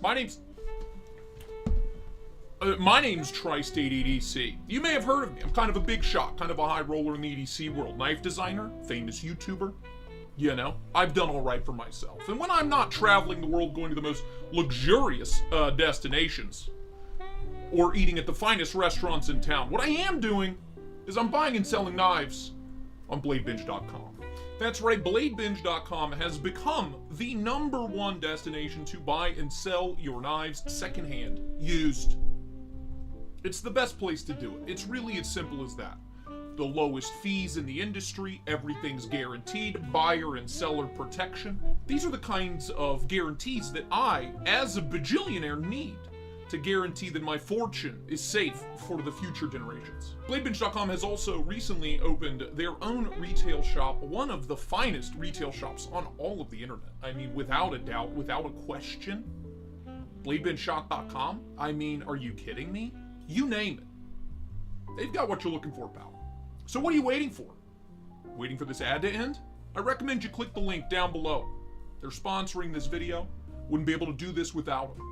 My name's Tristate EDC. You may have heard of me. I'm kind of a big shot, kind of a high roller in the EDC world. Knife designer, famous YouTuber. You know, I've done all right for myself. And when I'm not traveling the world going to the most luxurious destinations or eating at the finest restaurants in town, what I am doing is I'm buying and selling knives on BLADEBINGE.com. That's right, BLADEBINGE.com has become the #1 destination to buy and sell your knives secondhand, used. It's the best place to do it. It's really as simple as that. The lowest fees in the industry, everything's guaranteed, buyer and seller protection. These are the kinds of guarantees that I, as a bajillionaire, need to guarantee that my fortune is safe for the future generations. BLADEBINGE.com has also recently opened their own retail shop, one of the finest retail shops on all of the internet. I mean, without a doubt, without a question. BLADEBINGEshop.com? I mean, are you kidding me? You name it. They've got what you're looking for, pal. So what are you waiting for? Waiting for this ad to end? I recommend you click the link down below. They're sponsoring this video. Wouldn't be able to do this without them.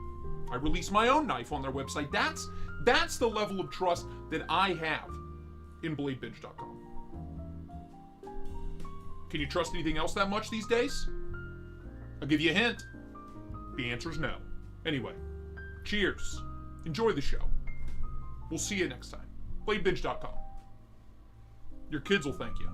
I release my own knife on their website. That's the level of trust that I have in BLADEBINGE.com. Can you trust anything else that much these days? I'll give you a hint. The answer's no. Anyway, cheers. Enjoy the show. We'll see you next time. BLADEBINGE.com. Your kids will thank you.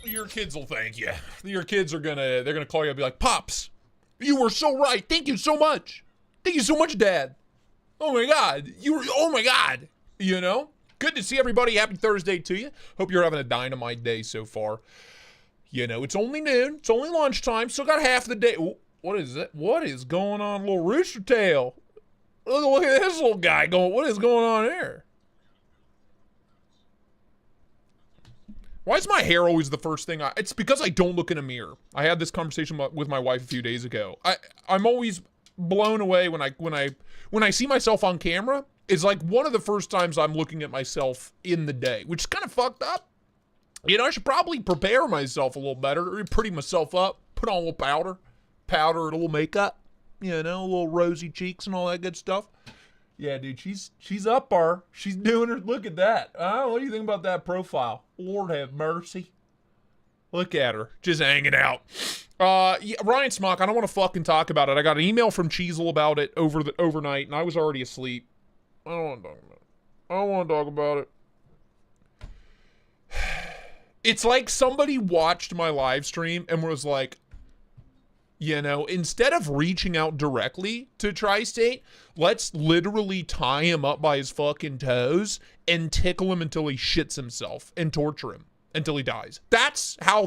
Your kids will thank you. Your kids are they're gonna call you and be like, Pops, you were so right. Thank you so much. Thank you so much, Dad. Oh my God. Oh my God. You know? Good to see everybody. Happy Thursday to you. Hope you're having a dynamite day so far. You know, it's only noon. It's only lunchtime. Still got half the day. Ooh, what is it? What is going on, little rooster tail? Look at this little guy going, what is going on here? Why is my hair always the first thing it's because I don't look in a mirror. I had this conversation with my wife a few days ago. I'm always blown away when I see myself on camera. It's like one of the first times I'm looking at myself in the day, which is kind of fucked up. You know, I should probably prepare myself a little better, pretty myself up, put on a little powder and a little makeup. You know, a little rosy cheeks and all that good stuff. Yeah, dude, she's up there. She's doing her. Look at that. What do you think about that profile? Lord have mercy. Look at her, just hanging out. Yeah, Ryan Smock, I don't want to fucking talk about it. I got an email from Cheezel about it overnight, and I was already asleep. I don't want to talk about it. I don't want to talk about it. It's like somebody watched my live stream and was like, you know, instead of reaching out directly to Tristate, let's literally tie him up by his fucking toes and tickle him until he shits himself and torture him until he dies. That's how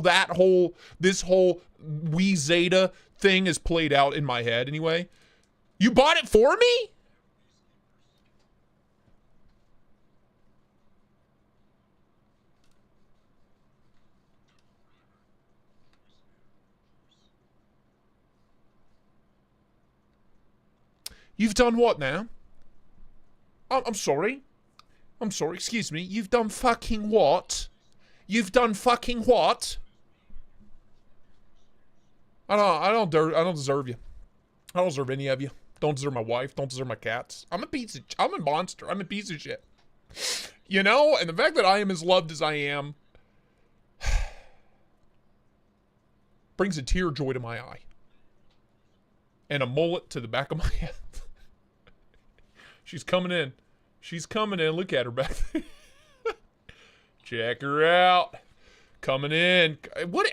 this whole Wee Zeta thing is played out in my head anyway. You bought it for me? You've done what now? I'm sorry. I'm sorry, excuse me. You've done fucking what? You've done fucking what? I don't deserve you. I don't deserve any of you. Don't deserve my wife. Don't deserve my cats. I'm a monster. I'm a piece of shit. You know, and the fact that I am as loved as I am brings a tear joy to my eye. And a mullet to the back of my head. She's coming in. She's coming in. Look at her back there. Check her out. Coming in. What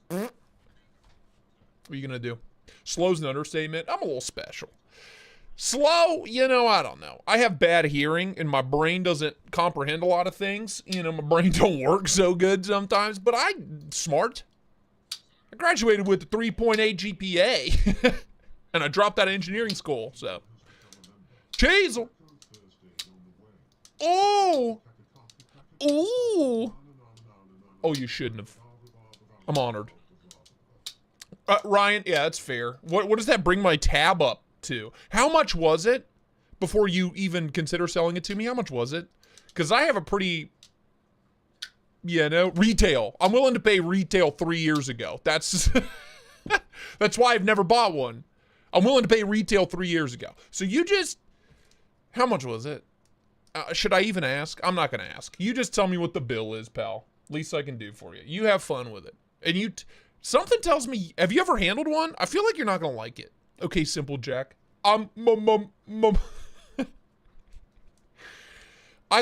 are you going to do? Slow's an understatement. I'm a little special. Slow, you know, I don't know. I have bad hearing and my brain doesn't comprehend a lot of things. You know, my brain don't work so good sometimes, but I'm smart. I graduated with a 3.8 GPA. And I dropped out of engineering school, so. Cheezel. Oh. Ooh. Oh, you shouldn't have. I'm honored. Ryan, yeah, that's fair. What does that bring my tab up to? How much was it before you even consider selling it to me? How much was it? Because I have a pretty You know, retail. I'm willing to pay retail 3 years ago. That's that's why I've never bought one. I'm willing to pay retail 3 years ago. So you just, how much was it? Should I even ask? I'm not going to ask. You just tell me what the bill is, pal. Least I can do for you. You have fun with it. And something tells me, have you ever handled one? I feel like you're not going to like it. Okay, Simple Jack. I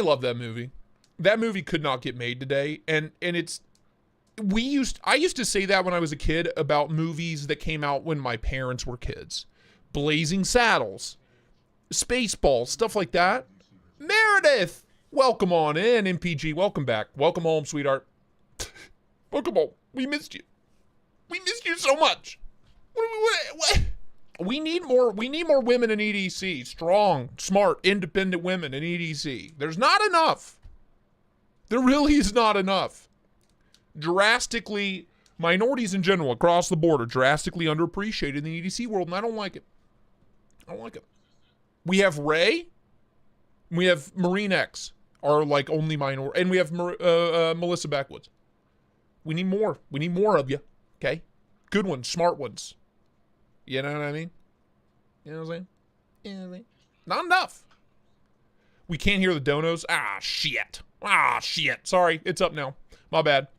love that movie. That movie could not get made today. And it's, I used to say that when I was a kid about movies that came out when my parents were kids. Blazing Saddles, Spaceballs, stuff like that. Meredith, welcome on in. MPG, welcome back. Welcome home, sweetheart. Welcome home. We missed you. We missed you so much. What? We need more women in EDC. Strong, smart, independent women in EDC. There's not enough. There really is not enough. Drastically, minorities in general across the board are drastically underappreciated in the EDC world, and I don't like it. I don't like it. We have Ray. We have Marine X, are like only minority, and we have Melissa Backwoods. We need more. We need more of you. Okay, good ones, smart ones. You know what I mean? You know what I'm saying? You know what I mean? Not enough. We can't hear the donos. Ah, shit. Sorry, it's up now. My bad.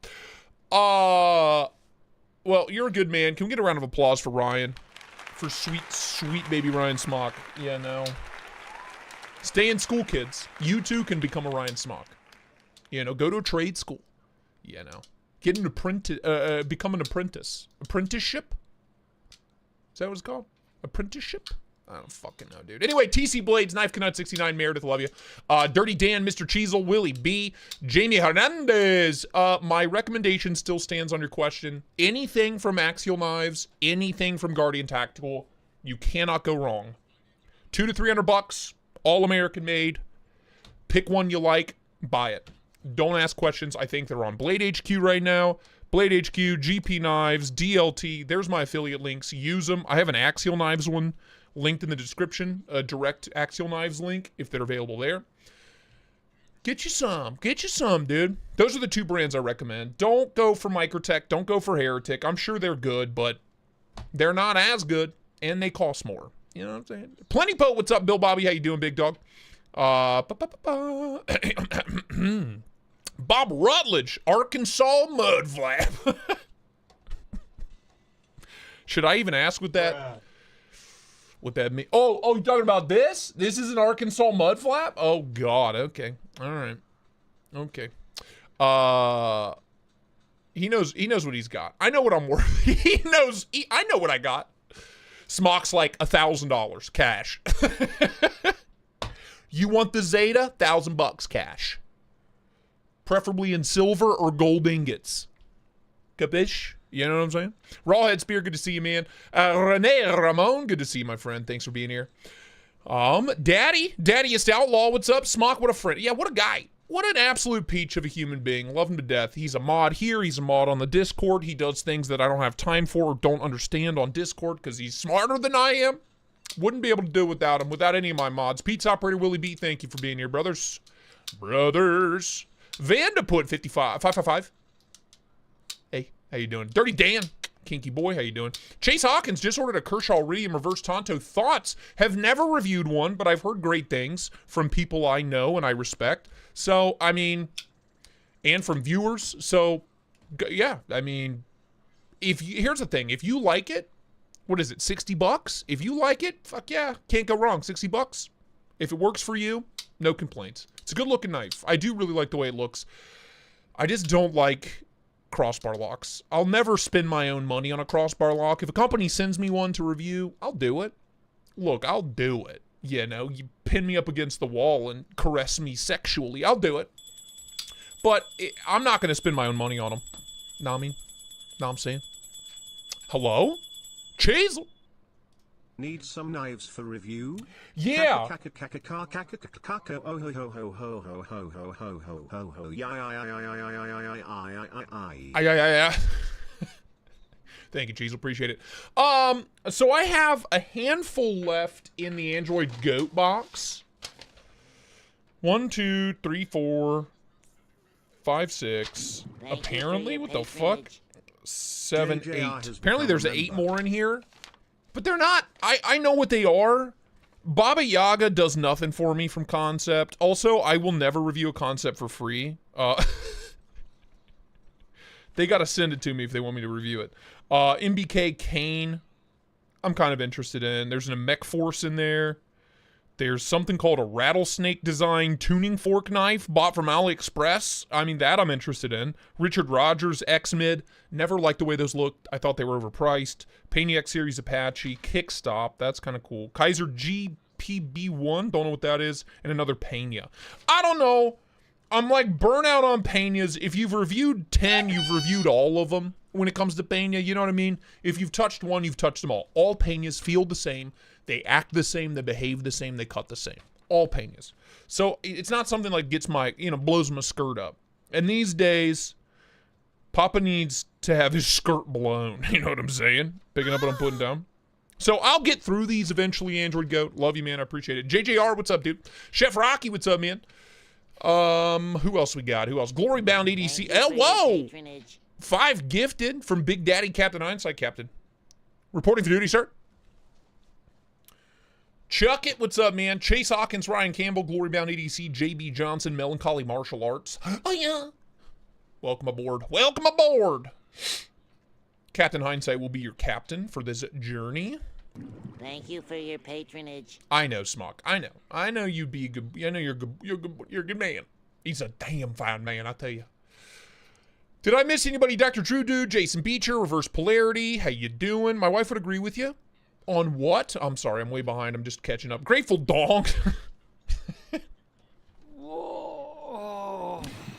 Well, you're a good man. Can we get a round of applause for Ryan? For sweet baby Ryan Smock. Yeah, no. Stay in school, kids. You too can become a Ryan Smock. You know, go to a trade school. You know. Get an apprentice, become an apprentice. Apprenticeship? Is that what it's called? Apprenticeship? I don't fucking know, dude. Anyway, TC Blades, Knife Canut 69, Meredith, love you. Dirty Dan, Mr. Cheezel, Willie B, Jamie Hernandez. My recommendation still stands on your question. Anything from Axial Knives, anything from Guardian Tactical, you cannot go wrong. $200 to $300, all American made. Pick one you like, buy it. Don't ask questions. I think they're on Blade HQ right now. Blade HQ, GP Knives, DLT. There's my affiliate links. Use them. I have an Axial Knives one linked in the description. A direct Axial Knives link if they're available there. Get you some. Get you some, dude. Those are the two brands I recommend. Don't go for Microtech. Don't go for Heretic. I'm sure they're good, but they're not as good, and they cost more. You know what I'm saying? Plenty Pote, what's up, Bill Bobby? How you doing, big dog? Bob Rutledge, Arkansas Mudflap. Should I even ask what that means? Oh, you're talking about this? This is an Arkansas Mudflap? Oh God, okay. All right. Okay. He knows what he's got. I know what I'm worth. I know what I got. Smock's like $1,000 cash. You want the Zeta? $1,000 cash. Preferably in silver or gold ingots. Capish? You know what I'm saying? Rawhead Spear, good to see you, man. Rene Ramon, good to see you, my friend. Thanks for being here. Daddyest Outlaw, what's up? Smock, what a friend. Yeah, what a guy. What an absolute peach of a human being. Love him to death. He's a mod here. He's a mod on the Discord. He does things that I don't have time for or don't understand on Discord because he's smarter than I am. Wouldn't be able to do it without him, without any of my mods. Pizza Operator Willie B, thank you for being here, brothers. Brothers. Vandaput 555. Hey, how you doing? Dirty Dan, Kinky Boy, how you doing? Chase Hawkins just ordered a Kershaw Iridium Reverse Tonto. Thoughts? Have never reviewed one, but I've heard great things from people I know and I respect. So, I mean, and from viewers. So, yeah, I mean, here's the thing. If you like it, what is it, $60? If you like it, fuck yeah, can't go wrong. $60. If it works for you, no complaints. It's a good looking knife. I do really like the way it looks. I just don't like crossbar locks. I'll never spend my own money on a crossbar lock. If a company sends me one to review, I'll do it. Look, I'll do it. You know, you pin me up against the wall and caress me sexually. I'll do it. But I'm not going to spend my own money on them. Know what I mean? Know what I'm saying? Hello? Chase? Need some knives for review? Yeah. Thank you, Cheese. Appreciate it. So I have a handful left in the Android Goat box. 1, 2, 3, 4, 5, 6. Apparently, what the fuck? 7, JJR 8. has Apparently, there's become a 8 member. more in here. But they're not. I know what they are. Baba Yaga does nothing for me from concept. Also, I will never review a concept for free. They got to send it to me if they want me to review it. MBK Kane, I'm kind of interested in. There's an Mech Force in there. There's something called a rattlesnake design tuning fork knife bought from AliExpress. I mean, that I'm interested in. Richard Rogers, X-Mid. Never liked the way those looked. I thought they were overpriced. Payne X Series Apache. Kickstop. That's kind of cool. Kaiser GPB1. Don't know what that is. And another Pena. I don't know. I'm like burnout on Penas. If you've reviewed 10, you've reviewed all of them when it comes to Pena. You know what I mean? If you've touched one, you've touched them all. All Penas feel the same. They act the same, they behave the same, they cut the same. All Penas. So it's not something like gets my, blows my skirt up. And these days, Papa needs to have his skirt blown. You know what I'm saying? Picking up what I'm putting down. So I'll get through these eventually, Android Goat. Love you, man. I appreciate it. JJR, what's up, dude? Chef Rocky, what's up, man? Who else we got? Who else? Glory Bound EDC. Whoa! 5 gifted from Big Daddy Captain Hindsight, Captain. Reporting for duty, sir. Chuck it, what's up, man? Chase Hawkins, Ryan Campbell, Glory Bound EDC, JB Johnson, Melancholy Martial Arts. Oh, yeah. Welcome aboard. Welcome aboard. Captain Hindsight will be your captain for this journey. Thank you for your patronage. I know, Smock. I know. I know you'd be a good. I know you're good. You're a good man. He's a damn fine man, I tell you. Did I miss anybody? Dr. True Dude, Jason Beecher, Reverse Polarity. How you doing? My wife would agree with you. On what? I'm sorry, I'm way behind. I'm just catching up. Grateful Dog.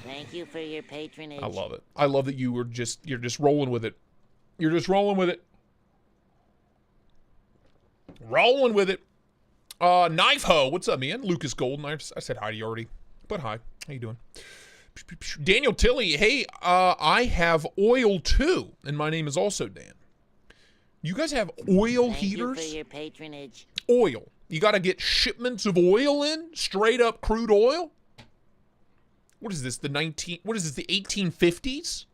Thank you for your patronage. I love it. I love that you're just rolling with it. You're just rolling with it. Rolling with it. Knife Ho, what's up, man? Lucas Golden. I said hi to you already, but hi. How you doing? Daniel Tilley, hey, I have oil too, and my name is also Dan. You guys have oil heaters? Thank you for your patronage. Oil. You got to get shipments of oil in? Straight up crude oil? What is this, the 1850s?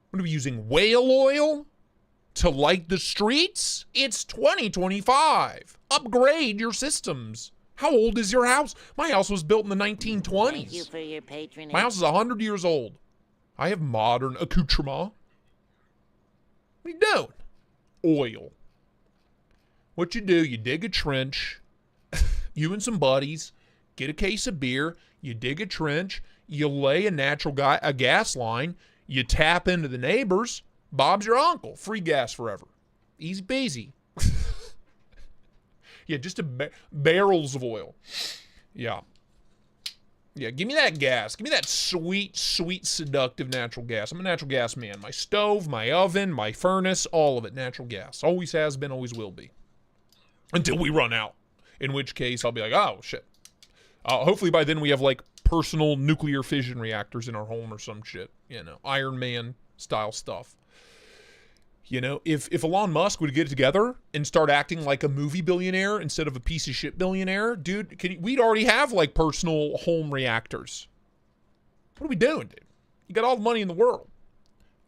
What are we using, whale oil to light the streets? It's 2025. Upgrade your systems. How old is your house? My house was built in the 1920s. Thank you for your patronage. My house is 100 years old. I have modern accoutrement. What are you doing? Oil. What you do, you dig a trench, you and some buddies, get a case of beer, you dig a trench, you lay a gas line, you tap into the neighbors, Bob's your uncle, free gas forever. Easy peasy. Yeah, just barrels of oil. Yeah. Yeah, give me that gas. Give me that sweet, sweet, seductive natural gas. I'm a natural gas man. My stove, my oven, my furnace, all of it natural gas. Always has been, always will be. Until we run out. In which case, I'll be like, oh, shit. Hopefully by then we have, like, personal nuclear fission reactors in our home or some shit. You know, Iron Man style stuff. You know, if Elon Musk would get it together and start acting like a movie billionaire instead of a piece of shit billionaire, dude, we'd already have, like, personal home reactors. What are we doing, dude? You got all the money in the world.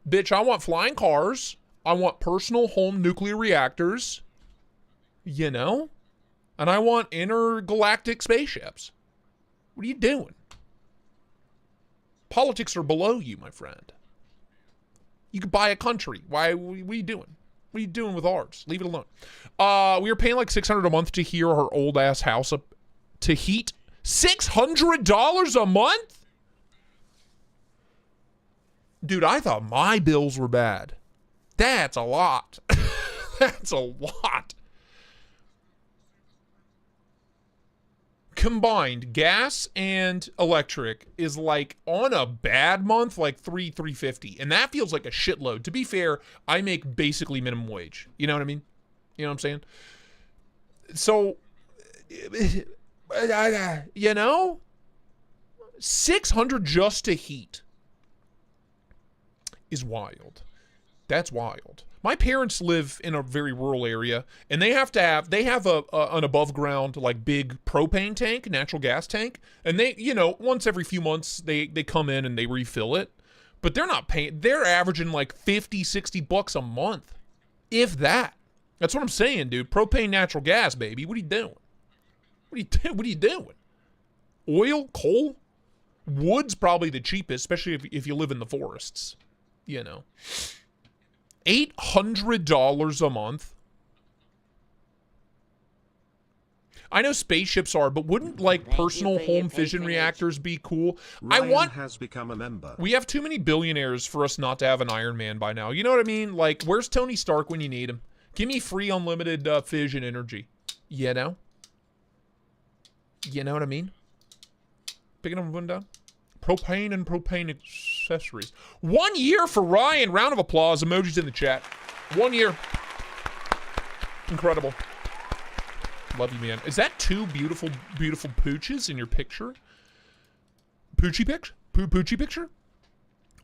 Bitch, I want flying cars. I want personal home nuclear reactors. You know? And I want intergalactic spaceships. What are you doing? Politics are below you, my friend. You could buy a country. What are you doing? What are you doing with ours? Leave it alone. We were paying like $600 a month to heat our old ass house up. To heat $600 a month? Dude, I thought my bills were bad. That's a lot. That's a lot. Combined gas and electric is like on a bad month like $350, and that feels like a shitload. To be fair, I make basically minimum wage. You know what I mean? You know what I'm saying? So, you know, $600 just to heat is wild. That's wild. My parents live in a very rural area, and they have an above ground, like, big propane tank, natural gas tank, and they, you know, once every few months they come in and they refill it, but they're not paying. They're averaging like $50-$60 a month, if that. That's what I'm saying, dude. Propane, natural gas, baby. What are you doing? What are you doing? Oil, coal, wood's probably the cheapest, especially if you live in the forests. You know. $800 a month. I know spaceships are, but wouldn't like personal home fission reactors be cool? Ryan has become a member. We have too many billionaires for us not to have an Iron Man by now. You know what I mean? Like, where's Tony Stark when you need him? Give me free unlimited fission energy. You know? You know what I mean? Picking up one down. Propane and propane accessories. 1 year for Ryan. Round of applause. Emojis in the chat. 1 year. Incredible. Love you, man. Is that two beautiful, beautiful pooches in your picture? Poochie picture? Poochie picture?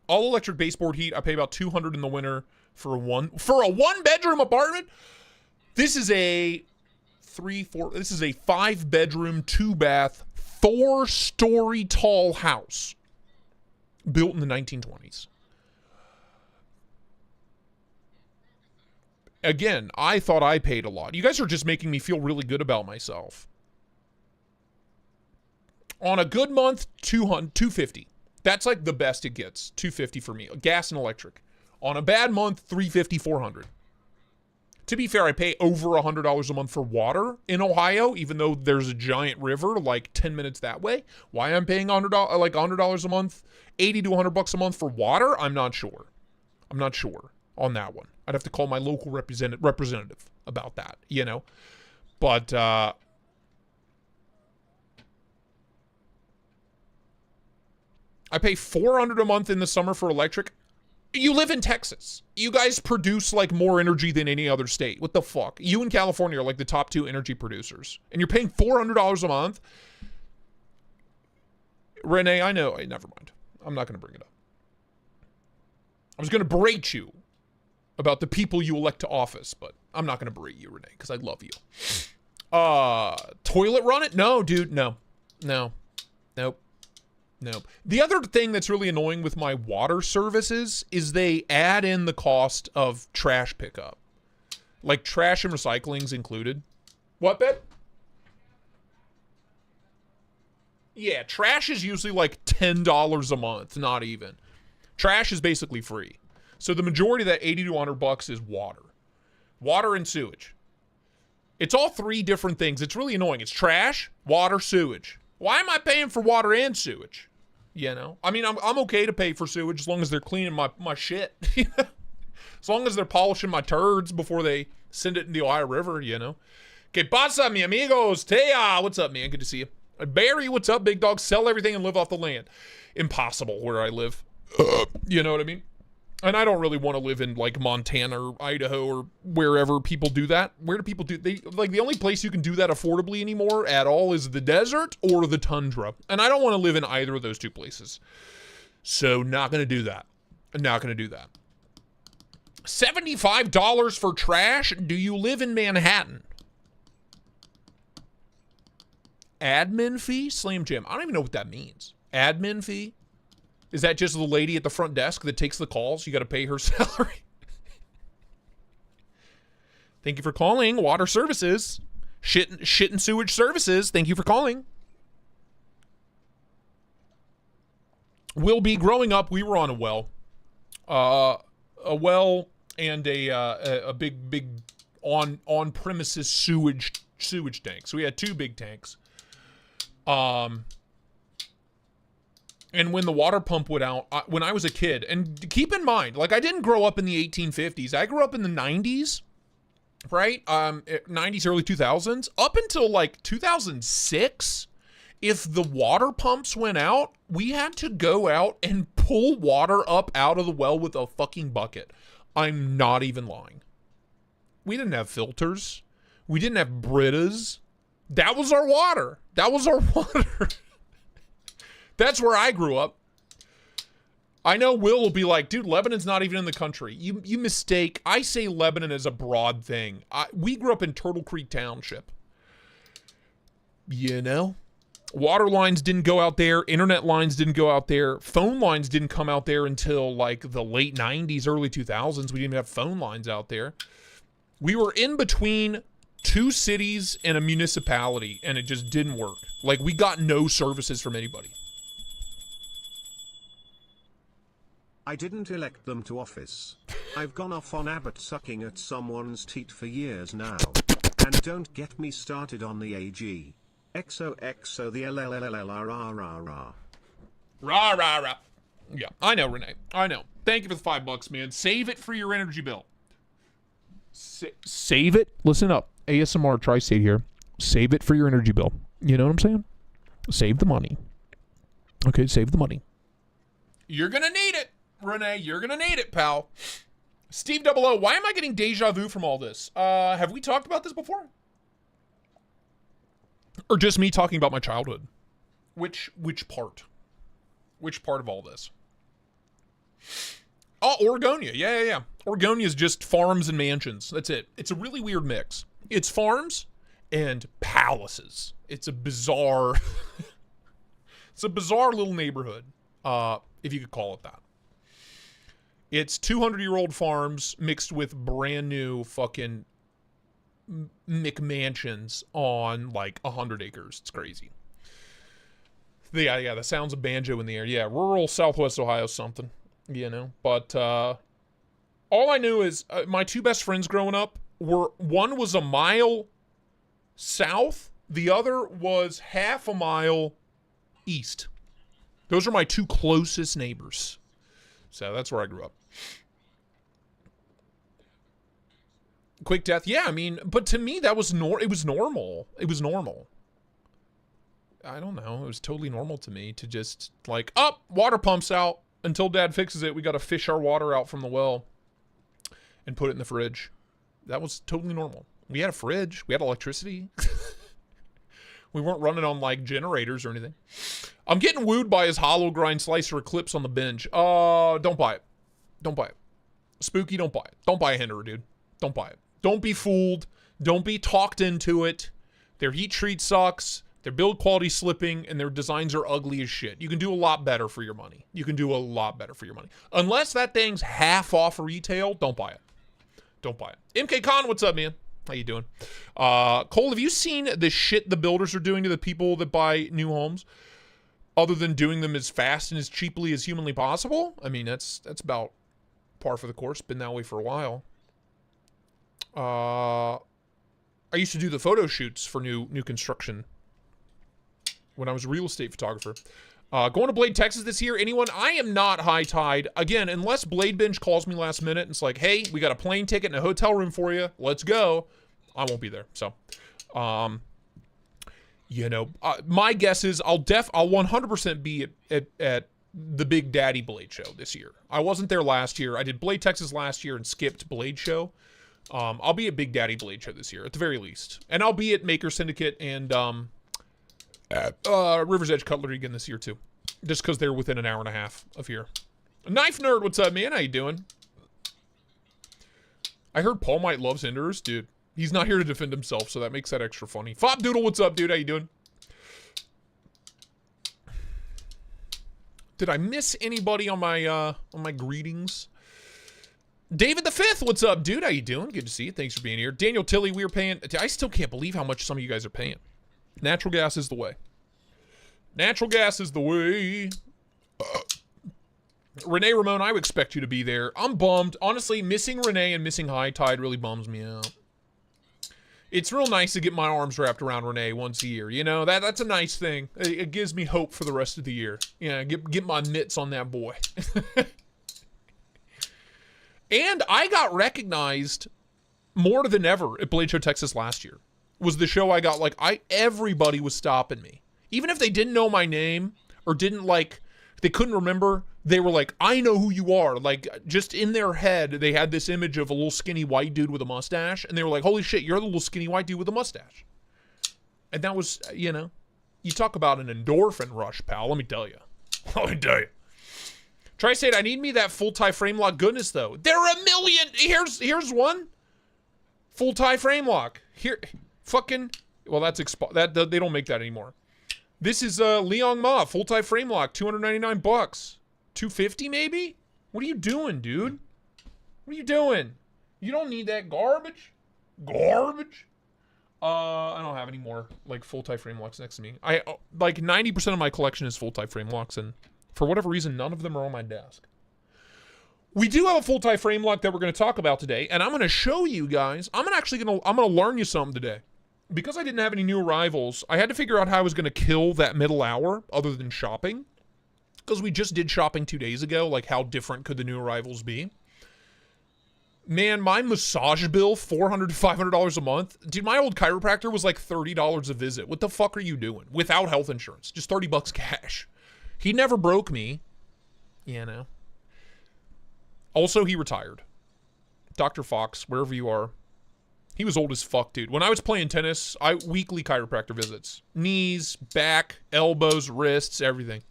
All electric baseboard heat. I pay about $200 in the winter for a one bedroom apartment. This is a 5-bedroom, 2-bath, 4-story tall house built in the 1920s. Again, I thought I paid a lot. You guys are just making me feel really good about myself. On a good month, $250. That's like the best it gets. $250 for me. Gas and electric. On a bad month, $350, $400. To be fair, I pay over $100 a month for water in Ohio, even though there's a giant river like 10 minutes that way. Why I'm paying $100 a month, $80 to $100 a month for water, I'm not sure. I'm not sure on that one. I'd have to call my local representative about that, you know. But I pay $400 a month in the summer for electric. You live in Texas. You guys produce like more energy than any other state. What the fuck? You and California are like the top 2 energy producers. And you're paying $400 a month? Renee, I know. Hey, never mind. I'm not going to bring it up. I was going to berate you about the people you elect to office, but I'm not going to berate you, Renee, because I love you. Toilet run it? No, dude. No. Nope. The other thing that's really annoying with my water services is they add in the cost of trash pickup. Like trash and recycling's included. What, babe? Yeah, trash is usually like $10 a month, not even. Trash is basically free. So the majority of that $80 to $100 is water. Water and sewage. It's all 3 different things. It's really annoying. It's trash, water, sewage. Why am I paying for water and sewage? You know, I mean, I'm okay to pay for sewage as long as they're cleaning my shit. As long as they're polishing my turds before they send it in the Ohio River, you know. Que pasa, mi amigos? Taya, what's up, man? Good to see you. Barry, what's up, big dog? Sell everything and live off the land. Impossible where I live. You know what I mean? And I don't really want to live in like Montana or Idaho or wherever people do that. Where do people do the only place you can do that affordably anymore at all is the desert or the tundra. And I don't want to live in either of those 2 places. So not going to do that. Not going to do that. $75 for trash? Do you live in Manhattan? Admin fee? Slam Jam. I don't even know what that means. Admin fee? Is that just the lady at the front desk that takes the calls? You got to pay her salary. Thank you for calling. Water services. Shit and sewage services. Thank you for calling. Will be growing up. We were on a well. A well and a big on premises sewage tank. So we had 2 big tanks. And when the water pump went out, when I was a kid, and keep in mind, like I didn't grow up in the 1850s. I grew up in the 90s, right? 90s, early 2000s. Up until like 2006, if the water pumps went out, we had to go out and pull water up out of the well with a fucking bucket. I'm not even lying. We didn't have filters. We didn't have Britas. That was our water. That was our water. That's where I grew up. I know will be like, dude, Lebanon's not even in the country. You mistake. I say Lebanon as a broad thing. We grew up in Turtle Creek Township. You know? Water lines didn't go out there. Internet lines didn't go out there. Phone lines didn't come out there until like the late 90s, early 2000s. We didn't even have phone lines out there. We were in between 2 cities and a municipality, and it just didn't work. Like, we got no services from anybody. I didn't elect them to office. I've gone off on Abbott sucking at someone's teat for years now. And don't get me started on the AG. XOXO the LLLLRRRR. Rah, rah, rah. Yeah, I know, Renee. I know. Thank you for the $5, man. Save it for your energy bill. Save it. Listen up. ASMR Tristate here. Save it for your energy bill. You know what I'm saying? Save the money. Okay, save the money. You're going to need it, Renee. You're going to need it, pal. Steve 00, why am I getting deja vu from all this? Have we talked about this before? Or just me talking about my childhood? Which part? Which part of all this? Oh, Oregonia. Yeah. Oregonia is just farms and mansions. That's it. It's a really weird mix. It's farms and palaces. It's a bizarre... it's a bizarre little neighborhood, if you could call it that. It's 200-year-old farms mixed with brand new fucking McMansions on like 100 acres. It's crazy. Yeah, the sounds of banjo in the air. Yeah, rural Southwest Ohio something, you know. But all I knew is my 2 best friends growing up were, one was a mile south, the other was half a mile east. Those are my 2 closest neighbors. So that's where I grew up. Quick death. Yeah, I mean, but to me that was it was normal. It was normal. I don't know. It was totally normal to me to just like, water pumps out. Until Dad fixes it, we got to fish our water out from the well and put it in the fridge. That was totally normal. We had a fridge. We had electricity. We weren't running on like generators or anything. I'm getting wooed by his hollow grind slicer Eclipse on the binge. Don't buy it. Don't buy it. Spooky, don't buy it. Don't buy a Hinderer, dude. Don't buy it. Don't be fooled. Don't be talked into it. Their heat treat sucks. Their build quality slipping, and their designs are ugly as shit. You can do a lot better for your money. You can do a lot better for your money. Unless that thing's half off retail, don't buy it. Don't buy it. MK Khan, what's up, man? How you doing? Cole, have you seen the shit the builders are doing to the people that buy new homes? Other than doing them as fast and as cheaply as humanly possible? I mean, that's about par for the course. Been that way for a while. I used to do the photo shoots for new construction when I was a real estate photographer. Going to Blade, Texas this year. Anyone? I am not high tide. Again, unless Blade Binge calls me last minute and it's like, hey, we got a plane ticket and a hotel room for you. Let's go. I won't be there. So, you know, my guess is I'll 100% be at the Big Daddy Blade Show this year. I wasn't there last year. I did Blade Texas last year and skipped Blade Show. I'll be at Big Daddy Blade Show this year, at the very least. And I'll be at Maker Syndicate and River's Edge Cutlery again this year, too. Just because they're within an hour and a half of here. Knife Nerd, what's up, man? How you doing? I heard Paul Might loves Hinderers. Dude, he's not here to defend himself, so that makes that extra funny. Fop Doodle, what's up, dude? How you doing? Did I miss anybody on my greetings? David the Fifth, what's up, dude? How you doing? Good to see you. Thanks for being here. Daniel Tilley, we were paying. I still can't believe how much some of you guys are paying. Natural gas is the way. Natural gas is the way. Renee Ramon, I would expect you to be there. I'm bummed. Honestly, missing Renee and missing High Tide really bums me out. It's real nice to get my arms wrapped around Renee once a year. You know, that's a nice thing. It gives me hope for the rest of the year. Yeah, get my mitts on that boy. And I got recognized more than ever at Blade Show Texas last year. Was the show I got, like, everybody was stopping me. Even if they didn't know my name or didn't, like, they couldn't remember, they were like, I know who you are. Like, just in their head, they had this image of a little skinny white dude with a mustache. And they were like, holy shit, you're the little skinny white dude with a mustache. And that was, you know, you talk about an endorphin rush, pal. Let me tell you. Let me tell you. Tristate, I need me that full tie frame lock goodness though. There are a million. Here's one. Full tie frame lock. Here, fucking. Well, that's that they don't make that anymore. This is Liang Ma full tie frame lock, $299, $250 maybe. What are you doing, dude? What are you doing? You don't need that garbage. Garbage. I don't have any more like full tie frame locks next to me. I like 90% of my collection is full tie frame locks, and for whatever reason, none of them are on my desk. We do have a full tie frame lock that we're going to talk about today, and I'm going to show you guys. I'm going to learn you something today. Because I didn't have any new arrivals, I had to figure out how I was going to kill that middle hour other than shopping. Because we just did shopping 2 days ago, like how different could the new arrivals be? Man, my massage bill, $400 to $500 a month. Dude, my old chiropractor was like $30 a visit. What the fuck are you doing? Without health insurance. Just $30 cash. He never broke me. You know. Also, he retired. Dr. Fox, wherever you are. He was old as fuck, dude. When I was playing tennis, weekly chiropractor visits. Knees, back, elbows, wrists, everything.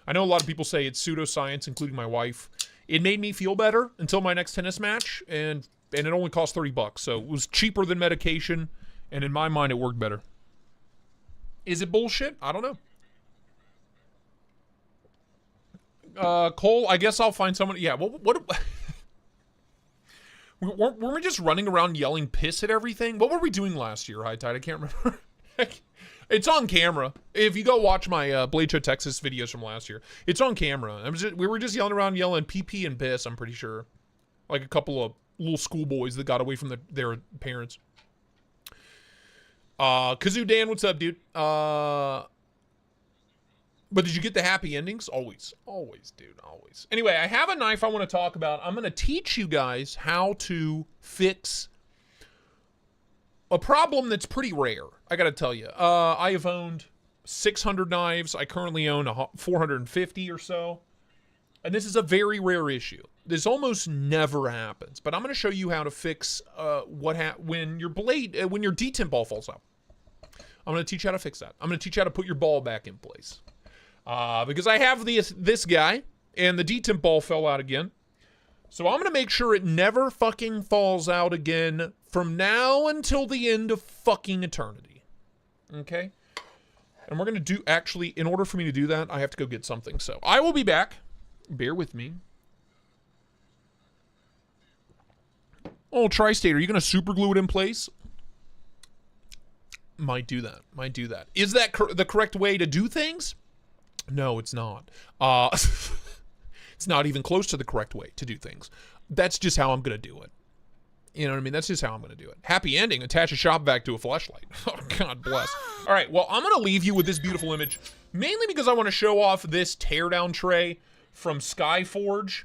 I know a lot of people say it's pseudoscience, including my wife. It made me feel better until my next tennis match, and it only cost $30, so it was cheaper than medication, and in my mind, it worked better. Is it bullshit? I don't know. Cole, I guess I'll find someone. Yeah, what weren't we just running around yelling piss at everything? What were we doing last year, High Tide? I can't remember. It's on camera. If you go watch my Blade Show Texas videos from last year, it's on camera. We were just yelling around, yelling pee and piss, I'm pretty sure. Like a couple of little schoolboys that got away from their parents. Kazoo Dan, what's up, dude? But did you get the happy endings? Always, dude, always. Anyway, I have a knife I want to talk about. I'm going to teach you guys how to fix a problem that's pretty rare. I got to tell you. I have owned 600 knives. I currently own 450 or so. And this is a very rare issue. This almost never happens. But I'm going to show you how to fix when your detent ball falls out. I'm going to teach you how to fix that. I'm going to teach you how to put your ball back in place. Because I have this guy, and the detent ball fell out again. So I'm going to make sure it never fucking falls out again from now until the end of fucking eternity. Okay? And we're going to do, actually, in order for me to do that, I have to go get something. So I will be back. Bear with me. Oh, Tristate, are you going to super glue it in place? Might do that. Is that the correct way to do things? No, it's not. It's not even close to the correct way to do things. That's just how I'm going to do it. You know what I mean? That's just how I'm going to do it. Happy ending. Attach a shop vac to a flashlight. Oh, God bless. All right, well, I'm going to leave you with this beautiful image, mainly because I want to show off this teardown tray from Skyforge.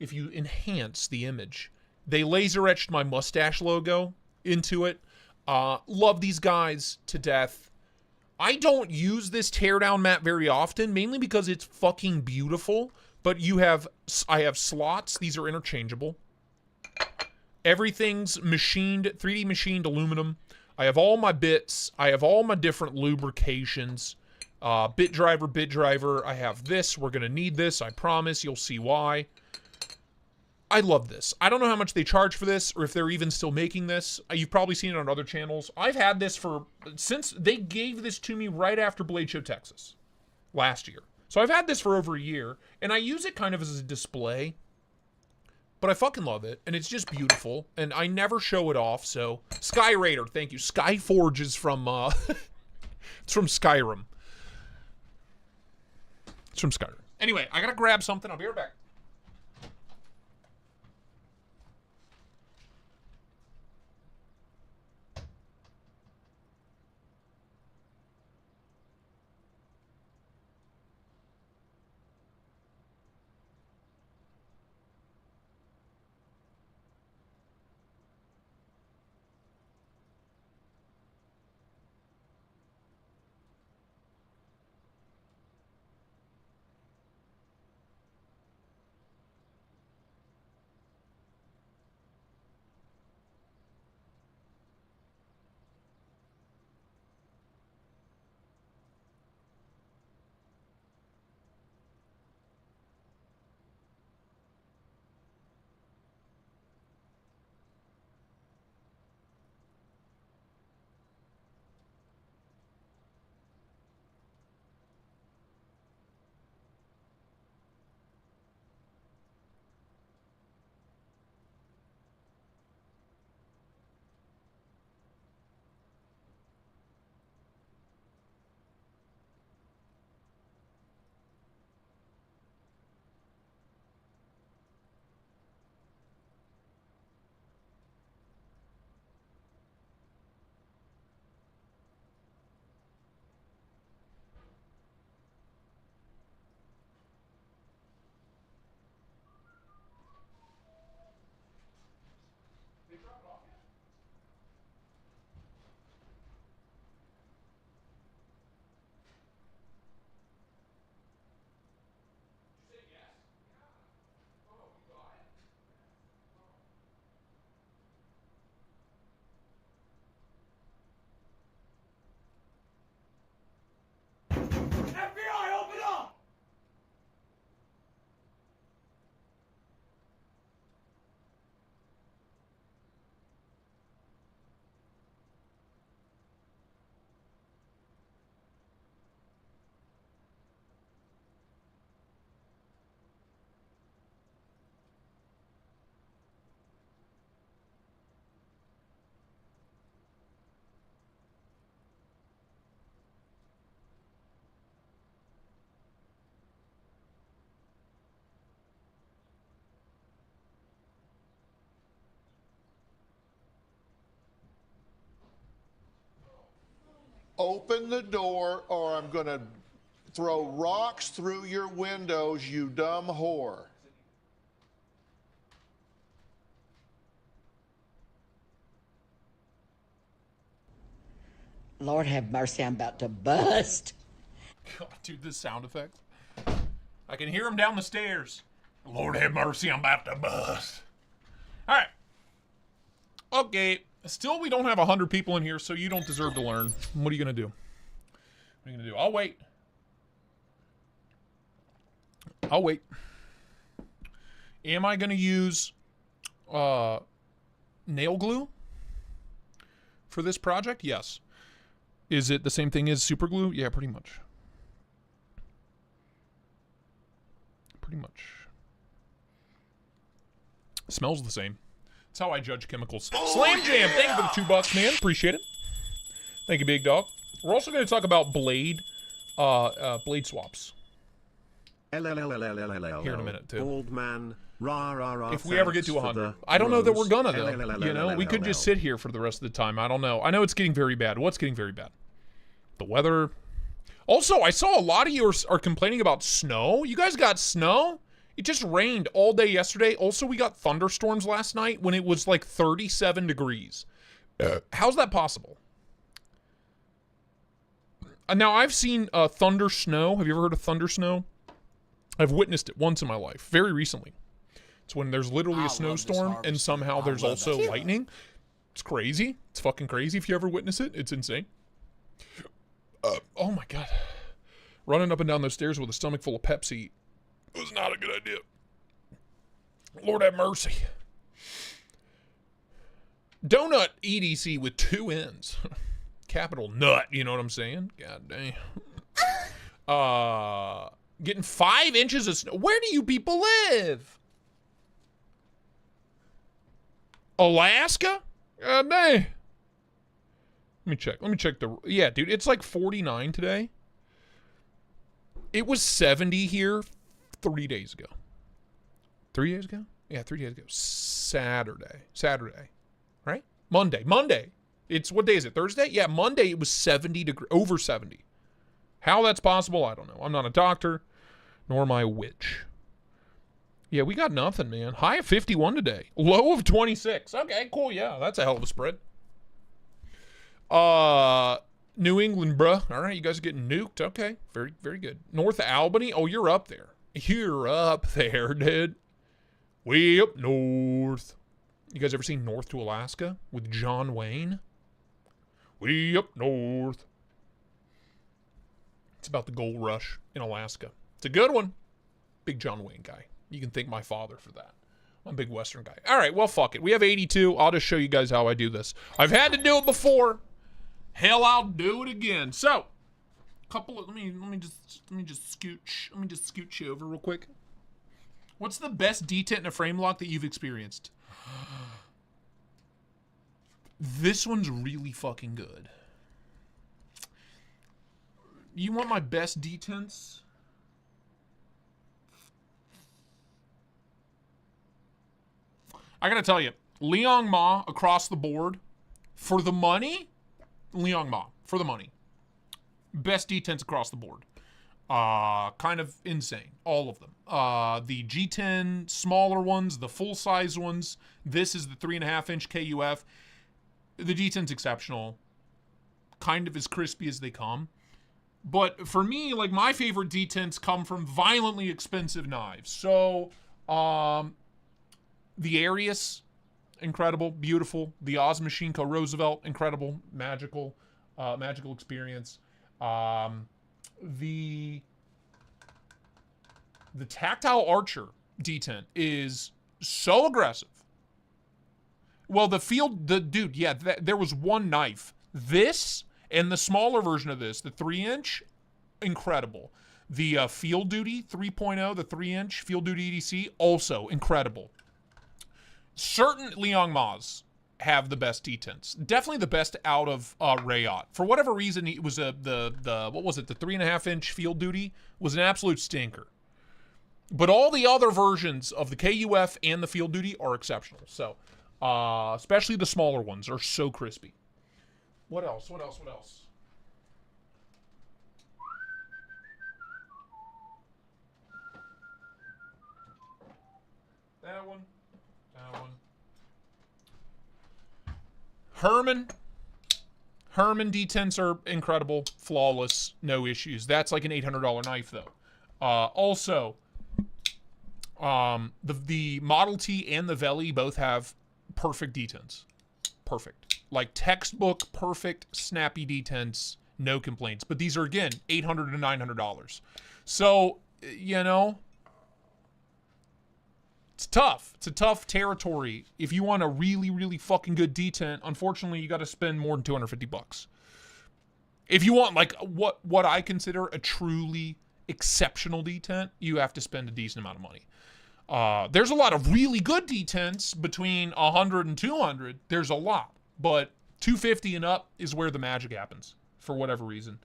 If you enhance the image, they laser etched my mustache logo into it. Love these guys to death. I don't use this teardown mat very often, mainly because it's fucking beautiful. But I have slots. These are interchangeable. Everything's machined, 3D machined aluminum. I have all my bits. I have all my different lubrications. Bit driver. I have this. We're going to need this. I promise. You'll see why. I love this. I don't know how much they charge for this or if they're even still making this. You've probably seen it on other channels. I've had this since they gave this to me right after Blade Show Texas last year. So I've had this for over a year, and I use it kind of as a display. But I fucking love it, and it's just beautiful, and I never show it off, so... Sky Raider, thank you. Skyforge is from, it's from Skyrim. It's from Skyrim. Anyway, I gotta grab something. I'll be right back. Open the door or I'm going to throw rocks through your windows, you dumb whore. Lord have mercy, I'm about to bust. God, dude, this sound effect. I can hear him down the stairs. Lord have mercy, I'm about to bust. All right. Okay. Still, we don't have 100 people in here, so you don't deserve to learn. What are you going to do? What are you going to do? I'll wait. I'll wait. Am I going to use nail glue for this project? Yes. Is it the same thing as super glue? Yeah, pretty much. Pretty much. Smells the same. That's how I judge chemicals. Oh, Slam Jam, thank you for the $2, man. Appreciate it. Thank you, big dog. We're also going to talk about blade swaps. Here in a minute, too. Old man. If we ever get to 100. I don't know that we're gonna, though. You know, we could just sit here for the rest of the time. I don't know. I know it's getting very bad. What's getting very bad? The weather. Also, I saw a lot of you are complaining about snow. You guys got snow? It just rained all day yesterday. Also, we got thunderstorms last night when it was like 37 degrees. How's that possible? Now, I've seen thunder snow. Have you ever heard of thunder snow? I've witnessed it once in my life, very recently. It's when there's literally a snowstorm and somehow there's also lightning. It's crazy. It's fucking crazy if you ever witness it. It's insane. Oh my God. Running up and down those stairs with a stomach full of Pepsi was not a good idea. Lord have mercy. Donut EDC with 2 N's. Capital nut, you know what I'm saying? God damn. Getting 5 inches of snow. Where do you people live? Alaska? God dang. Let me check the... Yeah, dude, it's like 49 today. It was 70 here 3 days ago. 3 days ago? Yeah, 3 days ago. Saturday. Right? Monday. It's... What day is it? Thursday? Yeah, Monday it was 70 degrees. Over 70. How that's possible, I don't know. I'm not a doctor, nor am I a witch. Yeah, we got nothing, man. High of 51 today. Low of 26. Okay, cool. Yeah, that's a hell of a spread. New England, bruh. All right, you guys are getting nuked. Okay, very, very good. North Albany. Oh, you're up there. You're up there, dude. Way up north. You guys ever seen North to Alaska with John Wayne? Way up north. It's about the gold rush in Alaska. It's a good one. Big John Wayne guy. You can thank my father for that. I'm a big Western guy. All right, well, fuck it. We have 82. I'll just show you guys how I do this. I've had to do it before. Hell, I'll do it again. So, let me just scooch you over real quick. What's the best detent in a frame lock that you've experienced? This one's really fucking good. You want my best detents? I gotta tell you, Liang Ma across the board, for the money, Liang Ma, for the money. Best detents across the board. Kind of insane, all of them. The G10 smaller ones, the full-size ones. This is the 3.5-inch KUF. The detent's exceptional. Kind of as crispy as they come. But for me, like, my favorite detents come from violently expensive knives. So, the Arius, incredible, beautiful. The Oz Machine Co. Roosevelt, incredible, magical experience. The Tactile Archer detent is so aggressive. Well, there was one knife. This and the smaller version of this, the 3-inch, incredible. The Field Duty 3.0, the 3-inch Field Duty EDC, also incredible. Certain Liang Ma's have the best detents. Definitely the best out of Rayot. For whatever reason, it was the 3.5-inch Field Duty was an absolute stinker. But all the other versions of the KUF and the Field Duty are exceptional. So, especially the smaller ones are so crispy. What else? That one. That one. Herman detents are incredible, flawless, no issues. That's like an $800 knife though. Also, the Model T and the Veli both have perfect detents. Perfect. Like textbook, perfect, snappy detents, no complaints. But these are, again, $800 to $900. So, you know, it's tough. It's a tough territory. If you want a really, really fucking good detent, unfortunately, you got to spend more than $250. If you want, like, what I consider a truly exceptional detent, you have to spend a decent amount of money. There's a lot of really good detents between 100 and 200. There's a lot, but 250 and up is where the magic happens for whatever reason.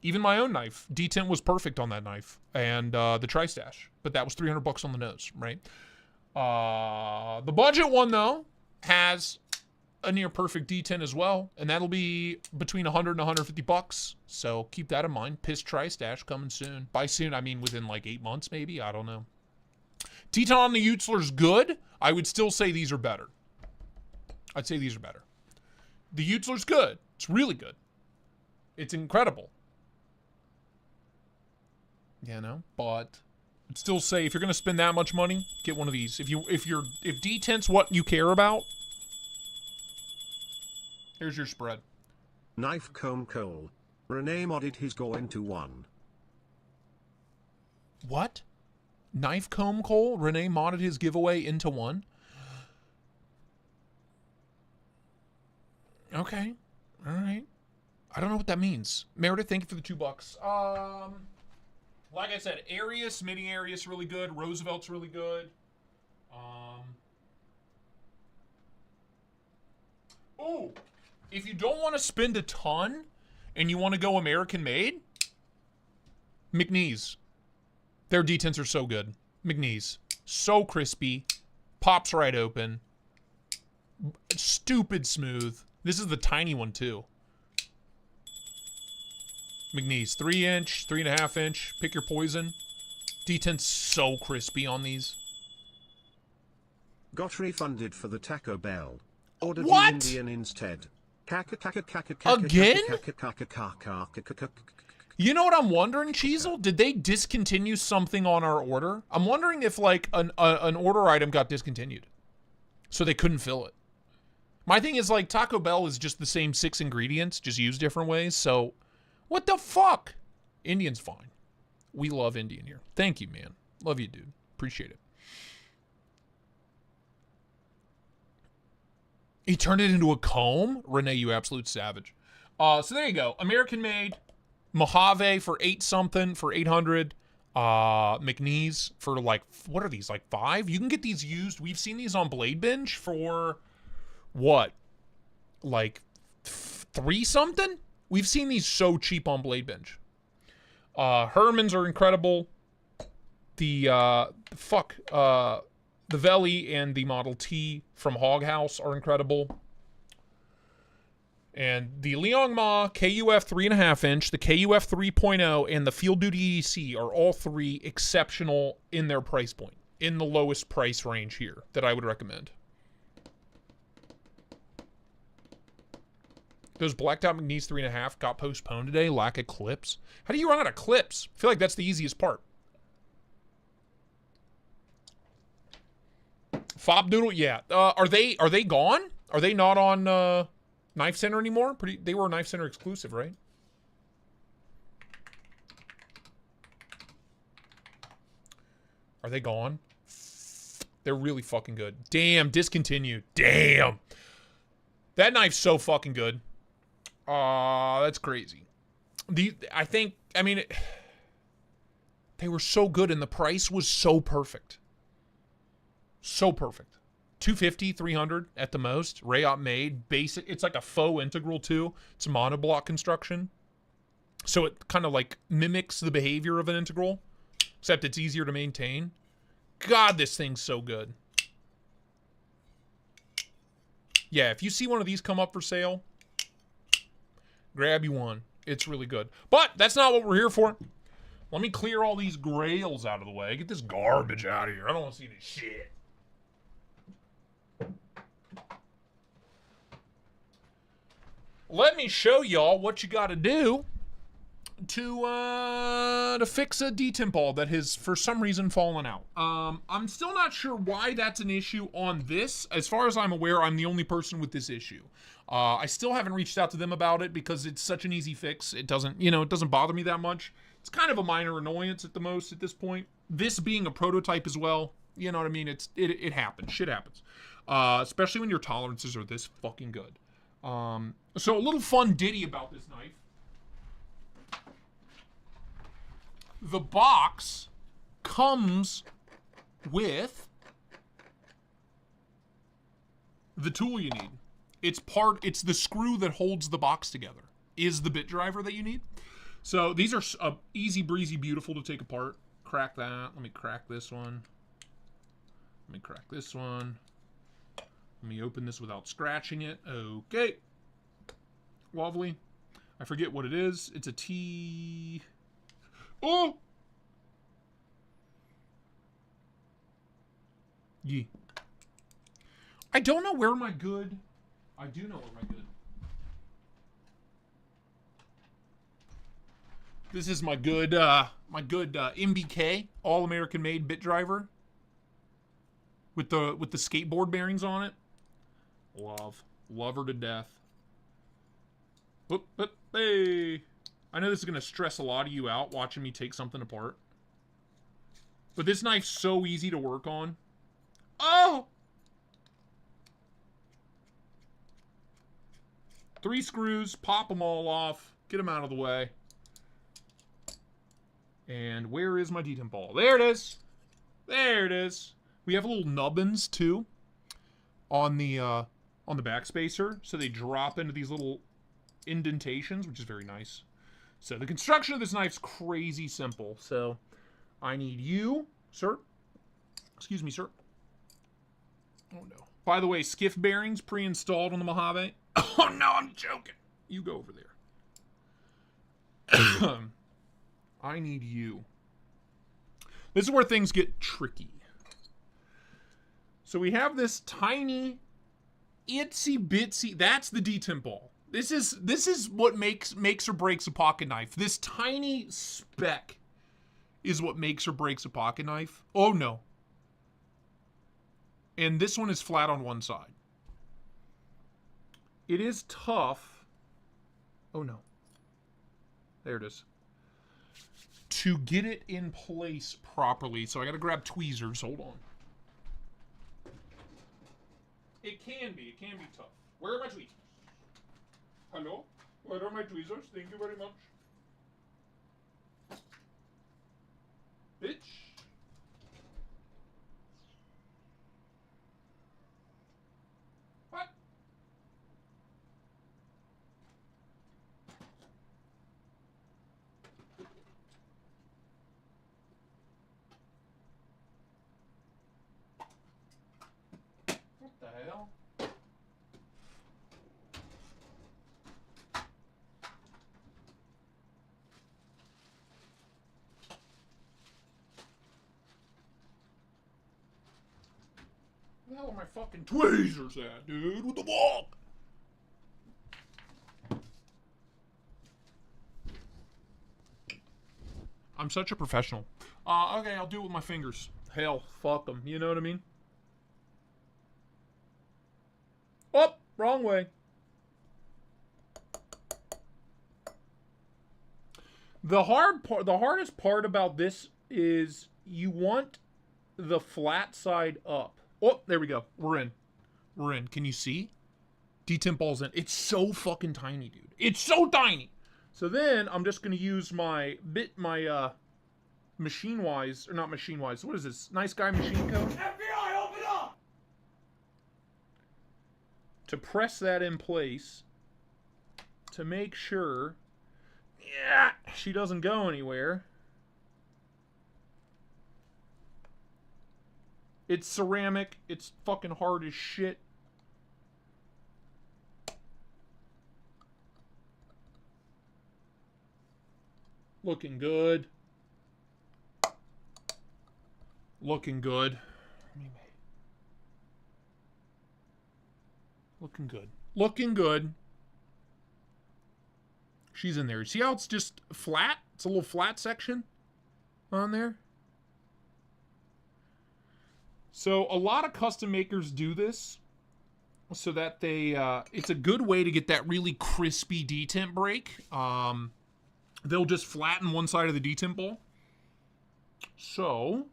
Even my own knife, detent was perfect on that knife, and the Tristate, but that was $300 on the nose, right? The budget one though has a near perfect detent as well, and that'll be between 100 and $150. So keep that in mind. Piss Tristate coming soon. By soon, I mean within like 8 months, maybe. I don't know. Detent on the Utzler's good. I would still say these are better. I'd say these are better. The Utzler's good. It's really good. It's incredible. You know, but I'd still say if you're gonna spend that much money, get one of these. If detent's what you care about, here's your spread. Knife comb coal. Renee modded his go into one. What? Knife comb coal? Renee modded his giveaway into one? Okay. All right. I don't know what that means. Meredith, thank you for the $2. Like I said, Arius, Mini Arius, really good. Roosevelt's really good. Oh, if you don't want to spend a ton and you want to go American made, McNeese. Their detents are so good. McNeese. So crispy. Pops right open. Stupid smooth. This is the tiny one too. McNeese. 3-inch, 3.5-inch. Pick your poison. Detent's so crispy on these. Got refunded for the Taco Bell. Ordered What? the Indian instead. Again? You know what I'm wondering, Cheezel? Did they discontinue something on our order? I'm wondering if like an order item got discontinued, so they couldn't fill it. My thing is like Taco Bell is just the same 6 ingredients, just used different ways. So what the fuck? Indian's fine. We love Indian here. Thank you, man. Love you, dude. Appreciate it. He turned it into a comb? Renee, you absolute savage. So there you go. American made. Mojave for 8-something, for 800. McNeese for like, what are these, like 5? You can get these used. We've seen these on BLADEBINGE for what? Like 3-something? We've seen these so cheap on BLADEBINGE. Hermans are incredible. The Veli and the Model T from Hog House are incredible. And the Liangma KUF 3.5-inch, the KUF 3.0, and the Field Duty EDC are all 3 exceptional in their price point, in the lowest price range here that I would recommend. Those blacked out McNeese 3.5 got postponed today. Lack of clips. How do you run out of clips? I feel like that's the easiest part. Fob Doodle, yeah. Are they gone? Are they not on Knife Center anymore? They were a Knife Center exclusive, right? Are they gone? They're really fucking good. Damn, discontinued. Damn. That knife's so fucking good. That's crazy. They were so good and the price was so perfect. So perfect. 250, 300 at the most. Rayop made. Basic. It's like a faux integral too. It's a monoblock construction. So it kind of like mimics the behavior of an integral, except it's easier to maintain. God, this thing's so good. Yeah, if you see one of these come up for sale, grab you one. It's really good. But that's not what we're here for. Let me clear all these grails out of the way. Get this garbage out of here. I don't want to see this shit. Let me show y'all what you got to do to fix a detent ball that has for some reason fallen out. I'm still not sure why that's an issue on this. As far as I'm aware, I'm the only person with this issue. I still haven't reached out to them about it because it's such an easy fix. It doesn't, it doesn't bother me that much. It's kind of a minor annoyance at the most at this point. This being a prototype as well, you know what I mean? It happens. Shit happens. Especially when your tolerances are this fucking good. So a little fun ditty about this knife. The box comes with the tool you need. It's the screw that holds the box together, is the bit driver that you need. So these are easy breezy, beautiful to take apart. Crack that. Let me crack this one. Let me crack this one. Let me open this without scratching it. Okay. Lovely. I forget what it is. It's a T... Oh! Yeah. I don't know where my good... I do know where my good... This is my good MBK, All-American Made bit driver. With the skateboard bearings on it. Love her to death. Whoop, whoop, hey. I know this is going to stress a lot of you out watching me take something apart. But this knife's so easy to work on. Oh! 3 screws, pop them all off, get them out of the way. And where is my detent ball? There it is. There it is. We have little nubbins too on the backspacer, so they drop into these little indentations, which is very nice. So the construction of this knife's crazy simple. So I need you, sir. Excuse me, sir. Oh no. By the way, skiff bearings pre-installed on the Mojave. Oh no, I'm joking. You go over there. I need you. This is where things get tricky. So we have this tiny, itsy bitsy. That's the detent ball. This is what makes or breaks a pocket knife. This tiny speck is what makes or breaks a pocket knife. Oh no. And this one is flat on one side. It is tough. Oh no. There it is. To get it in place properly. So I gotta grab tweezers. Hold on. It can be tough. Where are my tweezers? Hello? Where are my tweezers? Thank you very much. Bitch. What? What the hell? Where the hell are my fucking tweezers at, dude? What the fuck? I'm such a professional. Okay, I'll do it with my fingers. Hell, fuck them. You know what I mean? Oh, wrong way. The hardest part about this is you want the flat side up. Oh, there we go. We're in. We're in. Can you see? Detent ball's in. It's so fucking tiny, dude. It's so tiny. So then I'm just gonna use my machine wise, or not machine wise. What is this? Nice guy machine code? FBI, open up! To press that in place to make sure she doesn't go anywhere. It's ceramic. It's fucking hard as shit. Looking good. Looking good. Looking good. Looking good. She's in there. See how it's just flat? It's a little flat section on there. So a lot of custom makers do this so that they, it's a good way to get that really crispy detent break. They'll just flatten one side of the detent ball. So,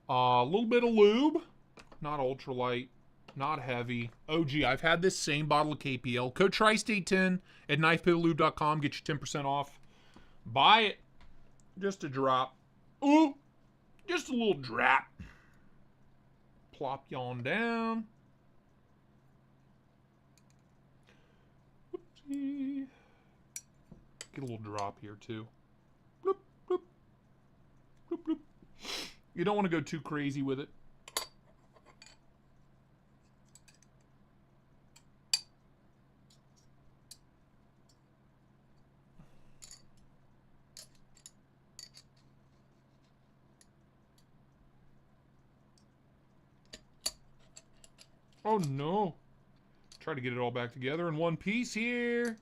a little bit of lube, not ultralight, not heavy. Oh, gee, I've had this same bottle of KPL. Code Tristate10 at knifepitoflube.com. Get you 10% off. Buy it. Just a drop. Ooh, just a little drop. Plop you on down. Whoopsie. Get a little drop here, too. Bloop, bloop. Bloop, bloop. You don't want to go too crazy with it. Oh no. Try to get it all back together in one piece here.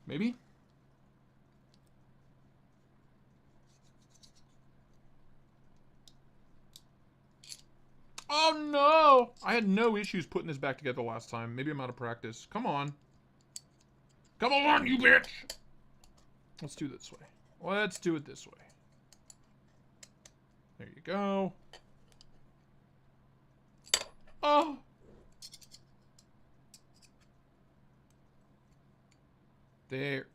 Maybe? Oh no! I had no issues putting this back together last time. Maybe I'm out of practice. Come on. Come on, you bitch! Let's do it this way. Let's do it this way. There you go. Oh! There.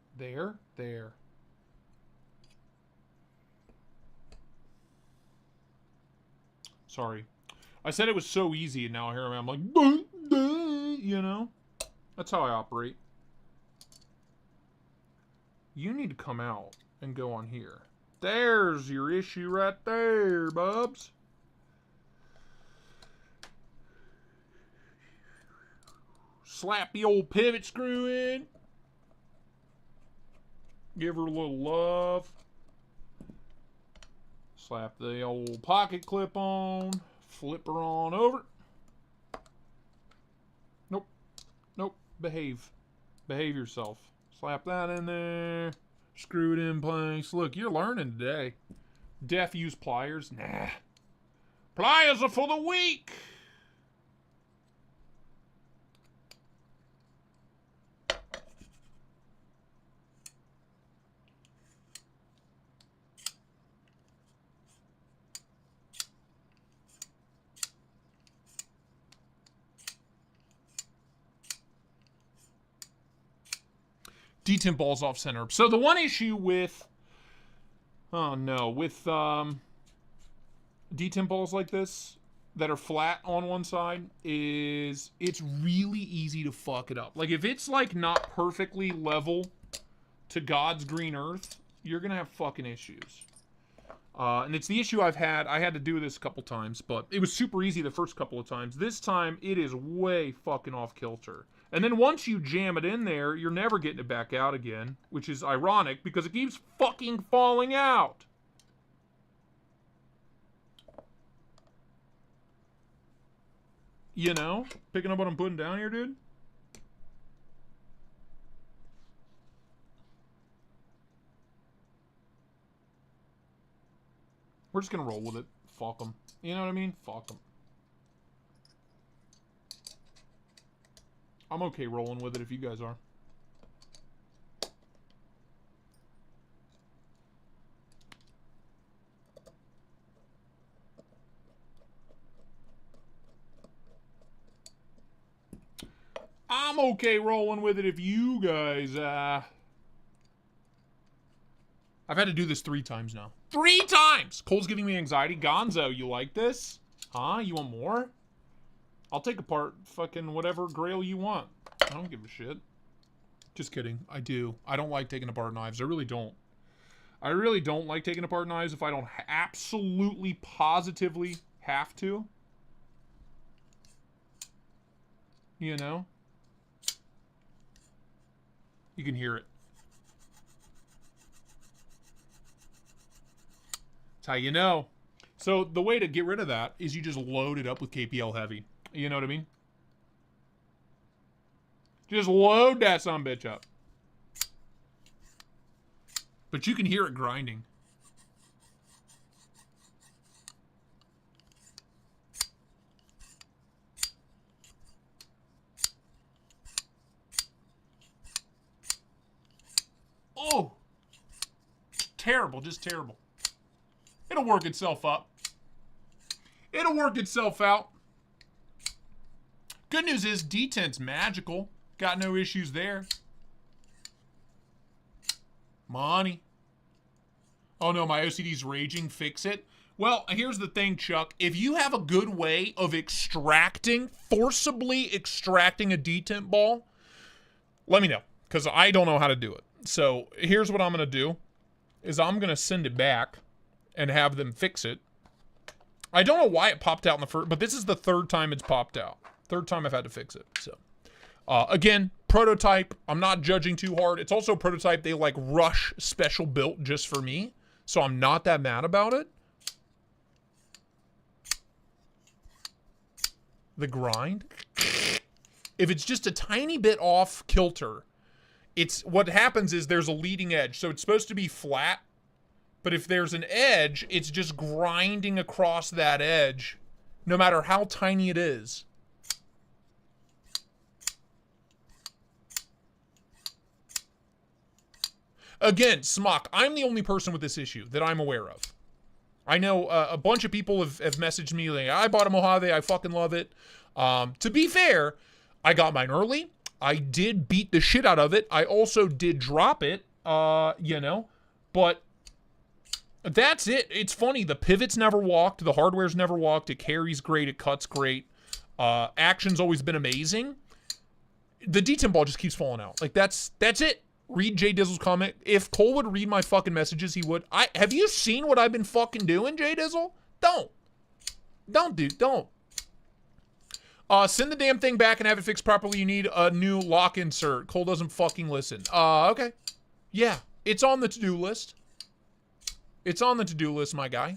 Sorry. I said it was so easy, and now here I am like, you know? That's how I operate. You need to come out and go on here. There's your issue right there, bubs. Slap the old pivot screw in. Give her a little love. Slap the old pocket clip on. Flip her on over. Nope. Nope. Behave. Behave yourself. Slap that in there. Screw it in place. Look, you're learning today. Def use pliers? Nah. Pliers are for the weak. Detent balls off center. So the one issue with, oh no, with detent balls like this that are flat on one side is it's really easy to fuck it up. Like if it's like not perfectly level to God's green earth, you're gonna have fucking issues. And it's the issue I've had. I had to do this a couple times, but it was super easy the first couple of times. This time it is way fucking off kilter. And then once you jam it in there, you're never getting it back out again, which is ironic because it keeps fucking falling out. You know? Picking up what I'm putting down here, dude? We're just gonna roll with it. Fuck them. You know what I mean? Fuck them. I'm okay rolling with it if you guys are. I'm okay rolling with it if you guys, I've had to do this 3 times now. 3 times! Cole's giving me anxiety. Gonzo, you like this? Huh? You want more? I'll take apart fucking whatever grail you want. I don't give a shit. Just kidding. I do. I don't like taking apart knives. I really don't. I really don't like taking apart knives if I don't absolutely, positively have to. You know? You can hear it. That's how you know. So the way to get rid of that is you just load it up with KPL Heavy. You know what I mean? Just load that sumbitch up. But you can hear it grinding. Oh! Terrible, just terrible. It'll work itself up. It'll work itself out. Good news is detent's magical. Got no issues there. Money. Oh no, my OCD's raging. Fix it. Well, here's the thing, Chuck. If you have a good way of forcibly extracting a detent ball, let me know, because I don't know how to do it. So here's what I'm going to do, is I'm going to send it back and have them fix it. I don't know why it popped out in the first, but this is the third time it's popped out. Third time I've had to fix it. So, again, prototype. I'm not judging too hard. It's also a prototype they like rush special built just for me. So I'm not that mad about it. The grind. If it's just a tiny bit off kilter, what happens is there's a leading edge. So it's supposed to be flat. But if there's an edge, it's just grinding across that edge, no matter how tiny it is. Again, Smock, I'm the only person with this issue that I'm aware of. I know a bunch of people have messaged me like, I bought a Mojave, I fucking love it. To be fair, I got mine early. I did beat the shit out of it. I also did drop it, but that's it. It's funny. The pivot's never walked. The hardware's never walked. It carries great. It cuts great. Action's always been amazing. The detent ball just keeps falling out. Like, that's it. Read Jay Dizzle's comment. If Cole would read my fucking messages, he would. Have you seen what I've been fucking doing, Jay Dizzle? Don't. Send the damn thing back and have it fixed properly. You need a new lock insert. Cole doesn't fucking listen. Okay. Yeah, it's on the to-do list. It's on the to-do list, my guy.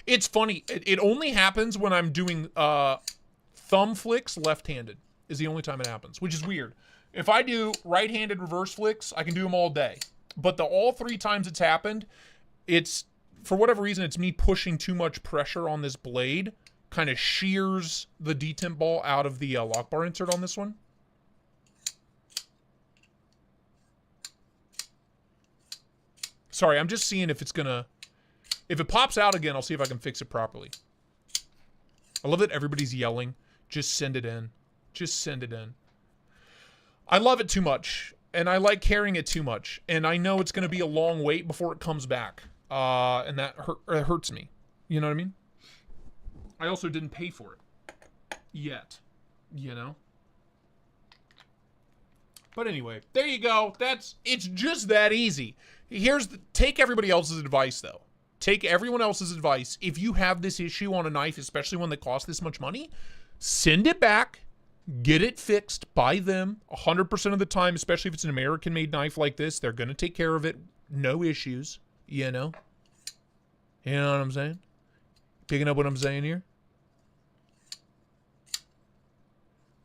It's funny. It only happens when I'm doing thumb flicks left-handed is the only time it happens, which is weird. If I do right-handed reverse flicks, I can do them all day. But all 3 times it's happened, it's, for whatever reason, it's me pushing too much pressure on this blade, kind of shears the detent ball out of the lock bar insert on this one. Sorry, I'm just seeing if it's gonna... If it pops out again, I'll see if I can fix it properly. I love that everybody's yelling. Just send it in. Just send it in. I love it too much. And I like carrying it too much. And I know it's going to be a long wait before it comes back. And that hurts me. You know what I mean? I also didn't pay for it. Yet. You know? But anyway, there you go. It's just that easy. Take everybody else's advice, though. Take everyone else's advice. If you have this issue on a knife, especially one that costs this much money, send it back, get it fixed by them 100% of the time, especially if it's an American-made knife like this. They're going to take care of it. No issues, you know? You know what I'm saying? Picking up what I'm saying here?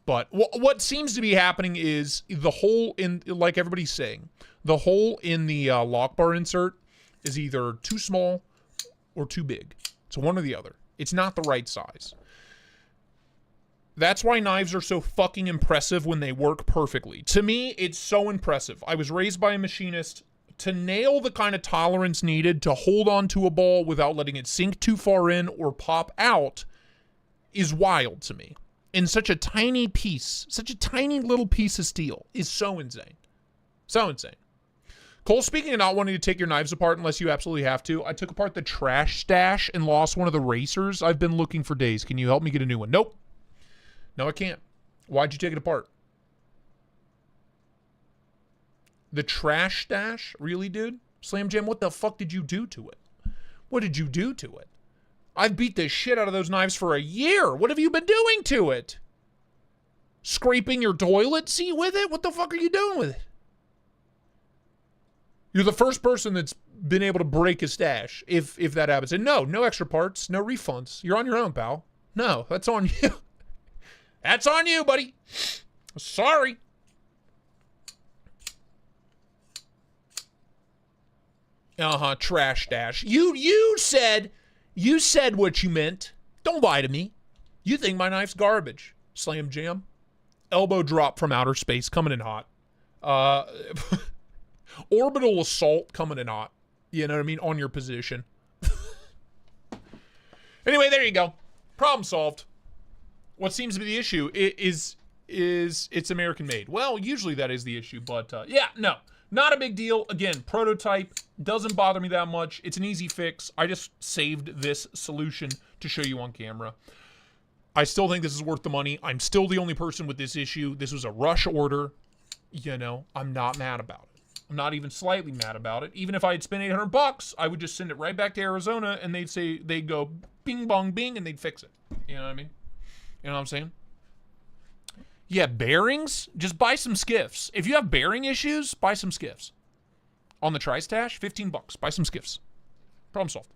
But what seems to be happening is the hole in, like everybody's saying, the hole in the lock bar insert is either too small or too big. It's one or the other. It's not the right size. That's why knives are so fucking impressive when they work perfectly. To me, it's so impressive. I was raised by a machinist. To nail the kind of tolerance needed to hold on to a ball without letting it sink too far in or pop out is wild to me. And such a tiny piece, such a tiny little piece of steel is so insane. So insane. Cole, speaking of not wanting to take your knives apart unless you absolutely have to, I took apart the trash stash and lost one of the racers I've been looking for days. Can you help me get a new one? Nope. No, I can't. Why'd you take it apart? The trash stash? Really, dude? Slam Jam, what the fuck did you do to it? What did you do to it? I've beat the shit out of those knives for a year. What have you been doing to it? Scraping your toilet seat with it? What the fuck are you doing with it? You're the first person that's been able to break a stash if that happens. And no extra parts, no refunds. You're on your own, pal. No, that's on you. That's on you, buddy. Sorry. Trash stash. You said what you meant. Don't lie to me. You think my knife's garbage. Slam jam. Elbow drop from outer space coming in hot. Orbital assault coming in hot. You know what I mean? On your position. Anyway, there you go. Problem solved. What seems to be the issue is it's American made. Well, usually that is the issue, but yeah, no. Not a big deal. Again, prototype doesn't bother me that much. It's an easy fix. I just saved this solution to show you on camera. I still think this is worth the money. I'm still the only person with this issue. This was a rush order. You know, I'm not mad about it. I'm not even slightly mad about it. Even if I had spent $800, I would just send it right back to Arizona and they'd go bing bong bing and they'd fix it. You know what I mean? You know what I'm saying? Yeah, bearings, just buy some skiffs. If you have bearing issues, buy some skiffs. On the Tristash, $15. Buy some skiffs. Problem solved.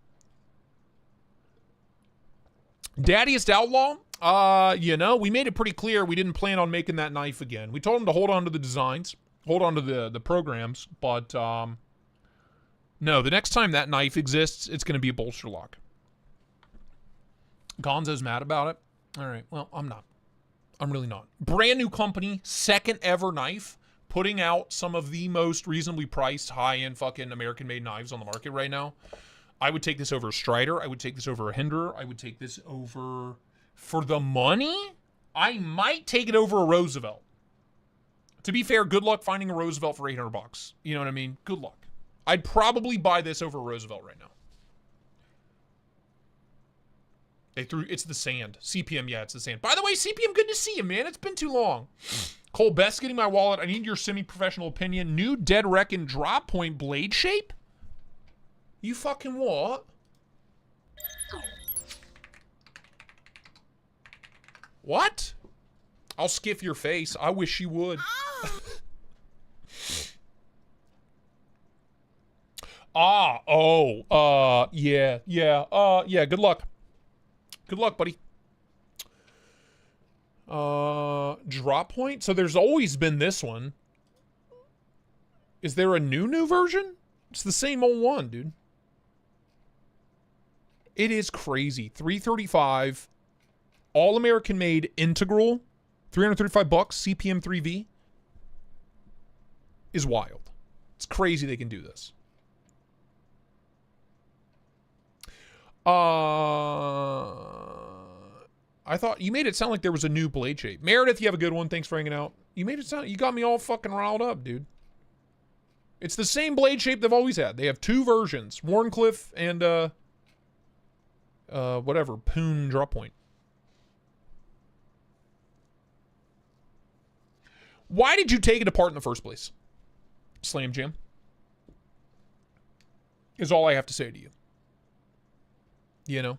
Daddiest Outlaw, you know, we made it pretty clear we didn't plan on making that knife again. We told him to hold on to the designs, hold on to the programs, but no, the next time that knife exists, it's going to be a bolster lock. Gonzo's mad about it. All right, well, I'm not. I'm really not. Brand new company, second ever knife, putting out some of the most reasonably priced high-end fucking American-made knives on the market right now. I would take this over a Strider. I would take this over a Hinder. I would take this over, for the money, I might take it over a Roosevelt. To be fair, good luck finding a Roosevelt for $800. You know what I mean? Good luck. I'd probably buy this over a Roosevelt right now. It's the sand. CPM, yeah, it's the sand. By the way, CPM, good to see you, man. It's been too long. Cole, best getting my wallet. I need your semi-professional opinion. New Dead Reckon drop point blade shape? You fucking what? What? I'll skiff your face. I wish you would. Yeah, good luck. Good luck, buddy. Drop point? So there's always been this one. Is there a new version? It's the same old one, dude. It is crazy. $335. All American made integral. $335 CPM 3V. Is wild. It's crazy they can do this. I thought you made it sound like there was a new blade shape. Meredith, you have a good one. Thanks for hanging out. You made it sound, you got me all fucking riled up, dude. It's the same blade shape they've always had. They have two versions, Warncliffe and whatever, Poon drop point. Why did you take it apart in the first place? Slam Jam. Is all I have to say to you. You know?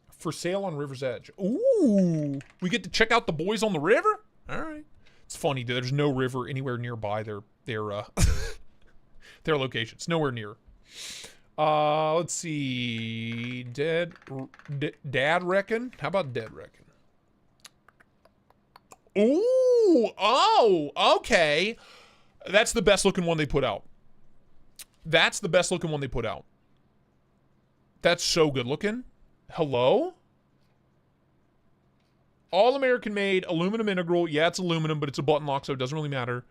For sale on River's Edge. Ooh. We get to check out the boys on the river? All right. It's funny, there's no river anywhere nearby their their locations. Nowhere near. Let's see. Dad Reckon? How about Dead Reckon? Ooh. Oh, okay. That's the best looking one they put out. That's the best looking one they put out. That's so good looking. Hello? All American made, aluminum integral. Yeah, it's aluminum, but it's a button lock, so it doesn't really matter.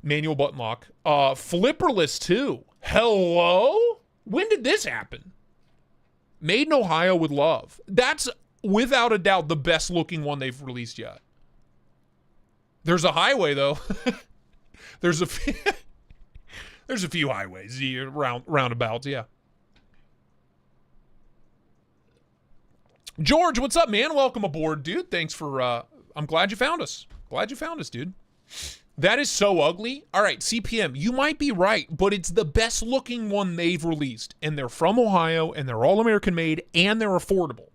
Manual button lock. Flipperless too. Hello? When did this happen? Made in Ohio with love. That's without a doubt the best looking one they've released yet. There's a highway though. There's a few highways, roundabouts, yeah. George, what's up, man? Welcome aboard, dude. Thanks for, I'm glad you found us. Glad you found us, dude. That is so ugly. All right, CPM, you might be right, but it's the best looking one they've released. And they're from Ohio, and they're all American made, and they're affordable.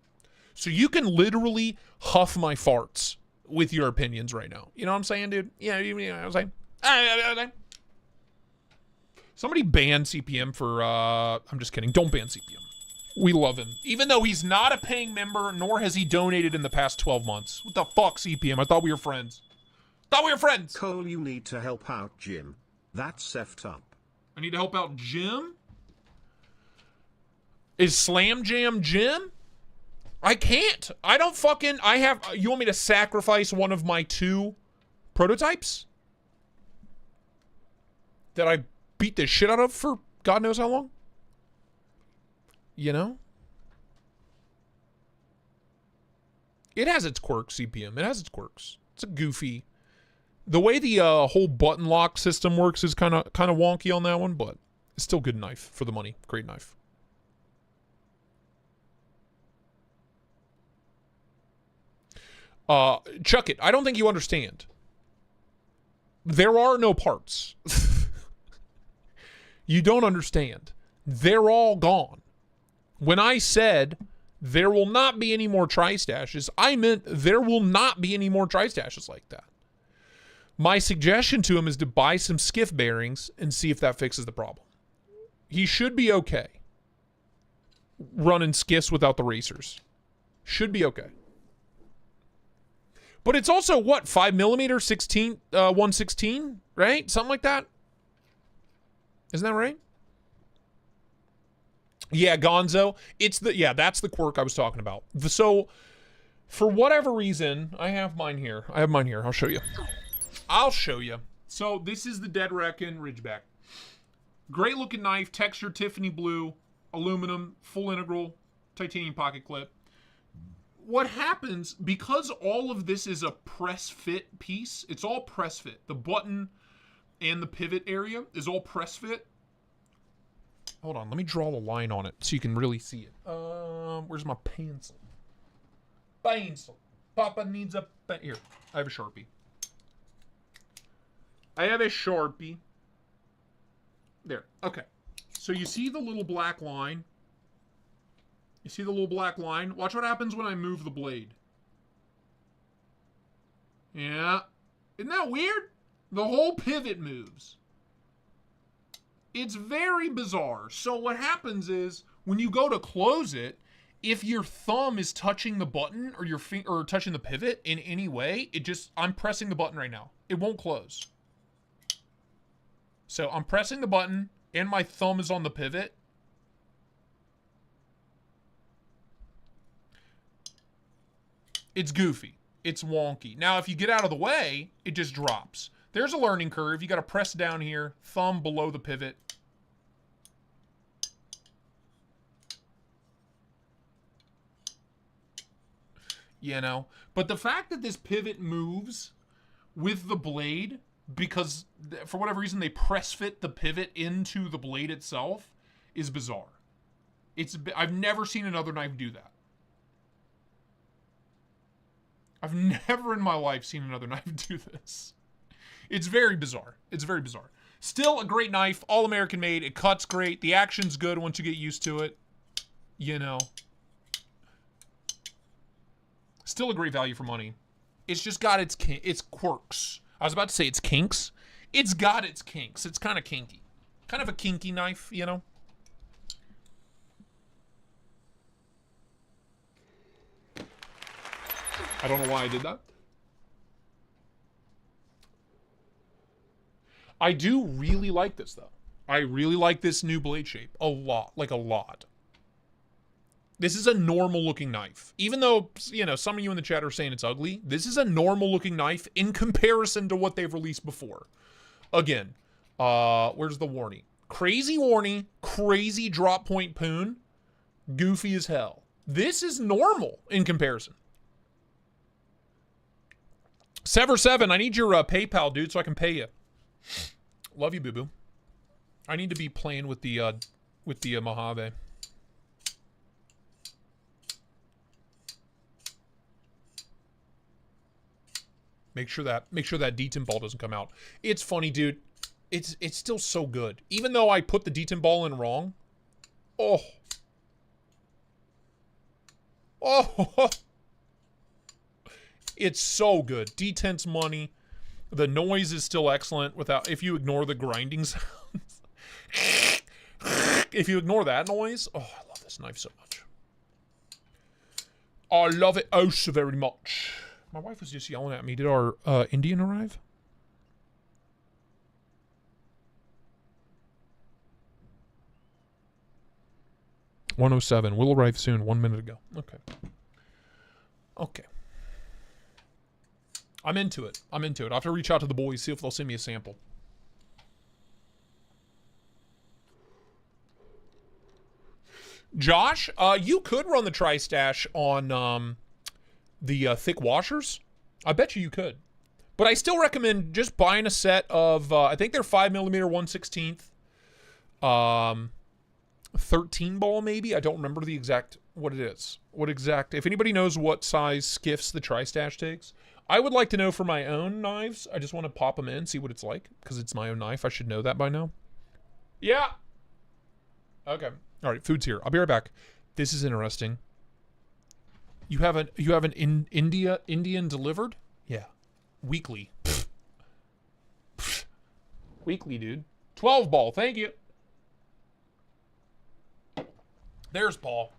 So you can literally huff my farts with your opinions right now. You know what I'm saying, dude? Yeah, you know what I'm saying? Somebody ban CPM for, I'm just kidding. Don't ban CPM. We love him. Even though he's not a paying member, nor has he donated in the past 12 months. What the fuck, CPM? I thought we were friends. Thought we were friends. Cole, you need to help out Jim. That's effed up. I need to help out Jim? Is Slam Jam Jim? I can't. I don't fucking... You want me to sacrifice one of my 2 prototypes? That I beat the shit out of for God knows how long? You know? It has its quirks, CPM. It has its quirks. It's a goofy... The way the whole button lock system works is kind of wonky on that one, but it's still good knife for the money. Great knife. Chuck it. I don't think you understand. There are no parts. You don't understand. They're all gone. When I said there will not be any more tri-stashes, I meant there will not be any more tri-stashes like that. My suggestion to him is to buy some skiff bearings and see if that fixes the problem. He should be okay running skiffs without the racers. Should be okay. But it's also, what, 5mm, 16, 116, right? Something like that? Isn't that right? Yeah, Gonzo. That's the quirk I was talking about. So, for whatever reason, I have mine here. I'll show you. So this is the Dead Reckon Ridgeback. Great looking knife, texture Tiffany blue, aluminum, full integral, titanium pocket clip. What happens, because all of this is a press fit piece, it's all press fit. The button and the pivot area is all press fit. Hold on, let me draw a line on it so you can really see it. Where's my pencil? Pencil. Papa needs a pen. Here, I have a Sharpie. There. Okay. So you see the little black line? Watch what happens when I move the blade. Yeah. Isn't that weird? The whole pivot moves. It's very bizarre. So what happens is when you go to close it, if your thumb is touching the button or your finger or touching the pivot in any way, I'm pressing the button right now. It won't close. So I'm pressing the button and my thumb is on the pivot. It's goofy. It's wonky. Now, if you get out of the way, it just drops. There's a learning curve. You got to press down here, thumb below the pivot. You know, but the fact that this pivot moves with the blade, because for whatever reason they press fit the pivot into the blade itself, is bizarre. I've never seen another knife do that. I've never in my life seen another knife do this. It's very bizarre. It's very bizarre. Still a great knife, all American made. It cuts great. The action's good once you get used to it. You know. Still a great value for money. It's just got its quirks. I was about to say its kinks. It's got its kinks. It's kind of kinky. Kind of a kinky knife, you know? I don't know why I did that. I do really like this, though. I really like this new blade shape. A lot. Like, a lot. This is a normal-looking knife. Even though, you know, some of you in the chat are saying it's ugly, this is a normal-looking knife in comparison to what they've released before. Again, where's the warning? Crazy warning, crazy drop point poon, goofy as hell. This is normal in comparison. Sever7, I need your PayPal, dude, so I can pay you. Love you, boo-boo. I need to be playing with the Mojave. Make sure that detent ball doesn't come out. It's funny, dude. It's still so good. Even though I put the detent ball in wrong. Oh. Oh. It's so good. Detents money. The noise is still excellent without, if you ignore the grinding sounds. If you ignore that noise. Oh, I love this knife so much. I love it oh so very much. My wife was just yelling at me. Did our Indian arrive? $107. Will arrive soon. 1 minute ago. Okay. Okay. I'm into it. I'm into it. I'll have to reach out to the boys, see if they'll send me a sample. Josh, you could run the Tri-Stash on the thick washers. I bet you could. But I still recommend just buying a set of, I think they're 5mm 1/16. 13 ball maybe. I don't remember the exact, what it is. If anybody knows what size skiffs the Tri-Stash takes, I would like to know for my own knives. I just want to pop them in, see what it's like, because it's my own knife. I should know that by now. Yeah. Okay. All right, food's here. I'll be right back. This is interesting. You have an Indian delivered? Yeah. Weekly. Weekly, dude. 12 ball. Thank you. There's Paul.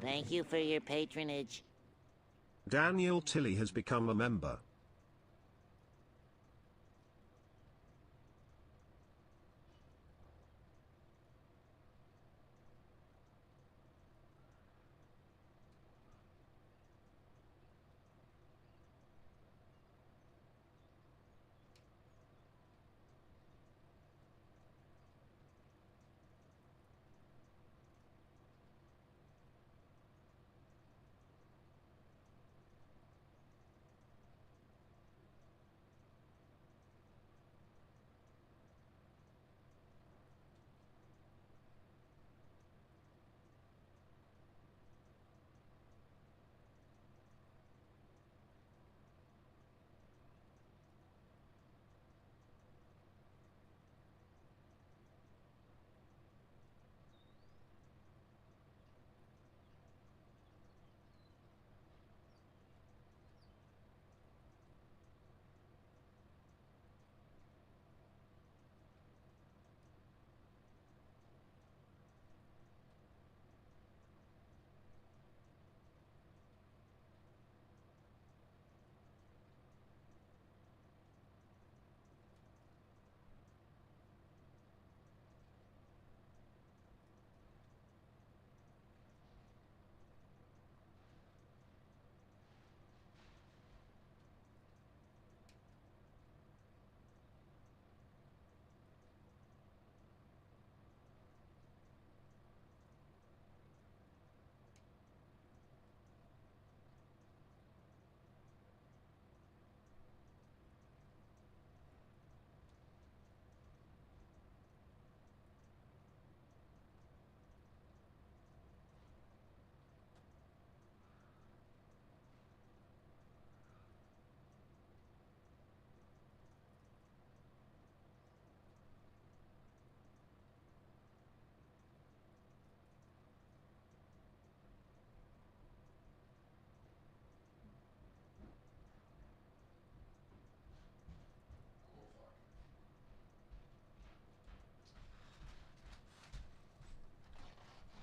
Thank you for your patronage. Daniel Tilly has become a member.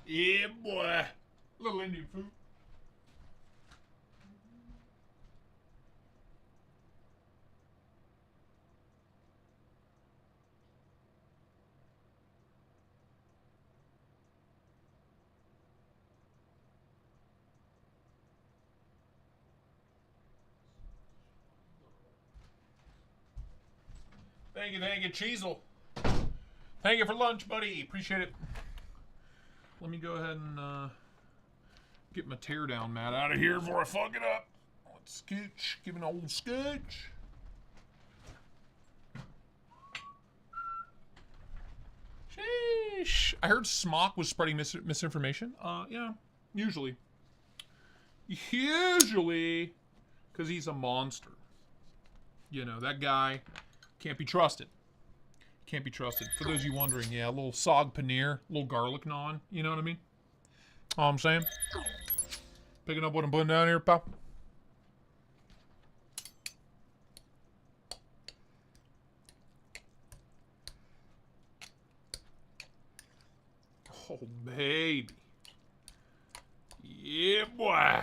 Yeah, boy. Little Indian food. Thank you, Cheezel. Thank you for lunch, buddy. Appreciate it. Let me go ahead and get my teardown mat out of here before I fuck it up. Let's scooch. Give it an old scooch. Sheesh. I heard Smock was spreading misinformation. Yeah, usually. Usually, because he's a monster. You know, that guy can't be trusted. Can't be trusted. For those of you wondering, yeah, a little sog paneer, a little garlic naan, you know what I mean? All I'm saying. Picking up what I'm putting down here, pal. Oh, baby. Yeah, boy.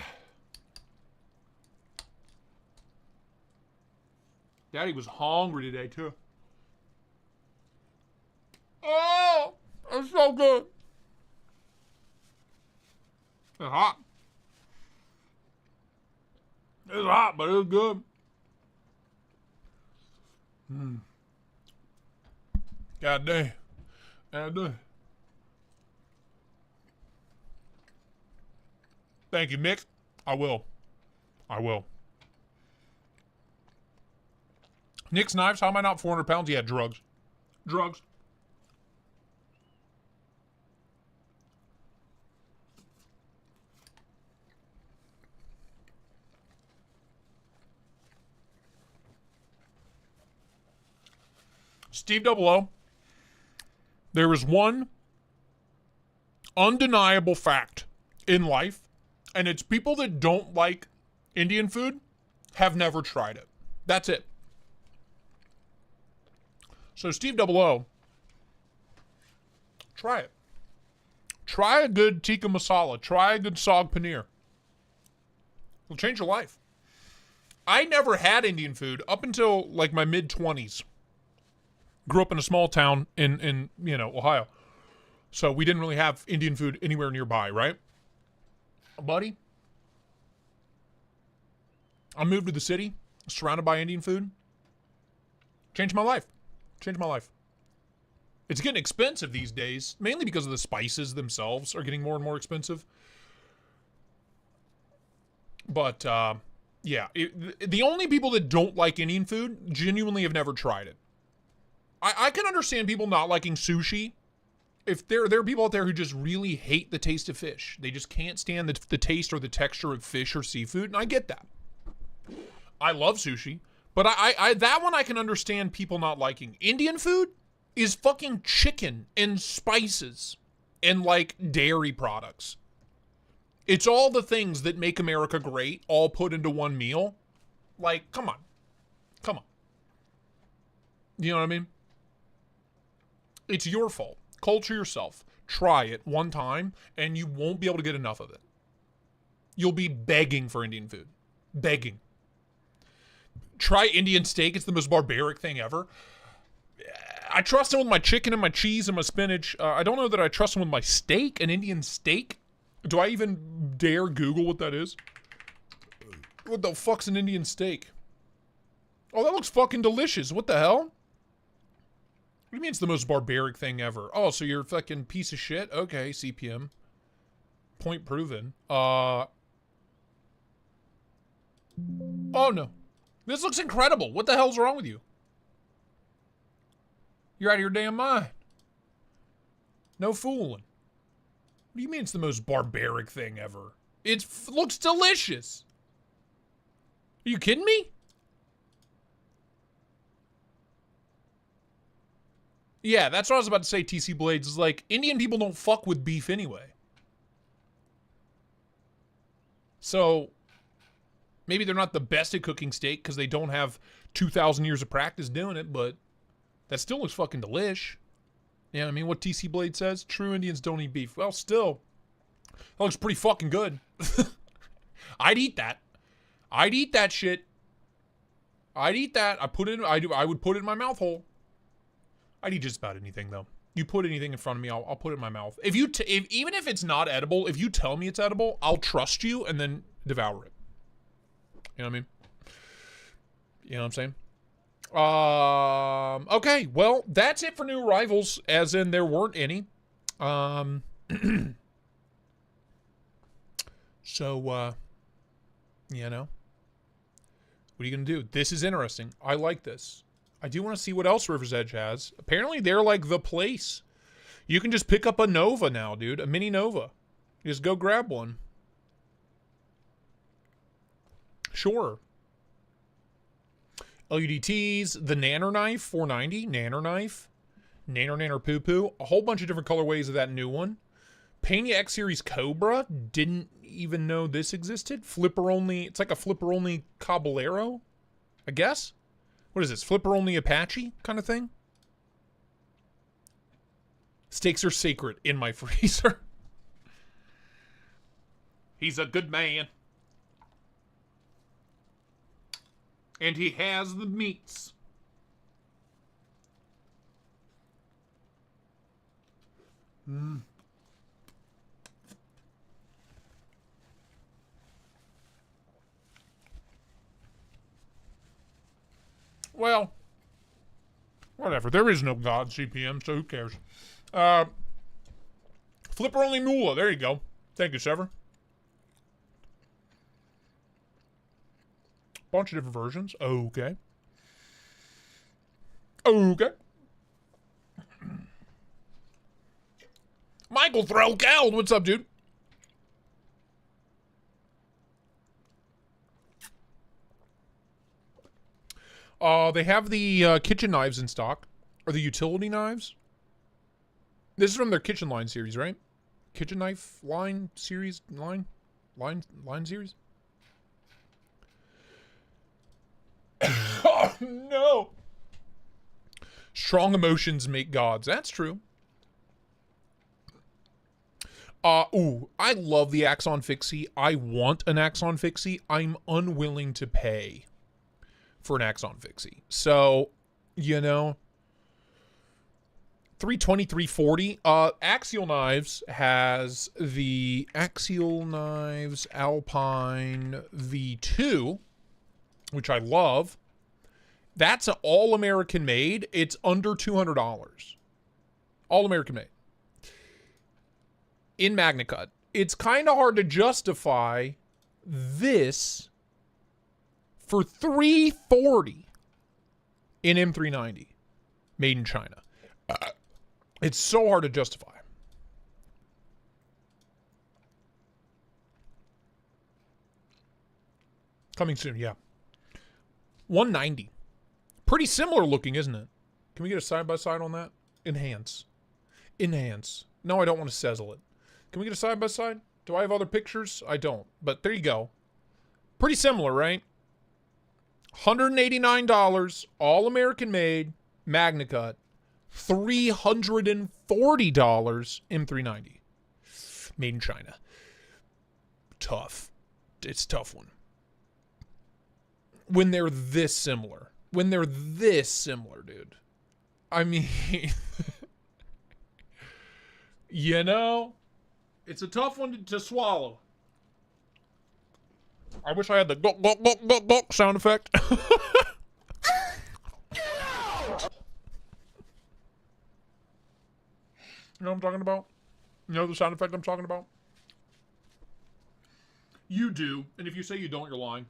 Daddy was hungry today, too. Oh, it's so good. It's hot. It's hot, but it's good. God damn. God damn. Thank you, Nick. I will. I will. Nick's Knives, how am I not 400 pounds? Yeah, drugs. Drugs. Steve Double O, there is one undeniable fact in life, and it's people that don't like Indian food have never tried it. That's it. So Steve Double O, try it. Try a good tikka masala. Try a good sog paneer. It'll change your life. I never had Indian food up until like my mid-20s. Grew up in a small town in you know, Ohio. So we didn't really have Indian food anywhere nearby, right? Buddy, I moved to the city, surrounded by Indian food. Changed my life. Changed my life. It's getting expensive these days, mainly because of the spices themselves are getting more and more expensive. But, yeah. The only people that don't like Indian food genuinely have never tried it. I can understand people not liking sushi. If there are people out there who just really hate the taste of fish. They just can't stand the taste or the texture of fish or seafood, and I get that. I love sushi, but I that one I can understand people not liking. Indian food is fucking chicken and spices and like dairy products. It's all the things that make America great, all put into one meal. Like, come on. Come on. You know what I mean? It's your fault. Culture yourself. Try it one time, and you won't be able to get enough of it. You'll be begging for Indian food. Begging. Try Indian steak. It's the most barbaric thing ever. I trust him with my chicken and my cheese and my spinach. I don't know that I trust him with my steak, an Indian steak. Do I even dare Google what that is? What the fuck's an Indian steak? Oh, that looks fucking delicious. What the hell? What do you mean it's the most barbaric thing ever? Oh, so you're a fucking piece of shit? Okay, CPM. Point proven. Oh, no. This looks incredible. What the hell's wrong with you? You're out of your damn mind. No fooling. What do you mean it's the most barbaric thing ever? It looks delicious. Are you kidding me? Yeah, that's what I was about to say, TC Blades. Is like, Indian people don't fuck with beef anyway. So, maybe they're not the best at cooking steak because they don't have 2,000 years of practice doing it, but that still looks fucking delish. You know what I mean? What TC Blade says? True Indians don't eat beef. Well, still, that looks pretty fucking good. I'd eat that. I'd eat that shit. I'd eat that. I would put it in my mouth hole. I'd eat just about anything, though. You put anything in front of me, I'll put it in my mouth. Even if it's not edible, if you tell me it's edible, I'll trust you and then devour it. You know what I mean? You know what I'm saying? Okay, well, that's it for new arrivals, as in there weren't any. So, you know, what are you going to do? This is interesting. I like this. I do want to see what else River's Edge has. Apparently, they're like the place. You can just pick up a Nova now, dude. A mini Nova. Just go grab one. Sure. LUDTs, the Nanner Knife, 490, Nanner Knife, Nanner Poo Poo, a whole bunch of different colorways of that new one. Pena X Series Cobra, didn't even know this existed. Flipper only, it's like a flipper only Caballero, I guess. What is this, flipper only Apache kind of thing? Steaks are sacred in my freezer. He's a good man. And he has the meats. Well, whatever. There is no God CPM, so who cares? Flipper only Mula. There you go. Thank you, Sever. Bunch of different versions. Okay. Okay. Michael Threlkeld, what's up, dude? They have the kitchen knives in stock. Or the utility knives. This is from their kitchen line series, right? Kitchen knife line series? Line series? Oh, no. Strong emotions make gods. That's true. Ooh, I love the Axon Fixie. I want an Axon Fixie. I'm unwilling to pay for an Axon Fixie. So, you know, 320, 340. Axial Knives has the Axial Knives Alpine V2, which I love. That's an all-American made. It's under $200. All-American made. In MagnaCut. It's kind of hard to justify this for $340 in M390 made in China. It's so hard to justify. Coming soon, yeah. 190. Pretty similar looking, isn't it? Can we get a side-by-side on that? Enhance. Enhance. No, I don't want to sizzle it. Can we get a side-by-side? Do I have other pictures? I don't. But there you go. Pretty similar, right? $189, all American made, MagnaCut. $340 M390. Made in China. Tough. It's a tough one. When they're this similar. When they're this similar, dude. I mean, you know, it's a tough one to swallow. I wish I had the gulp, gulp, gulp, gulp, gulp sound effect. You know what I'm talking about? You know the sound effect I'm talking about? You do, and if you say you don't, you're lying.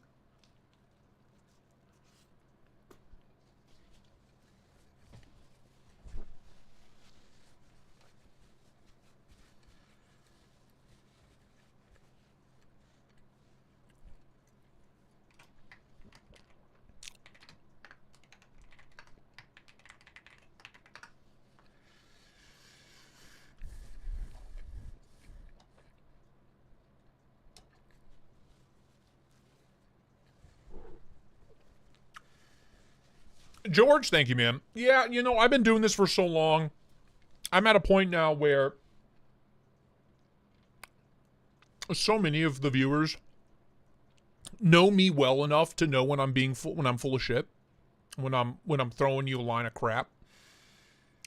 George, thank you, man. Yeah, you know, I've been doing this for so long. I'm at a point now where so many of the viewers know me well enough to know when I'm being when I'm full of shit, when I'm throwing you a line of crap.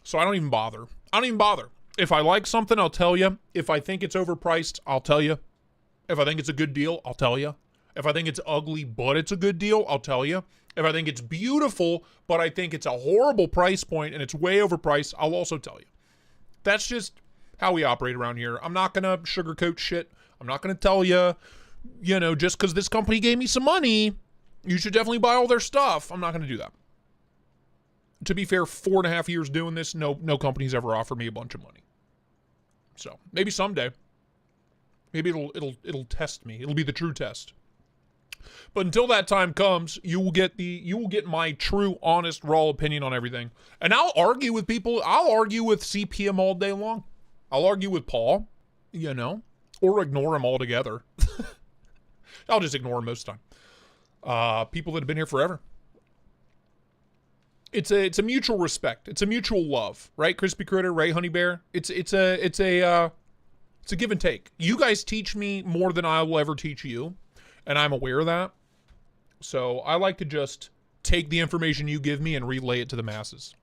So I don't even bother. I don't even bother. If I like something, I'll tell you. If I think it's overpriced, I'll tell you. If I think it's a good deal, I'll tell you. If I think it's ugly but it's a good deal, I'll tell you. If I think it's beautiful, but I think it's a horrible price point and it's way overpriced, I'll also tell you. That's just how we operate around here. I'm not going to sugarcoat shit. I'm not going to tell you, you know, just because this company gave me some money, you should definitely buy all their stuff. I'm not going to do that. To be fair, 4.5 years doing this, no company's ever offered me a bunch of money. So maybe someday, maybe it'll test me. It'll be the true test. But until that time comes, you will get my true, honest, raw opinion on everything. And I'll argue with people. I'll argue with CPM all day long. I'll argue with Paul, you know, or ignore him altogether. I'll just ignore him most of the time. People that have been here forever. It's a mutual respect. It's a mutual love, right? Crispy Critter, right? Honey Bear. It's a give and take. You guys teach me more than I will ever teach you, and I'm aware of that. So I like to just take the information you give me and relay it to the masses.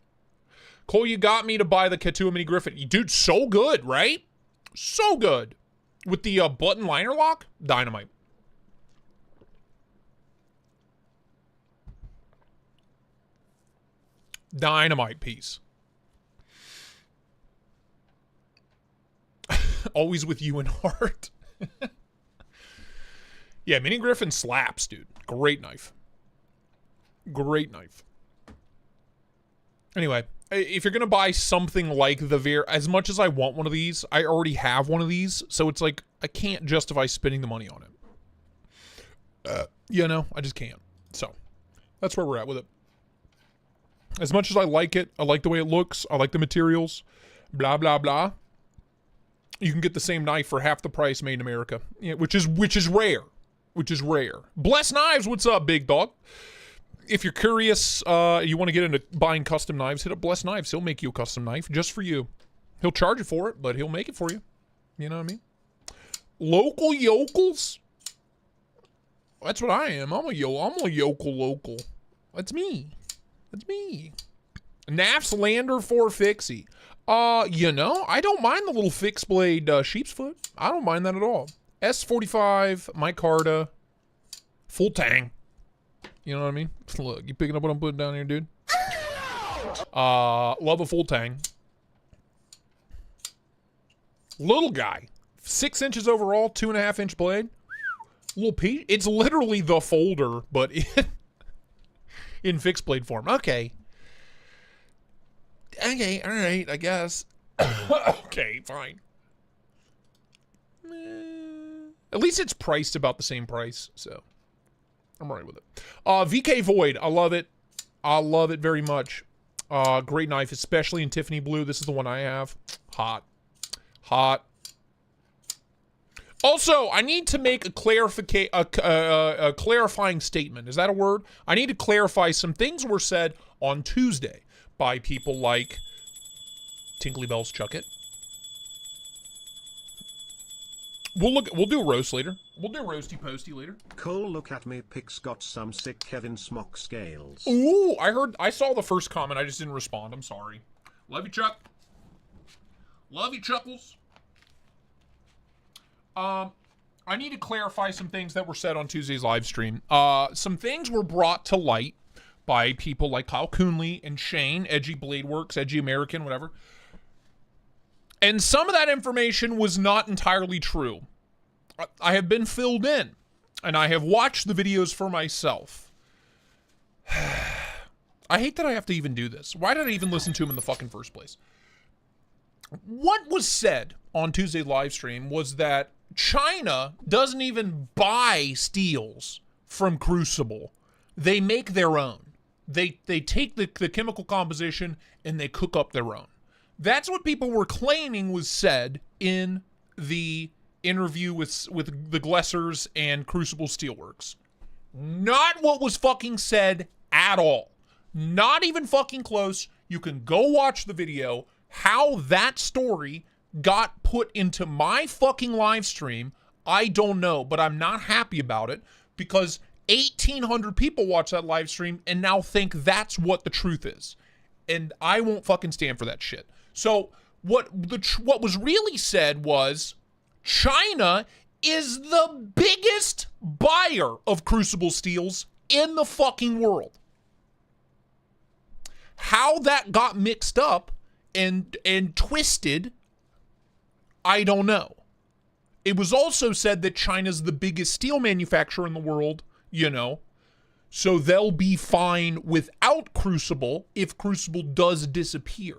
Cole, you got me to buy the Katua Mini Griffin. Dude, so good, right? So good. With the button liner lock, dynamite. Dynamite piece. Always with you in heart. Yeah, Mini Griffin slaps, dude. Great knife. Great knife. Anyway, if you're going to buy something like the as much as I want one of these, I already have one of these, so it's like, I can't justify spending the money on it. You know, I just can't. So, that's where we're at with it. As much as I like it, I like the way it looks, I like the materials, blah, blah, blah. You can get the same knife for half the price made in America, yeah, which is rare. Which is rare. Bless Knives, what's up, big dog? If you're curious, you want to get into buying custom knives, hit up Bless Knives. He'll make you a custom knife just for you. He'll charge you for it, but he'll make it for you. You know what I mean? Local yokels? That's what I am. I'm a yokel local. That's me. That's me. KNAFS Lander 4 Fixie. You know, I don't mind the little fixed blade sheep's foot. I don't mind that at all. S45, micarta, full tang. You know what I mean? Look, you picking up what I'm putting down here, dude? Love a full tang. Little guy. 6 inches overall, 2.5 inch blade. Little piece. It's literally the folder, but in fixed blade form. Okay. Okay, alright, I guess. Okay, fine. At least it's priced about the same price, so I'm right with it. VK Void, I love it. I love it very much. Great knife, especially in Tiffany blue. This is the one I have. Hot. Hot. Also, I need to make a clarifying statement. Is that a word? I need to clarify some things were said on Tuesday by people like Tinkly Bells Chuck It. We'll do a roast later. We'll do a roasty posty later. Cole, look at me, pics got some sick Kevin Smock scales. Ooh, I saw the first comment. I just didn't respond. I'm sorry. Love you, Chuck. Love you, Chuckles. I need to clarify some things that were said on Tuesday's live stream. Some things were brought to light by people like Kyle Coonley and Shane, Edgy Blade Works, Edgy American, whatever. And some of that information was not entirely true. I have been filled in, and I have watched the videos for myself. I hate that I have to even do this. Why did I even listen to him in the fucking first place? What was said on Tuesday's live stream was that China doesn't even buy steels from Crucible. They make their own. They take the chemical composition and they cook up their own. That's what people were claiming was said in the interview with the Glessers and Crucible Steelworks. Not what was fucking said at all. Not even fucking close. You can go watch the video. How that story got put into my fucking live stream, I don't know, but I'm not happy about it because 1,800 people watch that live stream and now think that's what the truth is. And I won't fucking stand for that shit. So what was really said was China is the biggest buyer of Crucible steels in the fucking world. How that got mixed up and twisted, I don't know. It was also said that China's the biggest steel manufacturer in the world, you know, so they'll be fine without Crucible if Crucible does disappear.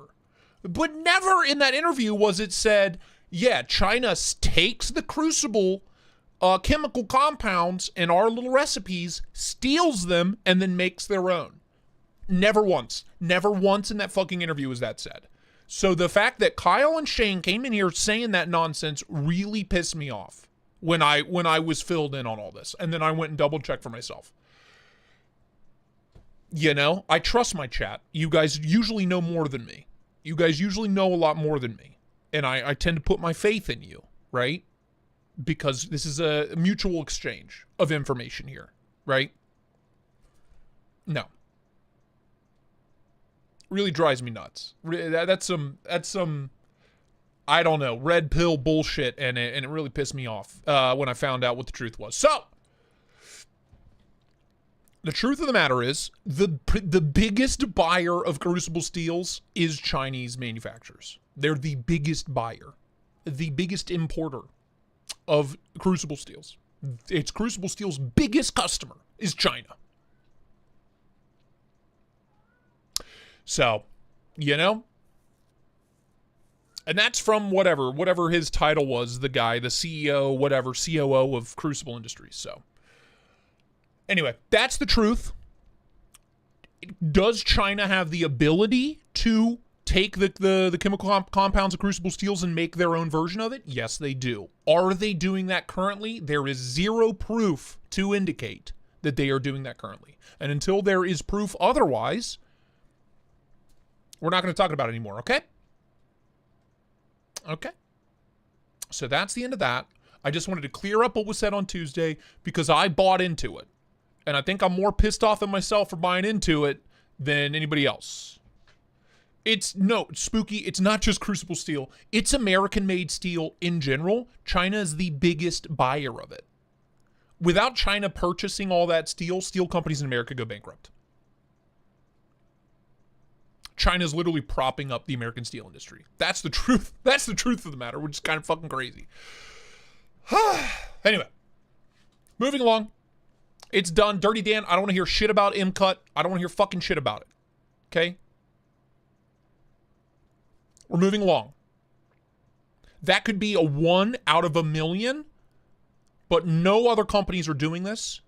But never in that interview was it said, yeah, China takes the Crucible chemical compounds in our little recipes, steals them, and then makes their own. Never once in that fucking interview was that said. So the fact that Kyle and Shane came in here saying that nonsense really pissed me off when I was filled in on all this. And then I went and double checked for myself. You know, I trust my chat. You guys usually know more than me. You guys usually know a lot more than me. And I tend to put my faith in you, right? Because this is a mutual exchange of information here, right? No. Really drives me nuts. That's some I don't know, red pill bullshit, and it really pissed me off when I found out what the truth was. So the truth of the matter is the biggest buyer of Crucible steels is Chinese manufacturers. They're the biggest buyer, the biggest importer of Crucible steels. It's Crucible steel's biggest customer is China. So, you know, and that's from whatever his title was, the guy, the CEO, whatever, COO of Crucible Industries. So, anyway, that's the truth. Does China have the ability to take the chemical compounds of Crucible steels and make their own version of it? Yes, they do. Are they doing that currently? There is zero proof to indicate that they are doing that currently. And until there is proof otherwise, we're not going to talk about it anymore, okay? Okay. So that's the end of that. I just wanted to clear up what was said on Tuesday because I bought into it. And I think I'm more pissed off at myself for buying into it than anybody else. It's spooky. It's not just Crucible steel. It's American-made steel in general. China is the biggest buyer of it. Without China purchasing all that steel companies in America go bankrupt. China's literally propping up the American steel industry. That's the truth. That's the truth of the matter, which is kind of fucking crazy. Anyway, moving along. It's done. Dirty Dan, I don't want to hear shit about M-Cut. I don't want to hear fucking shit about it. Okay? We're moving along. That could be a 1 out of a million, but no other companies are doing this.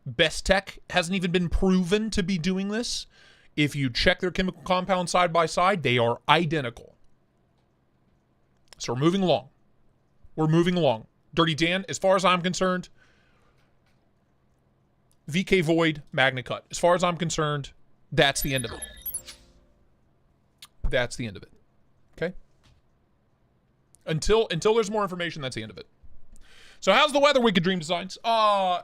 Best Tech hasn't even been proven to be doing this. If you check their chemical compounds side by side, they are identical. So we're moving along. We're moving along. Dirty Dan, as far as I'm concerned, VK Void, Magna Cut. As far as I'm concerned, that's the end of it. That's the end of it. Okay? Until there's more information, that's the end of it. So how's the weather, Wicked Dream Designs?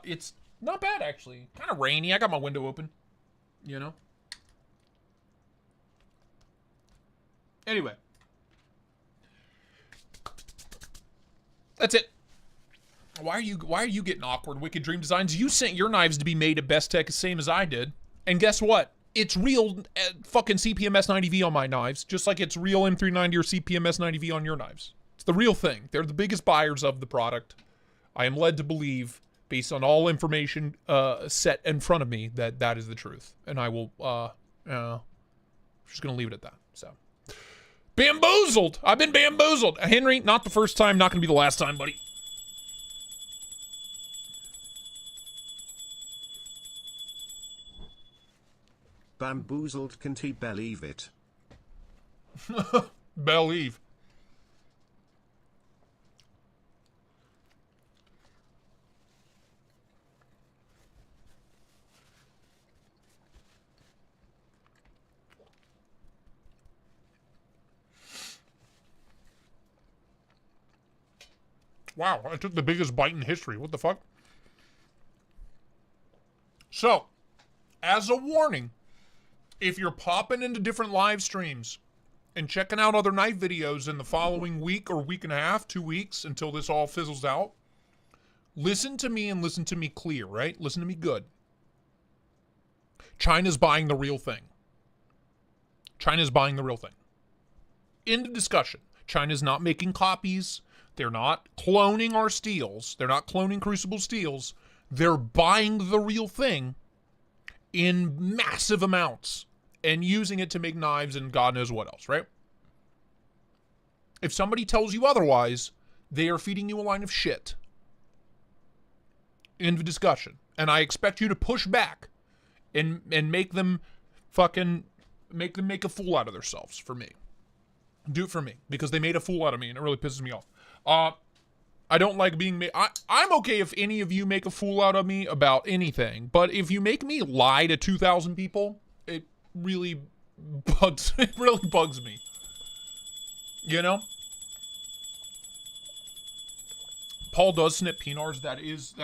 It's not bad, actually. Kind of rainy. I got my window open. You know? Anyway. That's it. Why are you getting awkward, Wicked Dream Designs? You sent your knives to be made at Best Tech the same as I did. And guess what? It's real fucking CPMS 90V on my knives, just like it's real M390 or CPMS 90V on your knives. It's the real thing. They're the biggest buyers of the product. I am led to believe, based on all information set in front of me, that that is the truth. And I will, just going to leave it at that. So, bamboozled. I've been bamboozled. Henry, not the first time, not going to be the last time, buddy. Bamboozled, can't he believe it? Believe. Wow, I took the biggest bite in history. What the fuck? So, as a warning, if you're popping into different live streams and checking out other knife videos in the following week or week and a half, 2 weeks, until this all fizzles out, listen to me and listen to me clear, right? Listen to me good. China's buying the real thing. China's buying the real thing. End of discussion. China's not making copies. They're not cloning our steels. They're not cloning Crucible steels. They're buying the real thing in massive amounts and using it to make knives and God knows what else, right? If somebody tells you otherwise, they are feeding you a line of shit. End of discussion. And I expect you to push back and make them make a fool out of themselves for me. Do it for me, because they made a fool out of me and it really pisses me off. I don't like being made. I'm okay if any of you make a fool out of me about anything, but if you make me lie to 2,000 people, it really bugs me. You know? Paul does snip penars. That is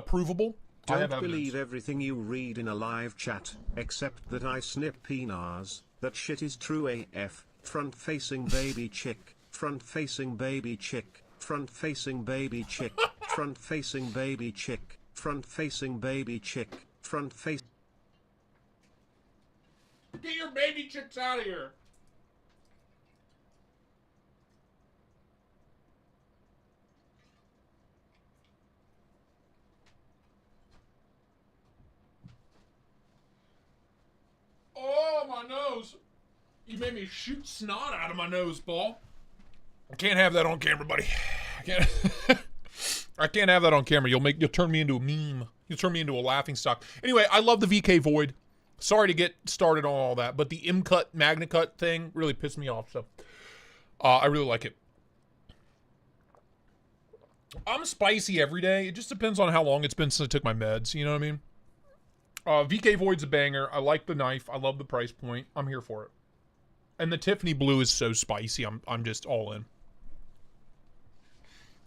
provable. Don't believe everything you read in a live chat, except that I snip penars. That shit is true AF. Front-facing baby chick. Front-facing baby chick. Front-facing baby chick. Front-facing baby chick. Front-facing baby chick. Front-face. Get your baby chicks out of here. Oh, my nose. You made me shoot snot out of my nose, Paul. I can't have that on camera, buddy. I can't have that on camera. You'll turn me into a meme. You'll turn me into a laughing stock. Anyway, I love the VK Void. Sorry to get started on all that, but the M-Cut, Magna-Cut thing really pissed me off, so I really like it. I'm spicy every day. It just depends on how long it's been since I took my meds, you know what I mean? VK Void's a banger. I like the knife. I love the price point. I'm here for it. And the Tiffany blue is so spicy. I'm just all in.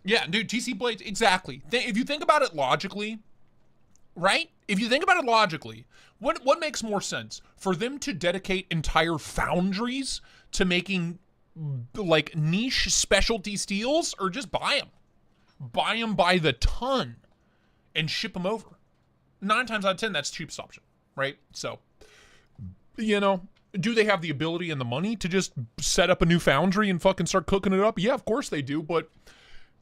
Yeah, dude, TC blades, exactly. If you think about it logically, right? If you think about it logically, what makes more sense? For them to dedicate entire foundries to making like niche specialty steels, or just buy them? Buy them by the ton and ship them over. 9 times out of 10, that's the cheapest option, right? So, you know, do they have the ability and the money to just set up a new foundry and fucking start cooking it up? Yeah, of course they do, but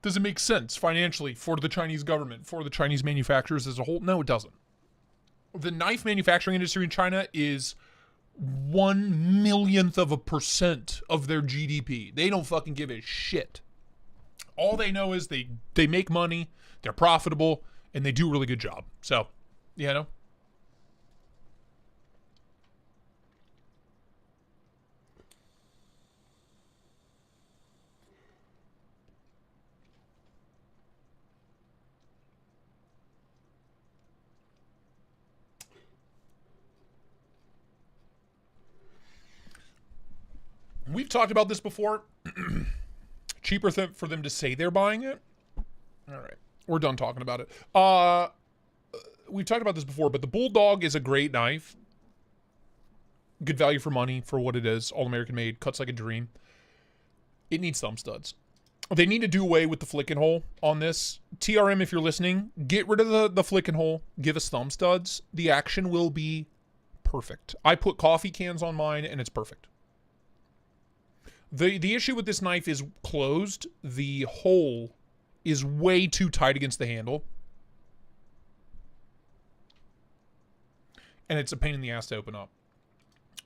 does it make sense financially for the Chinese government, for the Chinese manufacturers as a whole? No, it doesn't. The knife manufacturing industry in China is 1/1,000,000% of their GDP. They don't fucking give a shit. All they know is they make money, they're profitable, and they do a really good job. So, you know. We've talked about this before. Cheaper for them to say they're buying it. All right. We're done talking about it. We've talked about this before, but the Bulldog is a great knife. Good value for money for what it is. All American made. Cuts like a dream. It needs thumb studs. They need to do away with the flick and hole on this. TRM, if you're listening, get rid of the flick and hole. Give us thumb studs. The action will be perfect. I put coffee cans on mine, and it's perfect. The issue with this knife is closed. The hole is way too tight against the handle. And it's a pain in the ass to open up.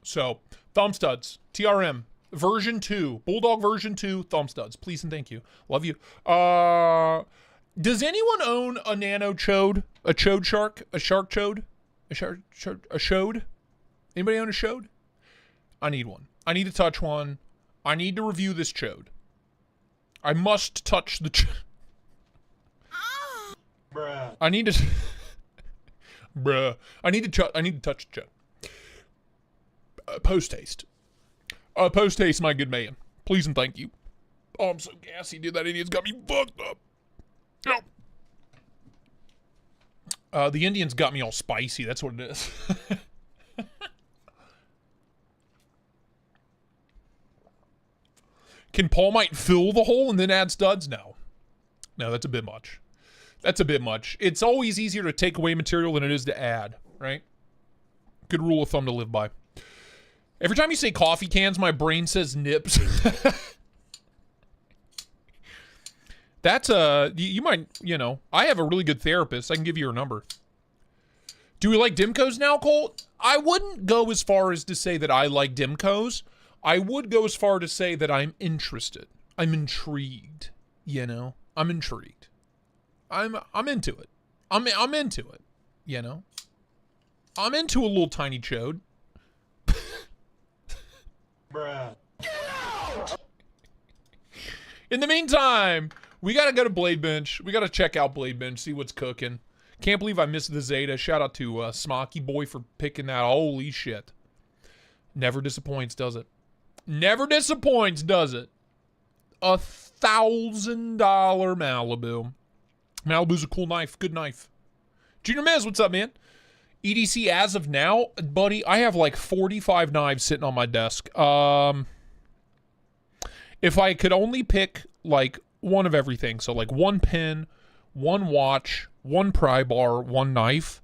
So, thumb studs. TRM. Version 2. Bulldog version 2. Thumb studs. Please and thank you. Love you. Does anyone own a nano chode? A chode shark? A shark chode? A chode? Anybody own a chode? I need one. I need to touch one. I need to review this chode. I must touch the Bruh. I need to Bruh. I need to touch the chode. Post haste. Post haste, my good man. Please and thank you. Oh, I'm so gassy, dude. That idiot's got me fucked up. Oh. The Indians got me all spicy. That's what it is. Can Paul might fill the hole and then add studs? No. No, that's a bit much. That's a bit much. It's always easier to take away material than it is to add, right? Good rule of thumb to live by. Every time you say coffee cans, my brain says nips. That's you might, you know, I have a really good therapist. I can give you her number. Do we like Dimcos now, Colt? I wouldn't go as far as to say that I like Dimcos. I would go as far to say that I'm interested. I'm intrigued, you know? I'm intrigued. I'm into it. I'm into it, you know? I'm into a little tiny chode. Bruh. In the meantime, we gotta go to BLADEBINGE. We gotta check out BLADEBINGE, see what's cooking. Can't believe I missed the Zeta. Shout out to Smoky Boy for picking that. Holy shit. Never disappoints, does it? Never disappoints, does it? $1,000 Malibu. Malibu's a cool knife. Good knife. Junior Miz, what's up, man? EDC as of now, buddy, I have like 45 knives sitting on my desk. If I could only pick like one of everything, so like one pin, one watch, one pry bar, one knife.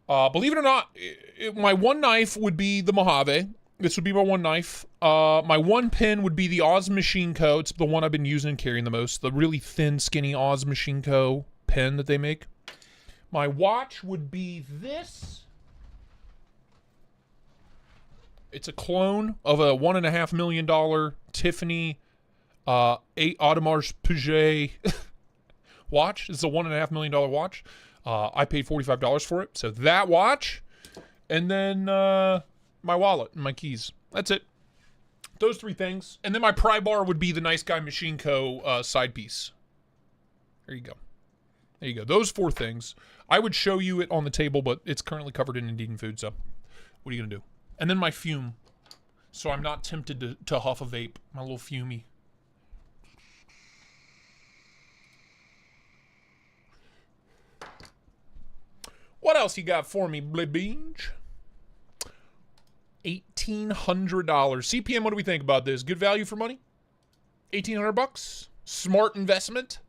Believe it or not, my one knife would be the Mojave. This would be my one knife. My one pin would be the Oz Machine Co. It's the one I've been using and carrying the most. The really thin, skinny Oz Machine Co. pen that they make. My watch would be this. It's a clone of a $1.5 million Tiffany 8 Audemars Piguet watch. It's a $1.5 million watch. I paid $45 for it. So that watch, and then my wallet and my keys. That's it. Those three things. And then my pry bar would be the Nice Guy Machine Co. Side piece. There you go. There you go. Those four things. I would show you it on the table, but it's currently covered in Indian food, so what are you going to do? And then my fume, so I'm not tempted to huff a vape. My little fumey. What else you got for me, BLADEBINGE? $1,800. CPM, what do we think about this? Good value for money? $1,800? Smart investment?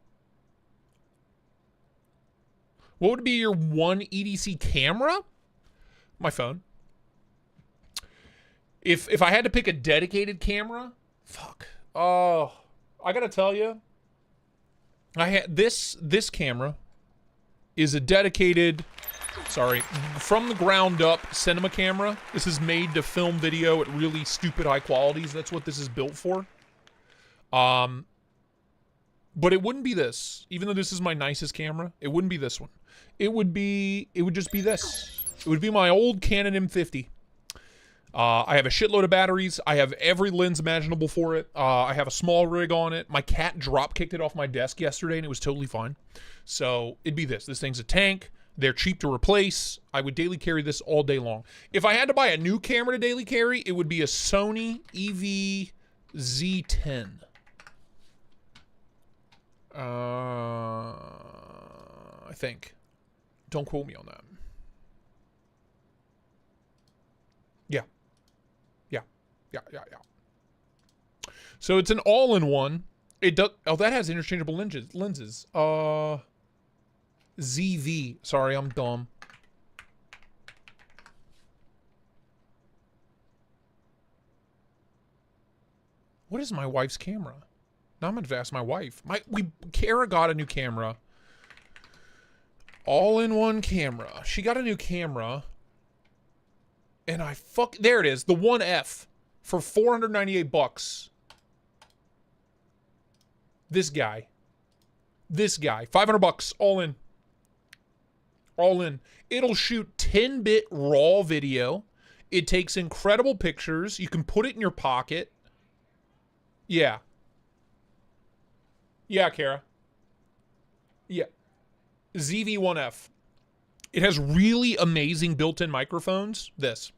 What would be your one EDC camera? My phone. If I had to pick a dedicated camera, fuck. Oh, I gotta tell you, I had this camera is a dedicated, sorry, from the ground up cinema camera. This is made to film video at really stupid high qualities. That's what this is built for. But it wouldn't be this. Even though this is my nicest camera, it wouldn't be this one. It would just be this. It would be my old Canon M50. I have a shitload of batteries. I have every lens imaginable for it. I have a small rig on it. My cat drop kicked it off my desk yesterday and it was totally fine. So it'd be this. This thing's a tank. They're cheap to replace. I would daily carry this all day long. If I had to buy a new camera to daily carry, it would be a Sony EV-Z10. I think. Don't quote me on that. Yeah. So it's an all-in-one. It does. Oh, that has interchangeable lenses. ZV. Sorry, I'm dumb. What is my wife's camera? Now I'm gonna ask my wife. Kara got a new camera. All-in-one camera. She got a new camera. And there it is. The 1F for $498. This guy. 500 bucks. All in. It'll shoot 10-bit raw video. It takes incredible pictures. You can put it in your pocket. Yeah. Yeah, Kara. Yeah. ZV-1F. It has really amazing built-in microphones. This.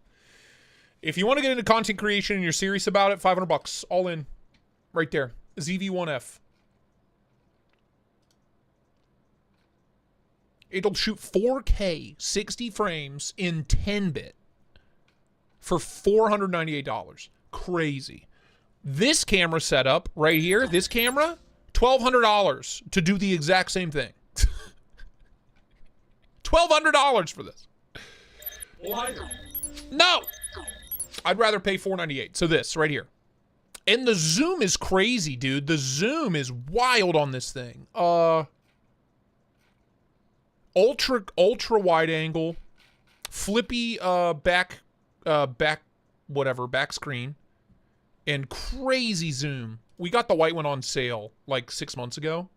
If you want to get into content creation and you're serious about it, 500 bucks. All in. Right there. ZV-1F. It'll shoot 4K 60 frames in 10-bit for $498. Crazy. This camera setup right here, this camera, $1,200 to do the exact same thing. $1,200 for this. No. I'd rather pay $498. So this right here. And the zoom is crazy, dude. The zoom is wild on this thing. Ultra wide angle, flippy back screen, and crazy zoom. We got the white one on sale like 6 months ago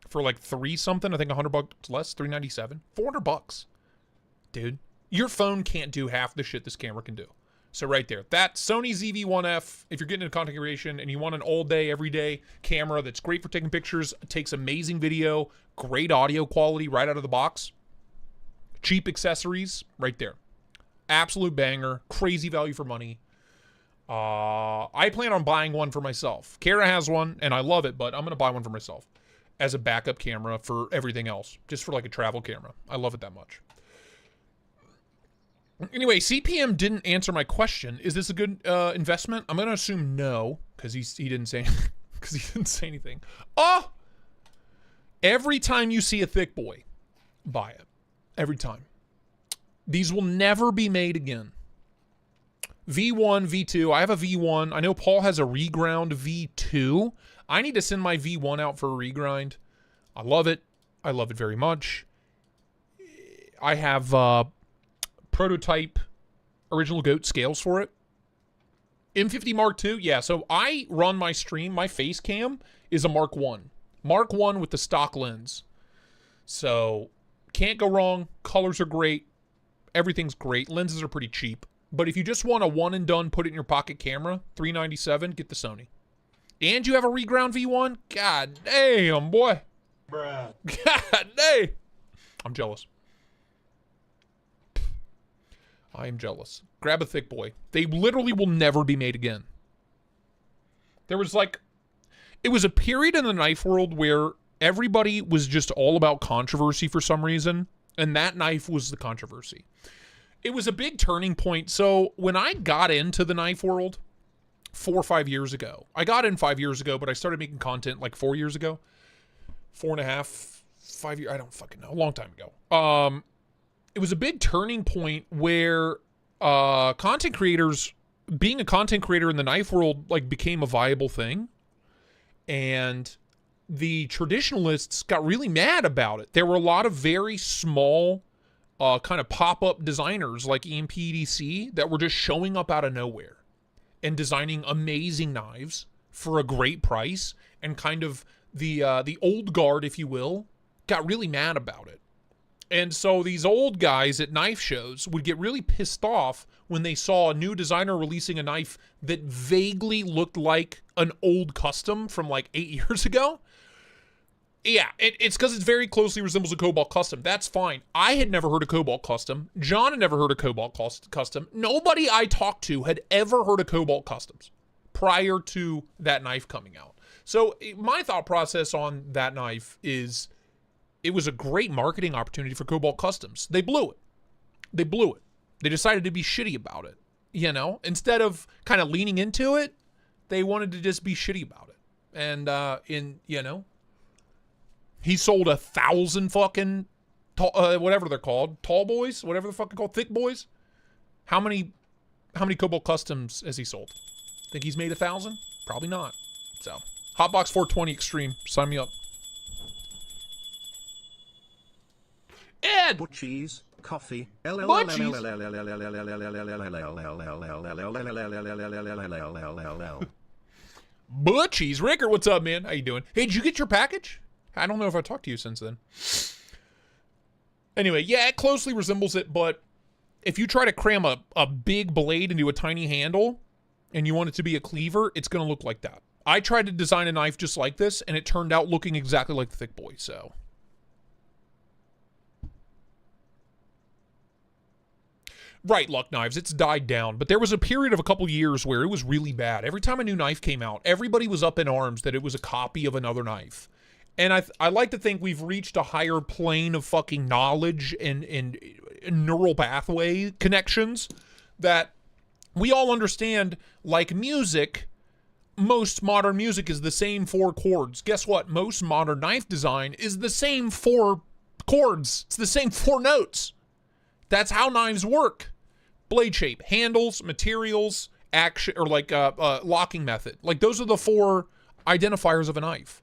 for like 3 something. I think $100 less, $397, $400, dude. Your phone can't do half the shit this camera can do. So right there, that Sony ZV-1F, if you're getting into content creation and you want an all day, every day camera that's great for taking pictures, takes amazing video, great audio quality right out of the box, cheap accessories, right there. Absolute banger, crazy value for money. I plan on buying one for myself. Kara has one and I love it, but I'm going to buy one for myself as a backup camera for everything else, just for like a travel camera. I love it that much. Anyway, CPM didn't answer my question. Is this a good investment? I'm gonna assume no, because he didn't say because he didn't say anything. Oh, every time you see a thick boy, buy it. Every time. These will never be made again. V1, V2. I have a V1. I know Paul has a reground V2. I need to send my V1 out for a regrind. I love it. I love it very much. I have prototype original goat scales for it. M50 Mark II, yeah, so I run my stream, my face cam is a Mark 1. Mark 1 with the stock lens. So, can't go wrong. Colors are great. Everything's great. Lenses are pretty cheap. But if you just want a one and done, put it in your pocket camera, $397, get the Sony. And you have a reground V1? God damn, boy. Bruh. God damn. I'm jealous. I am jealous. Grab a thick boy. They literally will never be made again. There was like, it was a period in the knife world where everybody was just all about controversy for some reason, and that knife was the controversy. It was a big turning point. So when I got into the knife world 4 or 5 years ago, I got in 5 years ago, but I started making content like 4 years ago, 4.5, 5 years, I don't fucking know, a long time ago. It was a big turning point where content creators, being a content creator in the knife world, like became a viable thing. And the traditionalists got really mad about it. There were a lot of very small kind of pop-up designers like EMP-EDC that were just showing up out of nowhere and designing amazing knives for a great price. And kind of the old guard, if you will, got really mad about it. And so these old guys at knife shows would get really pissed off when they saw a new designer releasing a knife that vaguely looked like an old custom from like 8 years ago. Yeah, it's because it very closely resembles a Cobalt Custom. That's fine. I had never heard of Cobalt Custom. John had never heard of Cobalt Custom. Nobody I talked to had ever heard of Cobalt Customs prior to that knife coming out. So my thought process on that knife is, it was a great marketing opportunity for Cobalt Customs. They blew it. They blew it. They decided to be shitty about it. You know, instead of kind of leaning into it, they wanted to just be shitty about it. And, you know, he sold 1,000 fucking, whatever they're called, tall boys, whatever the fuck they're called, thick boys. How many Cobalt Customs has he sold? Think he's made 1,000? Probably not. So, Hotbox 420 Extreme, sign me up. Ed! Butchies, coffee, Butchies. Rickard, what's up, man? How you doing? Hey, did you get your package? I don't know if I talked to you since then. Anyway, yeah, it closely resembles it, but if you try to cram a big blade into a tiny handle and you want it to be a cleaver, it's going to look like that. I tried to design a knife just like this, and it turned out looking exactly like the thick boy, so. Right, Luck Knives, it's died down, but there was a period of a couple years where it was really bad. Every time a new knife came out, everybody was up in arms that it was a copy of another knife. And I like to think we've reached a higher plane of fucking knowledge and neural pathway connections that we all understand, like music, most modern music is the same 4 chords. Guess what? Most modern knife design is the same 4 chords. It's the same 4 notes. That's how knives work. Blade shape, handles, materials, action, or like locking method. Like those are the 4 identifiers of a knife.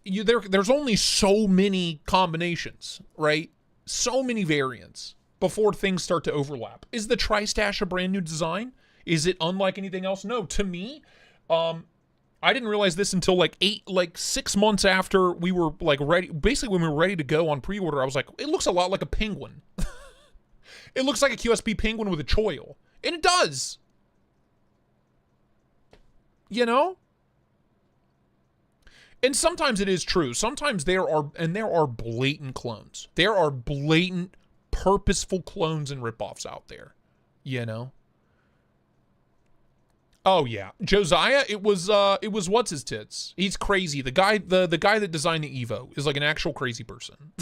There's only so many combinations, right? So many variants before things start to overlap. Is the Tristache a brand new design? Is it unlike anything else? No. To me, I didn't realize this until like 6 months after we were like ready. Basically, when we were ready to go on pre-order, I was like, it looks a lot like a penguin. It looks like a QSP penguin with a choil. And it does. You know? And sometimes it is true. Sometimes there are blatant clones. There are blatant, purposeful clones and ripoffs out there. You know? Oh yeah, Josiah. It was what's his tits. He's crazy. The guy that designed the Evo is like an actual crazy person.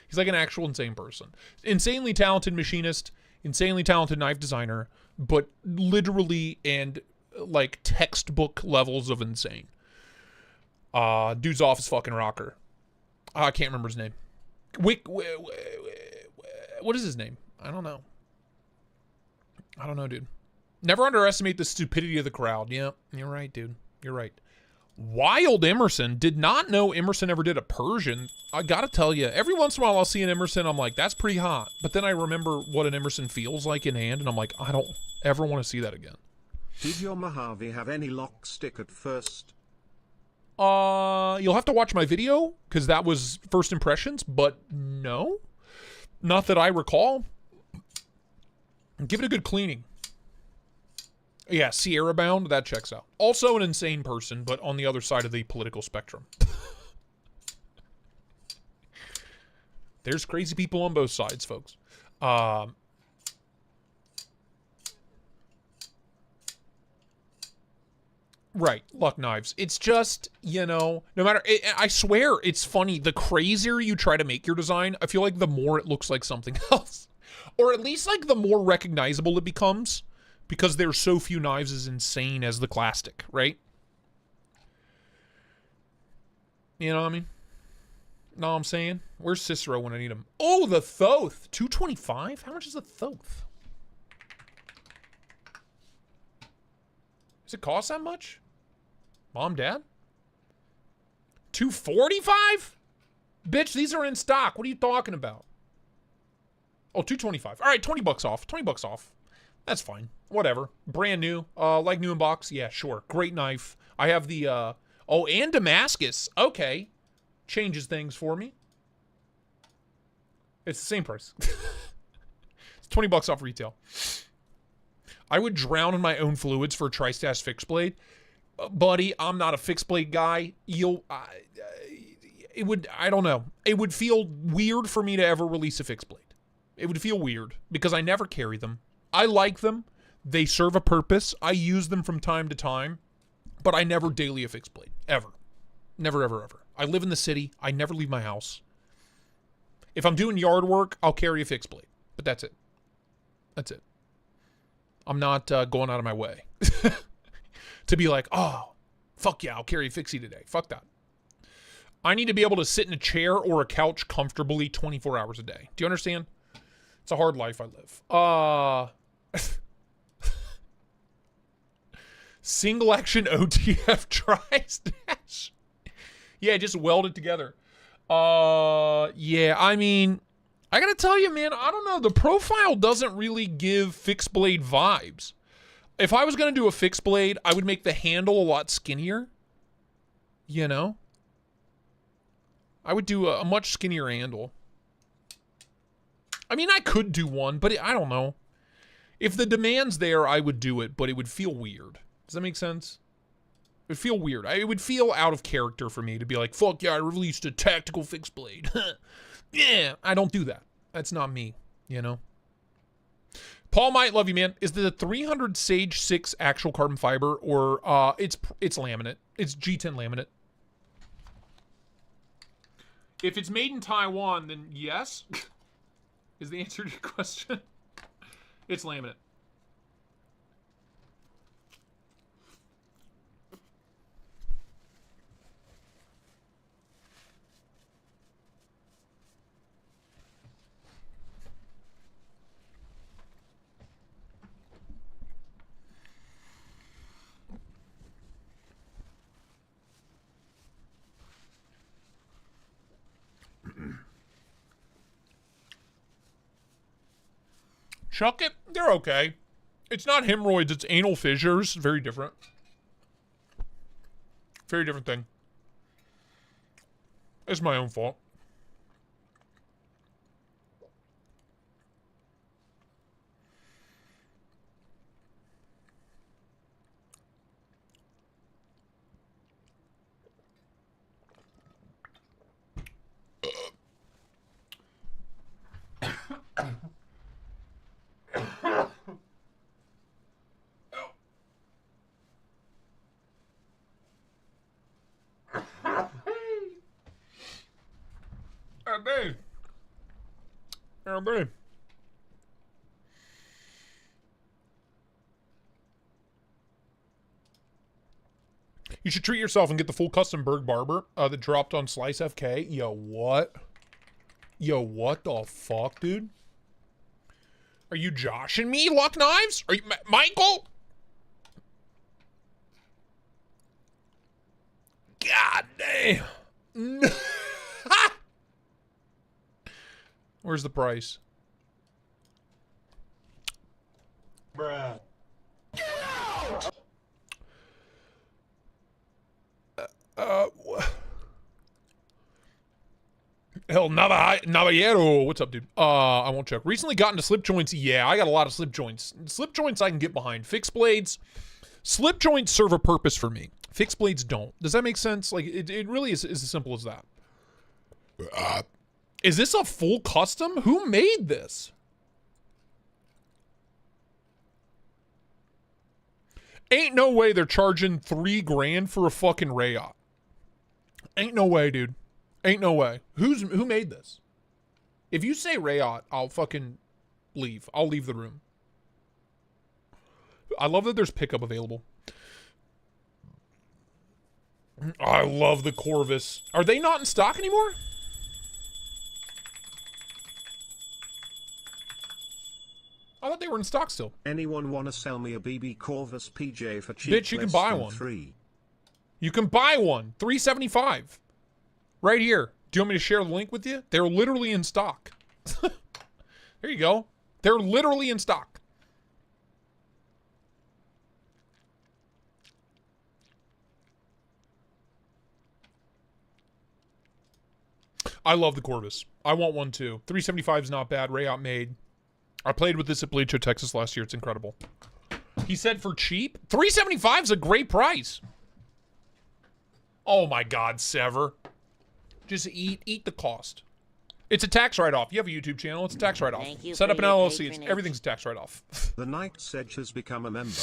He's like an actual insane person. Insanely talented machinist, insanely talented knife designer, but literally and like textbook levels of insane. Dude's off his fucking rocker. I can't remember his name. What is his name? I don't know. I don't know, dude. Never underestimate the stupidity of the crowd. Yeah, you're right, dude. You're right. Wild Emerson. Did not know Emerson ever did a Persian. I gotta tell you, every once in a while I'll see an Emerson, I'm like, that's pretty hot. But then I remember what an Emerson feels like in hand, and I'm like, I don't ever want to see that again. Did your Mojave have any lock stick at first? You'll have to watch my video, because that was first impressions, but no. Not that I recall. Give it a good cleaning. Yeah, Sierra Bound, that checks out. Also an insane person, but on the other side of the political spectrum. There's crazy people on both sides, folks. Right, luck knives. It's just, you know, no matter, I swear, it's funny. The crazier you try to make your design, I feel like the more it looks like something else. Or at least like the more recognizable it becomes. Because there's so few knives as insane as the Clastic, right? You know what I mean? Know what I'm saying? Where's Cicero when I need him? Oh, the Thoth. $225? How much is a Thoth? Does it cost that much? Mom, Dad? $245? Bitch, these are in stock. What are you talking about? Oh, $225. All right, 20 bucks off. 20 bucks off. That's fine. Whatever. Brand new. Like new in box. Yeah, sure. Great knife. I have the, oh, and Damascus. Okay. Changes things for me. It's the same price. It's 20 bucks off retail. I would drown in my own fluids for a Tristate fixed blade. Buddy, I'm not a fixed blade guy. I don't know. It would feel weird for me to ever release a fixed blade. It would feel weird because I never carry them. I like them. They serve a purpose. I use them from time to time, but I never daily a fixed blade. Ever. Never, ever, ever. I live in the city. I never leave my house. If I'm doing yard work, I'll carry a fixed blade, but that's it. That's it. I'm not going out of my way to be like, oh, fuck yeah, I'll carry a fixie today. Fuck that. I need to be able to sit in a chair or a couch comfortably 24 hours a day. Do you understand? It's a hard life I live. Single action OTF Tri-Stash. Yeah, just weld it together. Yeah, I mean, I gotta tell you, man, I don't know. The profile doesn't really give fixed blade vibes. If I was gonna do a fixed blade, I would make the handle a lot skinnier. You know? I would do a much skinnier handle. I mean, I could do one, but I don't know. If the demand's there, I would do it, but it would feel weird. Does that make sense? It would feel weird. It would feel out of character for me to be like, fuck yeah, I released a tactical fixed blade. Yeah, I don't do that. That's not me, you know? Paul might love you, man. Is the 300 Sage 6 actual carbon fiber or it's laminate? It's G10 laminate. If it's made in Taiwan, then yes. Is the answer to your question. It's laminate. Chuck it. They're okay. It's not hemorrhoids. It's anal fissures. Very different. Very different thing. It's my own fault. Babe. You should treat yourself and get the full custom Berg Barber that dropped on Slice FK. Yo, what? Yo, what the fuck, dude? Are you joshing me, Luck Knives? Are you, Michael? God damn. Where's the price? Bruh. Hell, Navallero. What's up, dude? I won't check. Recently got into slip joints. Yeah, I got a lot of slip joints. Slip joints I can get behind. Fixed blades. Slip joints serve a purpose for me. Fixed blades don't. Does that make sense? Like, it really is as simple as that. Is this a full custom? Who made this? Ain't no way they're charging $3 grand for a fucking Rayot. Ain't no way, dude. Ain't no way. Who made this? If you say Rayot, I'll fucking leave. I'll leave the room. I love that there's pickup available. I love the Corvus. Are they not in stock anymore? I thought they were in stock still. Anyone wanna sell me a BB Corvus PJ for cheap? Bitch, you can buy one. 3. You can buy one. $375. Right here. Do you want me to share the link with you? They're literally in stock. There you go. They're literally in stock. I love the Corvus. I want one too. $375 is not bad. Rayot made. I played with this at Bleacher, Texas last year. It's incredible. He said for cheap? $375 is a great price. Oh my God, Sever. Just eat the cost. It's a tax write-off. You have a YouTube channel. It's a tax write-off. Set up an LLC. Everything's a tax write-off. The Knight's Edge has become a member.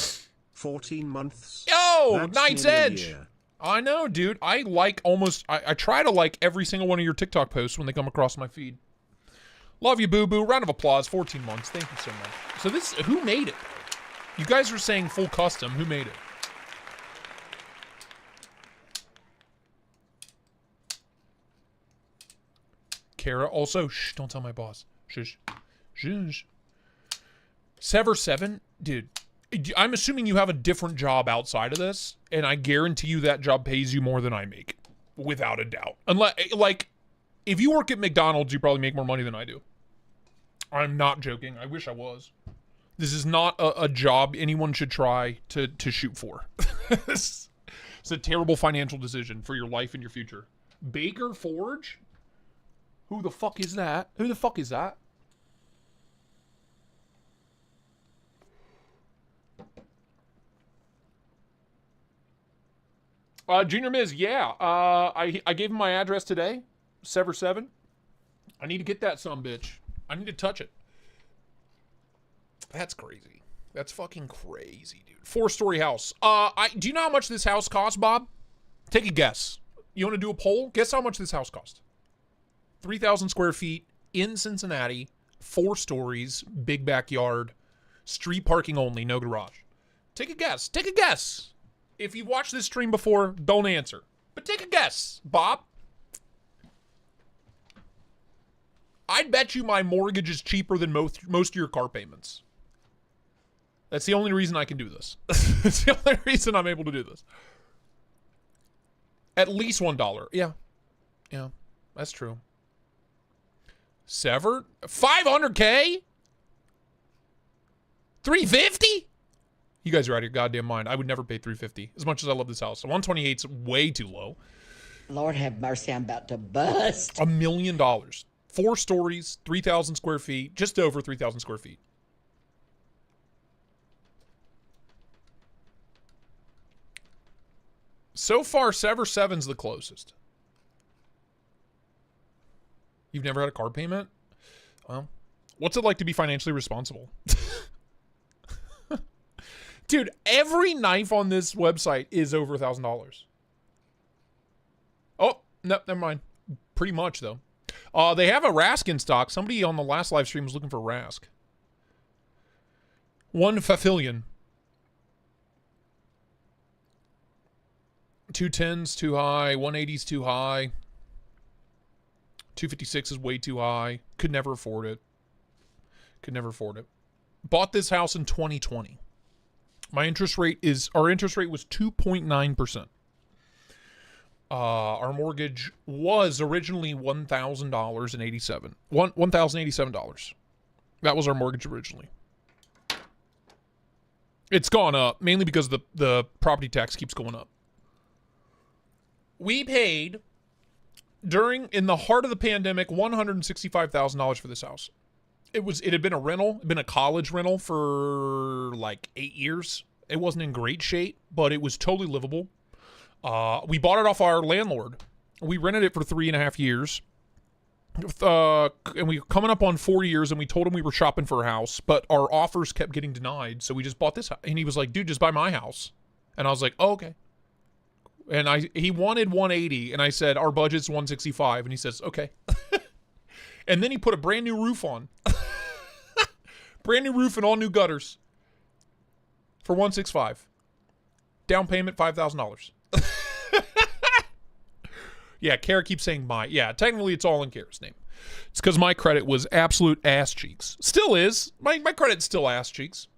14 months. Yo, That's Knight's nearly a Edge. year. I know, dude. I like almost... I try to like every single one of your TikTok posts when they come across my feed. Love you, boo-boo. Round of applause. 14 months. Thank you so much. So this... Who made it? You guys are saying full custom. Who made it? Kara. Also, shh, don't tell my boss. Shush. Shush. Sever 7? Dude, I'm assuming you have a different job outside of this, and I guarantee you that job pays you more than I make. Without a doubt. Unless, like, if you work at McDonald's, you probably make more money than I do. I'm not joking. I wish I was. This is not a job anyone should try to shoot for. It's a terrible financial decision for your life and your future. Baker Forge? Who the fuck is that? Who the fuck is that? Junior Miz, yeah. I gave him my address today. Sever 7. I need to get that sumbitch. I need to touch it. That's crazy. That's fucking crazy, dude. 4-story house. Do you know how much this house costs, Bob? Take a guess. You want to do a poll? Guess how much this house cost. 3,000 square feet in Cincinnati, 4 stories, big backyard, street parking only, no garage. Take a guess. Take a guess. If you've watched this stream before, don't answer. But take a guess, Bob. I'd bet you my mortgage is cheaper than most of your car payments. That's the only reason I can do this. That's the only reason I'm able to do this. At least $1. Yeah. Yeah, that's true. Sever? $500K? $350? You guys are out of your goddamn mind. I would never pay $350. As much as I love this house. 128's way too low. Lord have mercy, I'm about to bust. $1 million. 4 stories, 3,000 square feet, just over 3,000 square feet. So far, Sever 7's the closest. You've never had a car payment? Well, what's it like to be financially responsible? Dude, every knife on this website is over $1,000. Oh, no, never mind. Pretty much, though. They have a Rask in stock. Somebody on the last live stream was looking for Rask. 1 Fafillion. 210's too high. 180's too high. 256 is way too high. Could never afford it. Could never afford it. Bought this house in 2020. Our interest rate was 2.9%. Our mortgage was originally $1,087. That was our mortgage originally. It's gone up, mainly because the property tax keeps going up. We paid, in the heart of the pandemic, $165,000 for this house. It had been a rental, it'd been a college rental for like 8 years. It wasn't in great shape, but it was totally livable. We bought it off our landlord. We rented it for 3.5 years. And we were coming up on 4 years, and we told him we were shopping for a house, but our offers kept getting denied, so we just bought this house. And he was like, dude, just buy my house. And I was like, oh, okay. And he wanted 180, and I said, our budget's 165, and he says, okay. And then he put a brand new roof on. Brand new roof and all new gutters. For 165. Down payment, $5,000. Yeah, Kara keeps saying my. Yeah, technically it's all in Kara's name. It's because my credit was absolute ass cheeks. Still is. My credit's still ass cheeks.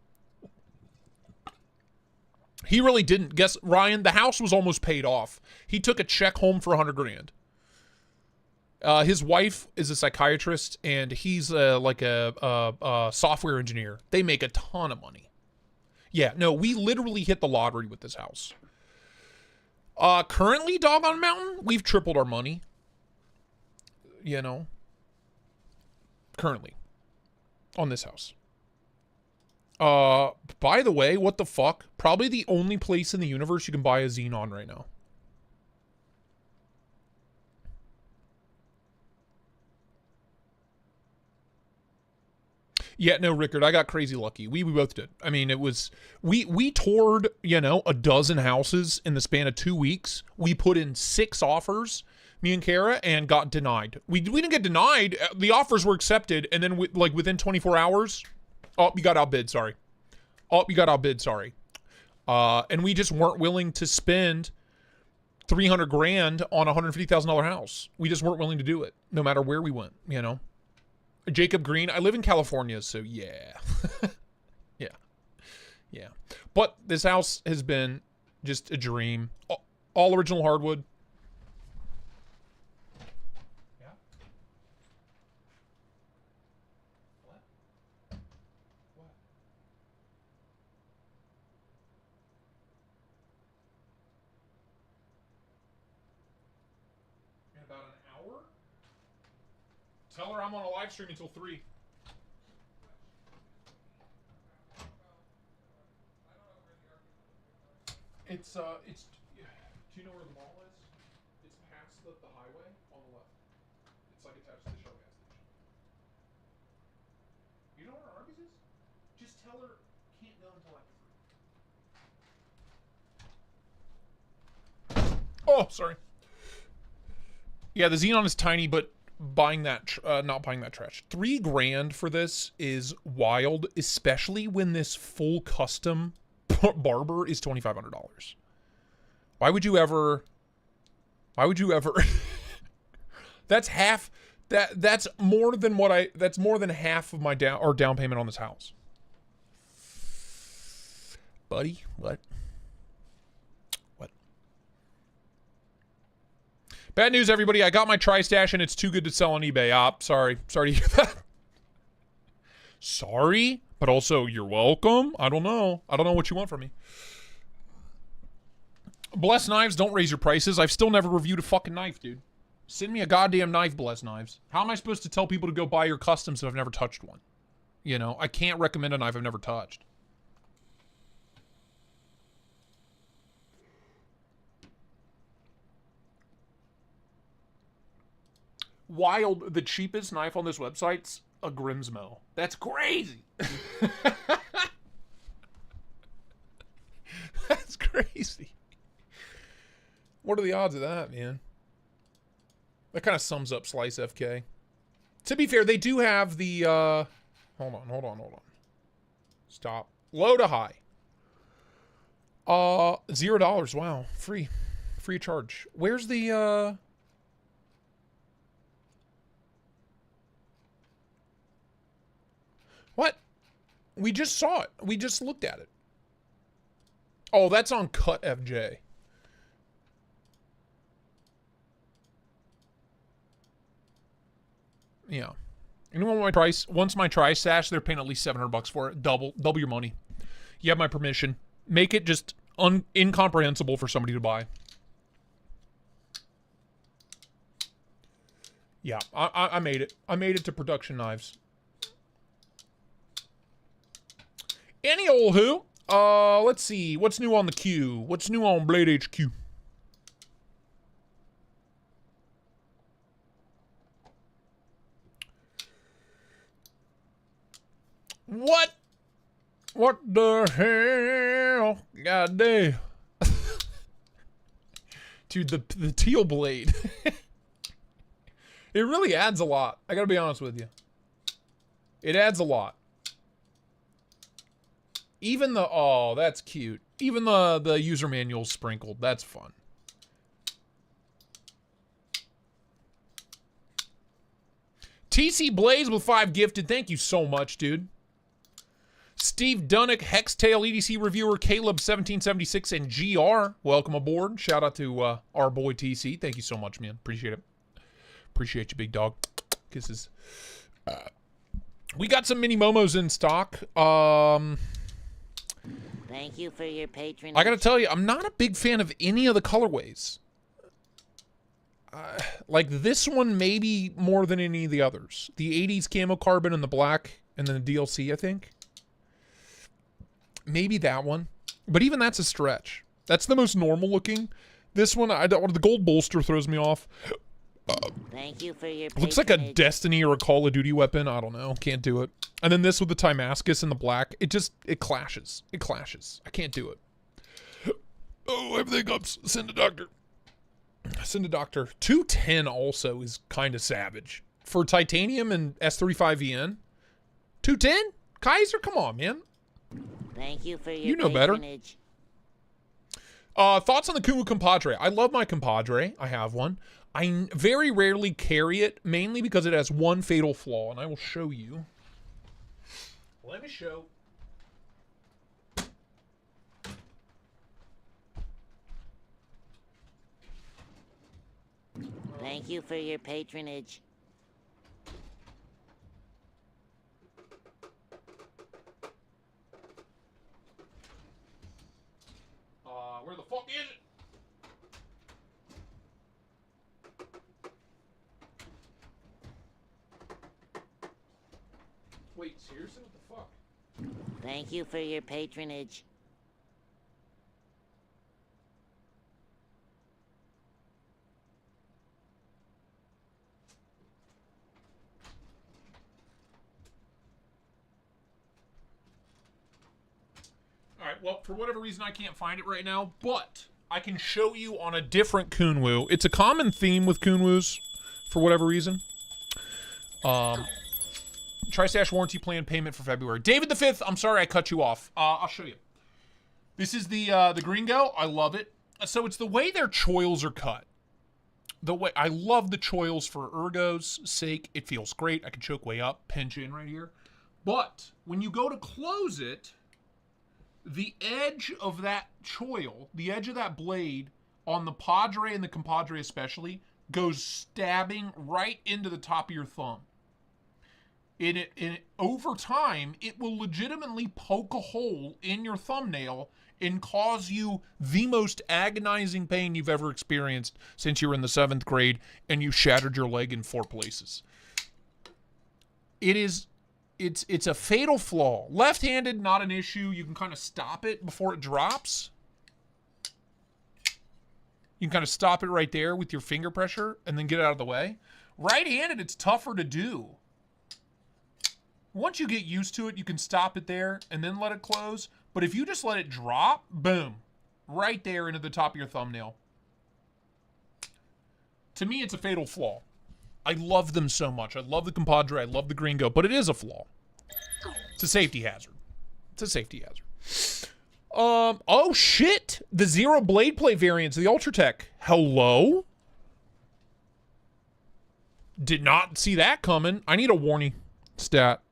He really didn't. Guess, Ryan, the house was almost paid off. He took a check home for $100,000. His wife is a psychiatrist, and he's like a software engineer. They make a ton of money. Yeah, no, we literally hit the lottery with this house. Currently, Doggone Mountain, we've tripled our money. You know. Currently. On this house. By the way, what the fuck? Probably the only place in the universe you can buy a Xenon right now. Yeah, no, Rickard, I got crazy lucky. We both did. I mean, it was... We toured, you know, a dozen houses in the span of 2 weeks. We put in 6 offers, me and Kara, and got denied. We didn't get denied. The offers were accepted, and then, like, within 24 hours... Oh, you got outbid, sorry. And we just weren't willing to spend $300,000 on a $150,000 house. We just weren't willing to do it, no matter where we went, you know? Jacob Green, I live in California, so yeah. Yeah. But this house has been just a dream. All original hardwood. Yeah. What? In about an hour? Tell her I'm on a live stream until 3. It's, do you know where the mall is? It's past the highway on the left. It's like attached to the Shell gas station. You know where Arby's is? Just tell her can't go until after 3. Oh, sorry. Yeah, the Xenon is tiny, but buying that, not buying that trash. $3,000 for this is wild, especially when this full custom barber is $2,500. Why would you ever? That's half. That's more than what that's more than half of my down payment on this house. Buddy, what? Bad news, everybody. I got my Tri-Stash and it's too good to sell on eBay. Sorry to hear that. Sorry? But also, you're welcome. I don't know. I don't know what you want from me. Blessed Knives, don't raise your prices. I've still never reviewed a fucking knife, dude. Send me a goddamn knife, Blessed Knives. How am I supposed to tell people to go buy your customs if I've never touched one? You know, I can't recommend a knife I've never touched. Wild, the cheapest knife on this website's a Grimsmo. That's crazy. That's crazy. What are the odds of that, man? That kind of sums up Slice FK. To be fair, they do have the, hold on. Stop. Low to high. $0. Wow. Free of charge. Where's the, what? We just saw it. We just looked at it. Oh, that's on Cut FJ. Yeah. Anyone want my price? Once my try stash, they're paying at least $700 for it. Double your money. You have my permission. Make it just incomprehensible for somebody to buy. Yeah, I made it. I made it to production knives. Any old who? Let's see. What's new on the queue? What's new on Blade HQ? What? What the hell? God damn. Dude, the teal blade. It really adds a lot. I gotta be honest with you. It adds a lot. Even the, oh, that's cute. Even the user manual's sprinkled. That's fun. TC Blaze with 5 gifted. Thank you so much, dude. Steve Dunnick, Hextail EDC reviewer, Caleb1776, and GR. Welcome aboard. Shout out to our boy TC. Thank you so much, man. Appreciate it. Appreciate you, big dog. Kisses. We got some mini Momos in stock. Thank you for your patronage. I gotta tell you, I'm not a big fan of any of the colorways. Like this one, maybe more than any of the others. The 80s camo carbon and the black, and then the DLC, I think. Maybe that one. But even that's a stretch. That's the most normal looking. This one, the gold bolster throws me off. Thank you for your Looks like a Destiny or a Call of Duty weapon. I don't know. Can't do it. And then this with the Timascus and the black. It clashes. It clashes. I can't do it. Oh, everything up. Send a doctor. Send a doctor. 210 also is kind of savage. For titanium and S35VN. 210? Kaiser? Come on, man. Thank you for your You know better. patronage. Thoughts on the Kumu Compadre? I love my Compadre. I have one. I very rarely carry it, mainly because it has one fatal flaw, and I will show you. Let me show. Thank you for your patronage. Where the fuck is it? Wait, seriously? What the fuck? Thank you for your patronage. Alright, well, for whatever reason I can't find it right now, but I can show you on a different Kunwu. It's a common theme with Kunwus, for whatever reason. Tri-Stash warranty plan payment for February. David the Fifth, I'm sorry I cut you off. I'll show you. This is the Gringo. I love it. So it's the way their choils are cut. The way I love the choils for Ergo's sake. It feels great. I can choke way up, pinch in right here. But when you go to close it, the edge of that choil, the edge of that blade on the Padre and the Compadre especially, goes stabbing right into the top of your thumb. Over time, it will legitimately poke a hole in your thumbnail and cause you the most agonizing pain you've ever experienced since you were in the 7th grade and you shattered your leg in 4 places. It's a fatal flaw. Left-handed, not an issue. You can kind of stop it before it drops. You can kind of stop it right there with your finger pressure and then get it out of the way. Right-handed, it's tougher to do. Once you get used to it, you can stop it there and then let it close. But if you just let it drop, boom, right there into the top of your thumbnail. To me, it's a fatal flaw. I love them so much. I love the compadre. I love the gringo, but it is a flaw. It's a safety hazard. It's a safety hazard. Oh shit! The Zero Blade Play variants, the Ultratech. Hello? Did not see that coming. I need a warning. Stat.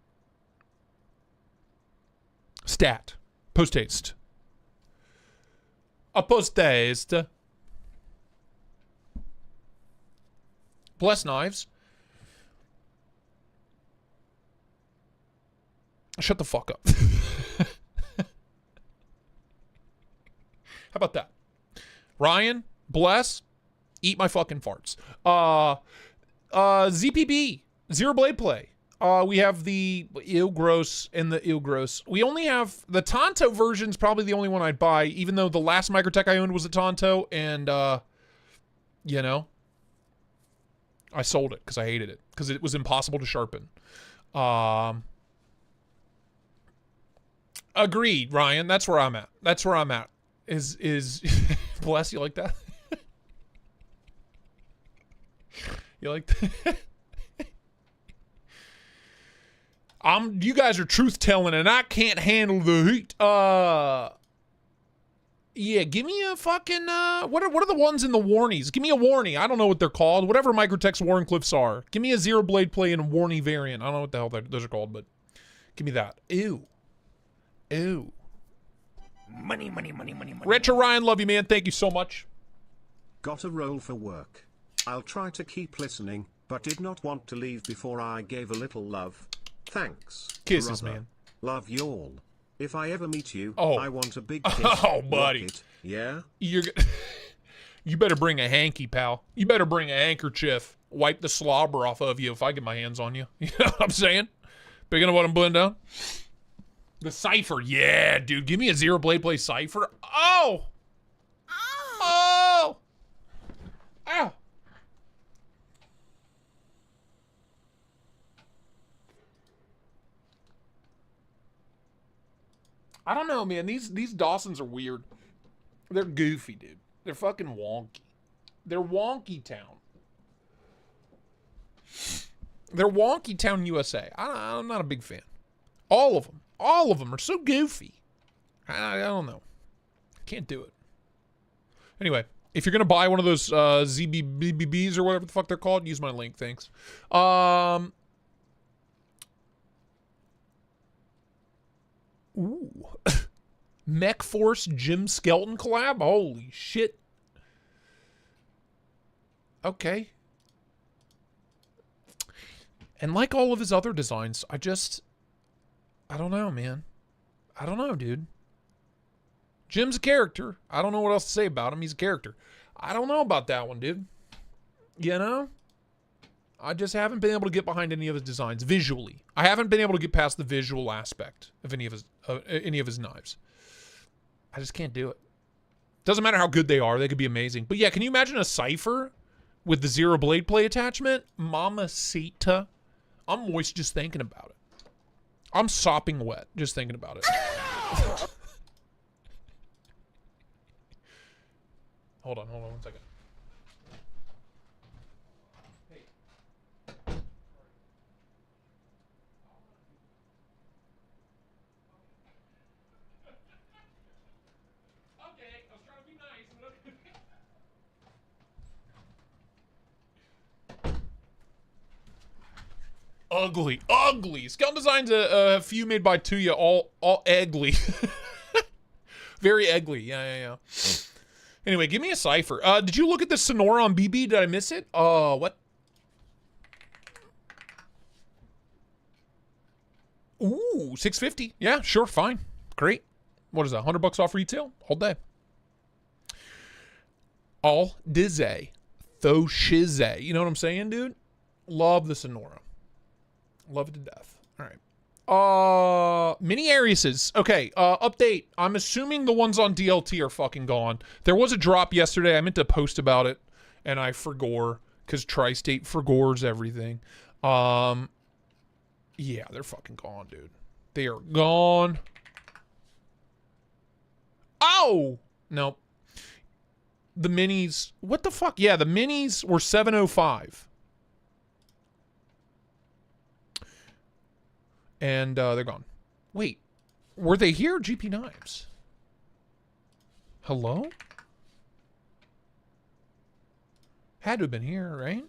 Post-haste. A post-haste. Bless knives. Shut the fuck up. How about that? Ryan, bless, eat my fucking farts. ZPB, Zero Blade Play. We have the Ew Gross and the Ew Gross. We only have the Tonto version's probably the only one I'd buy, even though the last Microtech I owned was a Tonto, and you know, I sold it because I hated it because it was impossible to sharpen. Agreed, Ryan. That's where I'm at. That's where I'm at. Is bless you like that? You like that? You guys are truth telling and I can't handle the heat. Yeah, give me a fucking what are the ones in the warnies? Give me a warnie. I don't know what they're called. Whatever Microtech's Warncliffs are. Give me a Zero Blade Play and a warnie variant. I don't know what the hell those are called, but give me that. Ew. Ew. Money, money, money, money, money. Retro Ryan, love you, man. Thank you so much. Got a roll for work. I'll try to keep listening, but did not want to leave before I gave a little love. Thanks. Kisses, brother. man. Love you all. If I ever meet you, Oh. I want a big kiss. Oh, buddy. Rocket, yeah? You better bring a hanky, pal. You better bring a handkerchief. Wipe the slobber off of you if I get my hands on you. You know what I'm saying? Big enough what I'm putting down? The Cypher. Yeah, dude. Give me a Zero Blade Play Cypher. Oh! Oh! Ow! I don't know, man. These Dawsons are weird. They're goofy, dude. They're fucking wonky. They're wonky town. They're wonky town USA. I'm not a big fan. All of them. All of them are so goofy. I don't know. Can't do it. Anyway, if you're going to buy one of those ZBBBs or whatever the fuck they're called, use my link. Thanks. Ooh. Mech Force Jim Skelton collab? Holy shit. Okay. And like all of his other designs, I don't know, man. I don't know, dude. Jim's a character. I don't know what else to say about him. He's a character. I don't know about that one, dude. You know? I just haven't been able to get behind any of his designs visually. I haven't been able to get past the visual aspect of any of his knives. I just can't do it. Doesn't matter how good they are. They could be amazing. But yeah, can you imagine a Cypher with the Zero Blade Play attachment? Mamacita. I'm moist just thinking about it. I'm sopping wet just thinking about it. Hold on 1 second. Ugly. Skeleton Design's a few made by Tuya, all ugly. Very ugly. Yeah. Anyway, give me a Cypher. Did you look at the Sonora on BB? Did I miss it? What? Ooh, 650. Yeah, sure, fine. Great. What is that, $100 off retail? All day. All dizay. Tho shizay. You know what I'm saying, dude? Love the Sonora. Love it to death. All right. Mini Ariuses. Okay, update. I'm assuming the ones on DLT are fucking gone. There was a drop yesterday. I meant to post about it, and I forgore, because Tristate forgores everything. Yeah, they're fucking gone, dude. They are gone. Oh! Nope. The minis. What the fuck? Yeah, the minis were $705. And they're gone. Wait. Were they here? GP Knives. Hello? Had to have been here, right?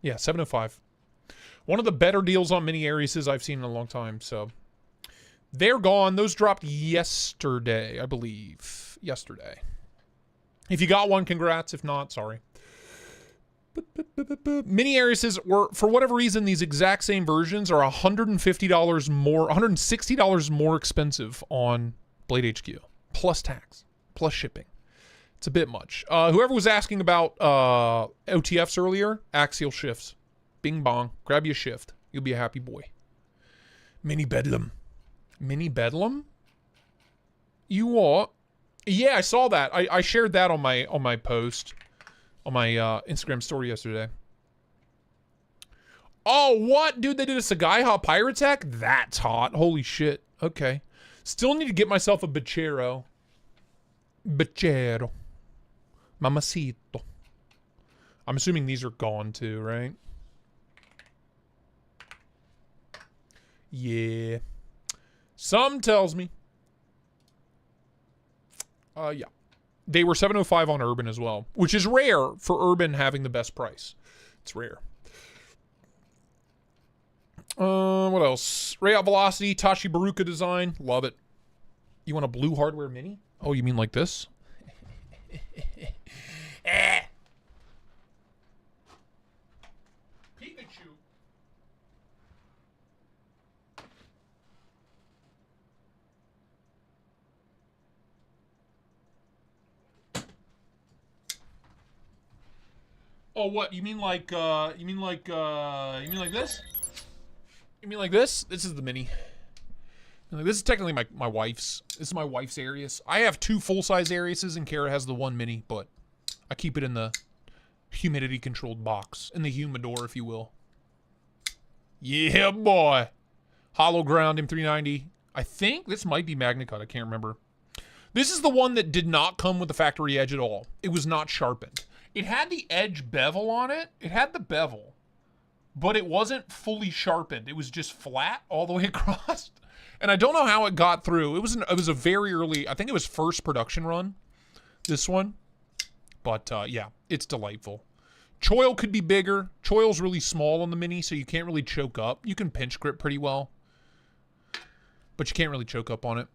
Yeah, $705. One of the better deals on mini Ariuses I've seen in a long time, so. They're gone. Those dropped yesterday, I believe. Yesterday. If you got one, congrats. If not, sorry. Mini Ariuses were, for whatever reason, these exact same versions are $150 more, $160 more expensive on Blade HQ. Plus tax. Plus shipping. It's a bit much. Whoever was asking about OTFs earlier, axial shifts. Bing bong. Grab you a shift. You'll be a happy boy. Mini Bedlam. Mini Bedlam? You what? Yeah, I saw that. I shared that on my post. On my Instagram story yesterday. Oh, what? Dude, they did a Sagai Hot Pirate Tech? That's hot. Holy shit. Okay. Still need to get myself a Bachero. Bachero. Mamacito. I'm assuming these are gone too, right? Yeah. Some tells me. Yeah. They were $705 on Urban as well, which is rare for Urban having the best price. It's rare. What else? Rayout Velocity, Tashi Baruka design. Love it. You want a blue hardware mini? Oh, you mean like this? Pikachu. Oh, what? You mean like this? You mean like this? This is the mini. This is technically my wife's. This is my wife's Arius. I have two full-size Ariuses and Kara has the one mini, but I keep it in the humidity-controlled box. In the humidor, if you will. Yeah, boy. Hollow Ground M390. I think this might be Magna Cut. I can't remember. This is the one that did not come with the factory edge at all. It was not sharpened. It had the edge bevel on it. It had the bevel. But it wasn't fully sharpened. It was just flat all the way across. And I don't know how it got through. It was a very early, I think it was first production run, this one. But yeah, it's delightful. Choil could be bigger. Choil's really small on the mini, so you can't really choke up. You can pinch grip pretty well. But you can't really choke up on it.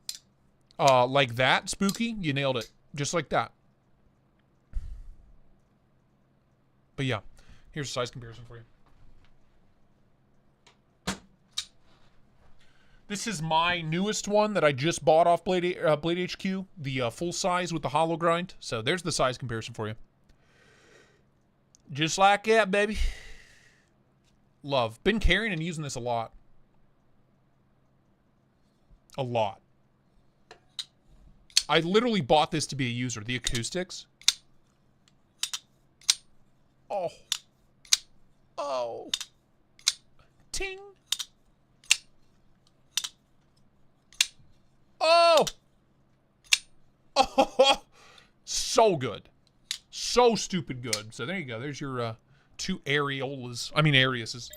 Like that, Spooky, you nailed it. Just like that. But yeah, here's a size comparison for you. This is my newest one that I just bought off Blade HQ, the full size with the hollow grind. So there's the size comparison for you. Just like that, baby. Love. Been carrying and using this a lot. A lot. I literally bought this to be a user. The acoustics. Oh. Oh. Ting. Oh. Oh. So good. So stupid good. So there you go. There's your two areolas. I mean Ariuses.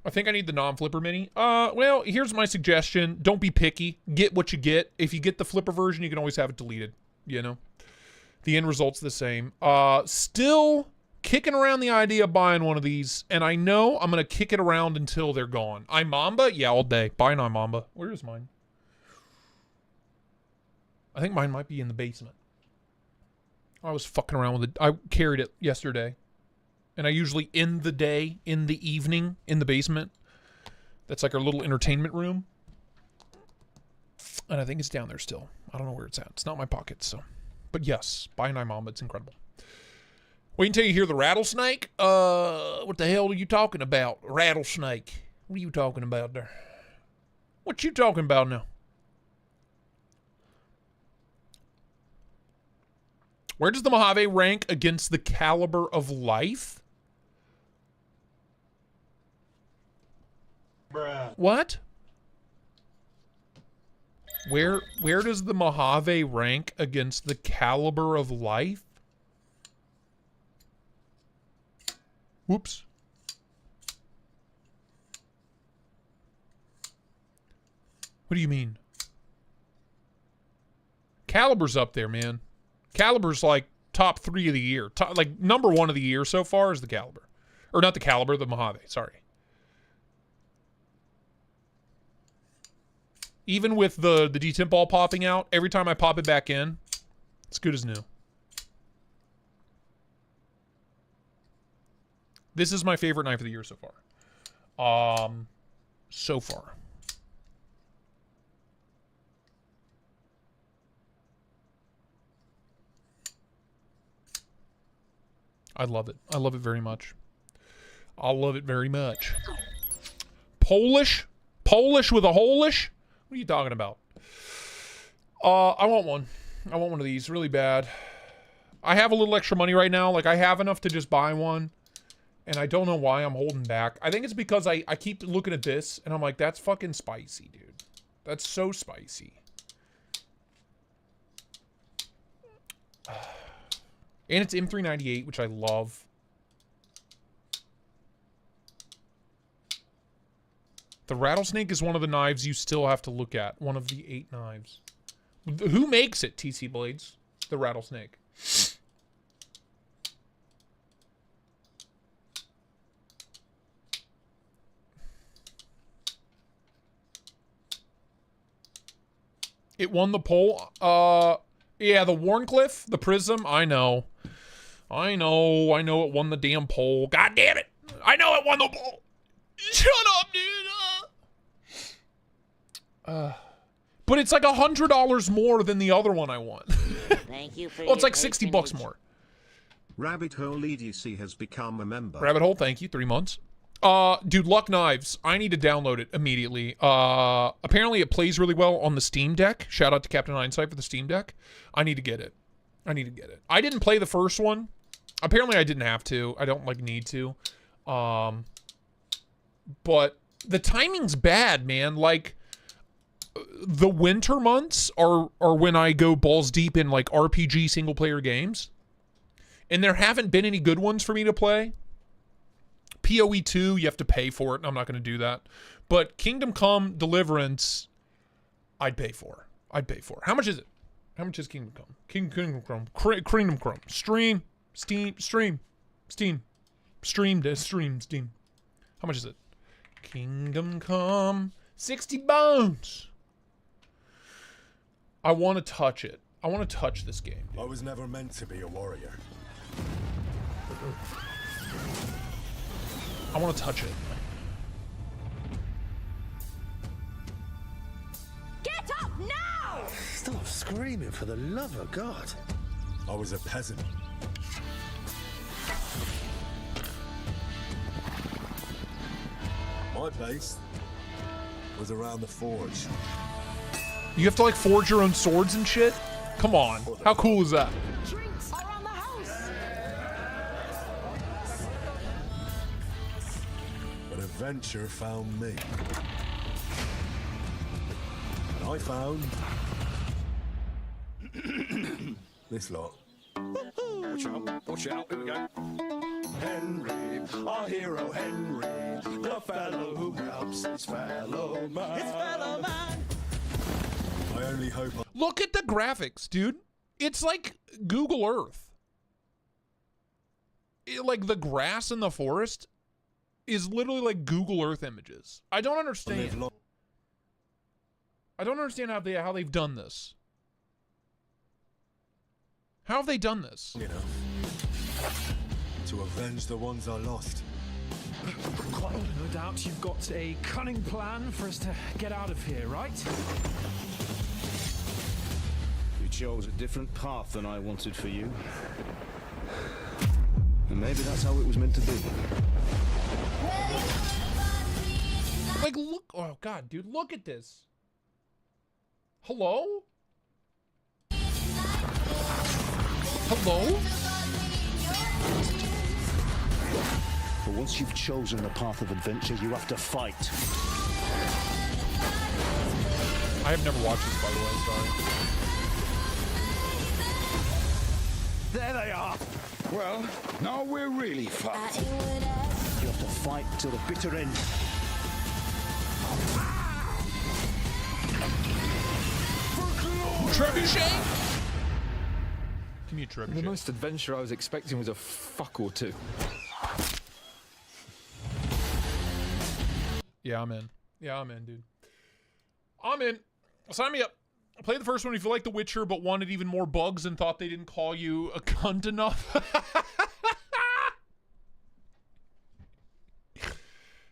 I think I need the non-flipper mini. Well, here's my suggestion. Don't be picky. Get what you get. If you get the flipper version, you can always have it deleted. You know? The end result's the same. Still kicking around the idea of buying one of these, and I know I'm going to kick it around until they're gone. iMamba? Yeah, all day. Buy an iMamba. Where is mine? I think mine might be in the basement. I was fucking around with it. I carried it yesterday. And I usually end the day, in the evening, in the basement. That's like our little entertainment room. And I think it's down there still. I don't know where it's at. It's not in my pockets, so. But yes, buy an iMom. It's incredible. Wait until you hear the rattlesnake. What the hell are you talking about? Rattlesnake. What are you talking about there? What you talking about now? Where does the Mojave rank against the caliber of life? Bruh. What? Where does the Mojave rank against the caliber of life? Whoops. What do you mean? Caliber's up there, man. Caliber's like top 3 of the year. Like number 1 of the year so far is the Caliber. Or not the Caliber, the Mojave, sorry. Even with the detent ball popping out, every time I pop it back in, it's good as new. This is my favorite knife of the year so far. So far. I love it. I love it very much. I love it very much. Polish? Polish with a holish? What are you talking about? I want one. I want one of these really bad. I have a little extra money right now. Like, I have enough to just buy one. And I don't know why I'm holding back. I think it's because I keep looking at this, and I'm like, that's fucking spicy, dude. That's so spicy. And it's M398, which I love. The rattlesnake is one of the knives you still have to look at. One of the 8 knives. Who makes it, TC Blades? The rattlesnake. It won the poll. Yeah, the Warncliffe, the Prism. I know. I know it won the damn poll. God damn it. I know it won the poll. Shut up, dude. But it's like $100 more than the other one I won. Thank you for Well, it's your like 60 patronage. bucks more. Rabbit Hole EDC has become a member. Rabbit Hole, thank you. 3 months. Dude, Luck Knives. I need to download it immediately. Apparently it plays really well on the Steam Deck. Shout out to Captain Einstein for the Steam Deck. I need to get it. I need to get it. I didn't play the first one. Apparently I didn't have to. I don't, like, need to. But the timing's bad, man. Like, the winter months are when I go balls deep in, like, RPG single-player games. And there haven't been any good ones for me to play. PoE 2, you have to pay for it, and I'm not going to do that. But Kingdom Come Deliverance, I'd pay for. I'd pay for. How much is it? How much is Kingdom Come? Kingdom Come. Kingdom Come. Stream. How much is it? Kingdom Come. 60 bones. I want to touch it. I want to touch this game. I was never meant to be a warrior. I want to touch it. Get up now! Stop screaming, for the love of God. I was a peasant. My place was around the forge. You have to, like, forge your own swords and shit? Come on. How cool is that? Drinks around the house! But adventure found me. And I found this lot. Watch out, watch out, here we go. Henry, our hero Henry, the fellow who helps his fellow man. His fellow man. I only hope Look at the graphics, dude. It's like Google Earth. Like, the grass in the forest is literally like Google Earth images. I don't understand. I don't understand how they've done this. How have they done this? enough to avenge the ones I lost. Quite no doubt you've got a cunning plan for us to get out of here, right? You chose a different path than I wanted for you. And maybe that's how it was meant to be. Like, look. Oh, God, dude, look at this. Hello? Hello? But once you've chosen the path of adventure, you have to fight. I have never watched this, by the way, sorry. There they are! Well, now we're really fucked. You have to fight till the bitter end. Trebuchet? Give me a trebuchet. The most adventure I was expecting was a fuck or two. Yeah, I'm in. Yeah, I'm in, dude. I'm in. Sign me up. Play the first one if you like The Witcher, but wanted even more bugs and thought they didn't call you a cunt enough.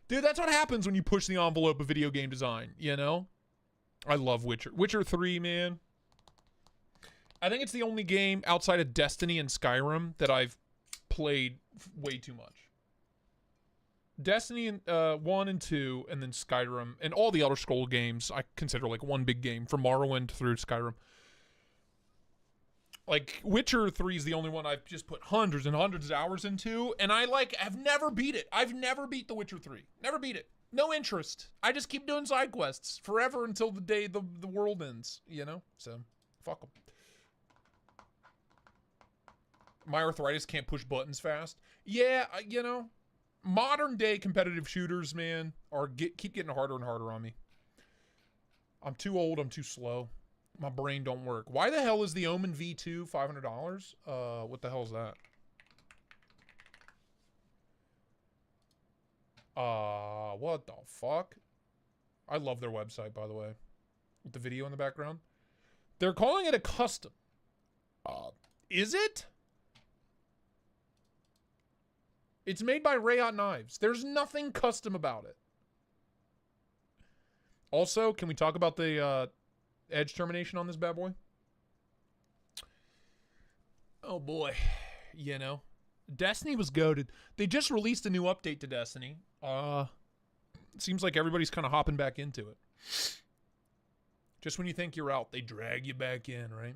Dude, that's what happens when you push the envelope of video game design, you know? I love Witcher. Witcher 3, man. I think it's the only game outside of Destiny and Skyrim that I've played way too much. Destiny 1 and 2, and then Skyrim, and all the Elder Scrolls games I consider like one big game, from Morrowind through Skyrim. Like, Witcher 3 is the only one I've just put hundreds and hundreds of hours into, and I've never beat it. I've never beat The Witcher 3. Never beat it. No interest. I just keep doing side quests forever until the day the world ends, you know? So, fuck them. My arthritis can't push buttons fast. Yeah, you know, modern day competitive shooters, man, keep getting harder and harder on me. I'm too old. I'm too slow. My brain don't work. Why the hell is the Omen V2 $500? What the hell is that? What the fuck? I love their website, by the way. With the video in the background. They're calling it a custom. Is it? It's made by Rayot Knives. There's nothing custom about it. Also, can we talk about the edge termination on this bad boy? Oh boy. You know. Destiny was goated. They just released a new update to Destiny. It seems like everybody's kind of hopping back into it. Just when you think you're out, they drag you back in, right?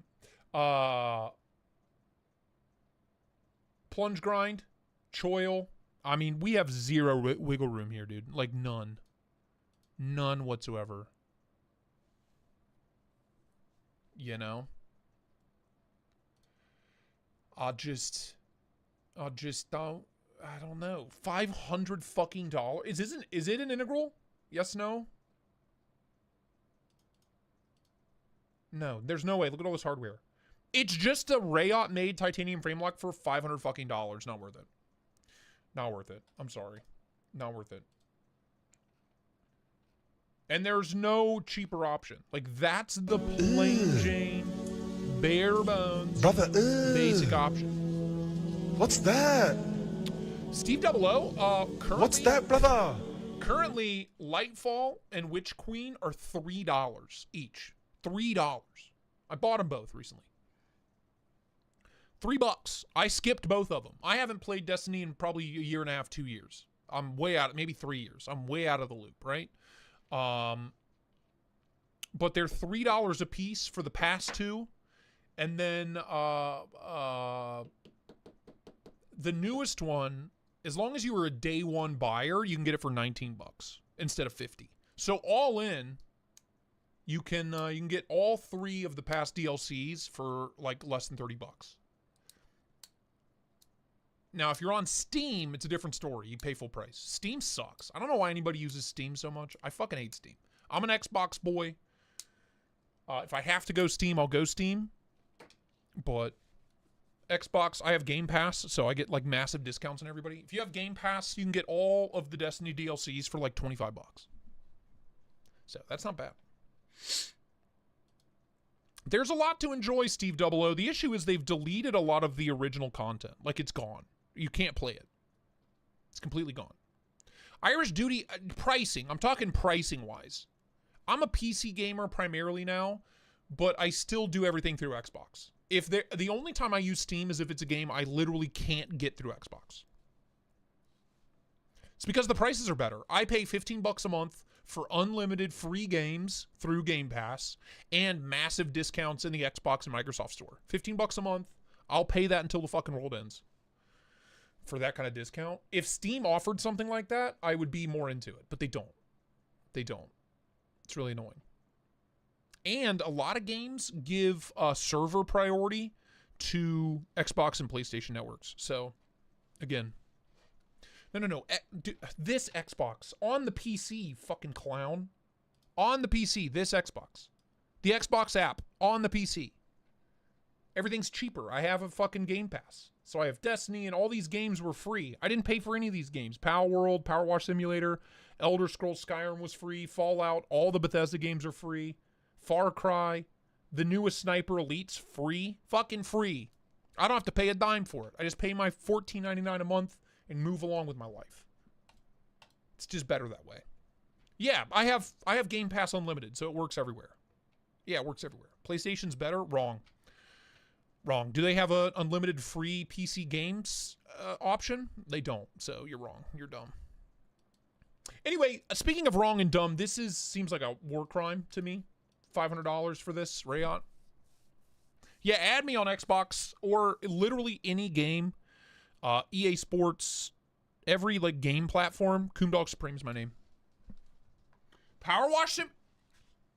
Plunge grind. Choil. I mean, we have zero wiggle room here, dude. Like, none. None whatsoever. You know? I don't know. $500 fucking dollars. Is it an integral? Yes, no? No, there's no way. Look at all this hardware. It's just a Rayot made titanium frame lock for $500 fucking dollars. Not worth it. Not worth it. I'm sorry. Not worth it. And there's no cheaper option. Like, that's the plain Jane, bare bones, brother, basic option. What's that? Steve 00, currently... What's that, brother? Currently, Lightfall and Witch Queen are $3 each. $3. I bought them both recently. $3. I skipped both of them. I haven't played Destiny in probably a year and a half, 2 years. I'm way out, maybe 3 years. I'm way out of the loop, right? But they're $3 a piece for the past two. And then the newest one, as long as you were a day one buyer, you can get it for $19 instead of 50. So all in, you can get all three of the past DLCs for like less than $30. Now, if you're on Steam, it's a different story. You pay full price. Steam sucks. I don't know why anybody uses Steam so much. I fucking hate Steam. I'm an Xbox boy. If I have to go Steam, I'll go Steam. But Xbox, I have Game Pass, so I get like massive discounts on everybody. If you have Game Pass, you can get all of the Destiny DLCs for like $25. So that's not bad. There's a lot to enjoy, Steve 00. The issue is they've deleted a lot of the original content. Like, it's gone. You can't play it. It's completely gone. Irish Duty pricing. I'm talking pricing wise. I'm a PC gamer primarily now, but I still do everything through Xbox. If the only time I use Steam is if it's a game I literally can't get through Xbox. It's because the prices are better. I pay $15 a month for unlimited free games through Game Pass and massive discounts in the Xbox and Microsoft store. $15 a month. I'll pay that until the fucking world ends for that kind of discount. If Steam offered something like that, I would be more into it, but they don't. They don't. It's really annoying. And a lot of games give server priority to Xbox and PlayStation networks. So, again, no. This Xbox on the PC, fucking clown. On the PC, this Xbox. The Xbox app on the PC. Everything's cheaper. I have a fucking Game Pass. So I have Destiny and all these games were free. I didn't pay for any of these games. Power World, Power Wash Simulator, Elder Scrolls Skyrim was free. Fallout, all the Bethesda games are free. Far Cry, the newest Sniper Elite's free. Fucking free. I don't have to pay a dime for it. I just pay my $14.99 a month and move along with my life. It's just better that way. Yeah, I have Game Pass Unlimited, so it works everywhere. Yeah, it works everywhere. PlayStation's better? Wrong. Wrong. Do they have an unlimited free PC games option? They don't, so you're wrong. You're dumb. Anyway, speaking of wrong and dumb, this seems like a war crime to me. $500 for this, Rayot. Yeah, add me on Xbox or literally any game. EA Sports, every like game platform. Coomdog Supreme's my name. Power Wash Sim.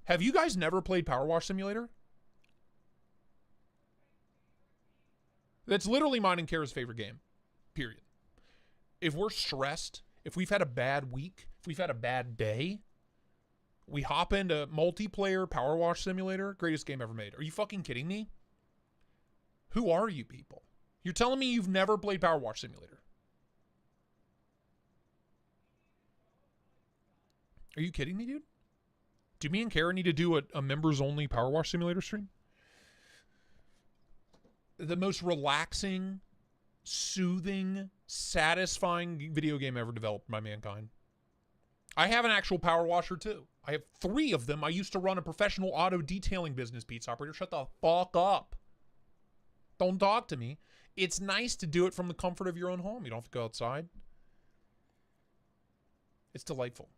Have you guys never played Power Wash Simulator? That's literally mine and Kara's favorite game. Period. If we're stressed, if we've had a bad week, if we've had a bad day, we hop into multiplayer Power Wash Simulator. Greatest game ever made. Are you fucking kidding me? Who are you people? You're telling me you've never played Power Wash Simulator? Are you kidding me, dude? Do me and Kara need to do a members-only Power Wash Simulator stream? The most relaxing, soothing, satisfying video game ever developed by mankind. I have an actual power washer too. I have 3 of them. I used to run a professional auto detailing business, pizza operator. Shut the fuck up. Don't talk to me. It's nice to do it from the comfort of your own home. You don't have to go outside. It's delightful.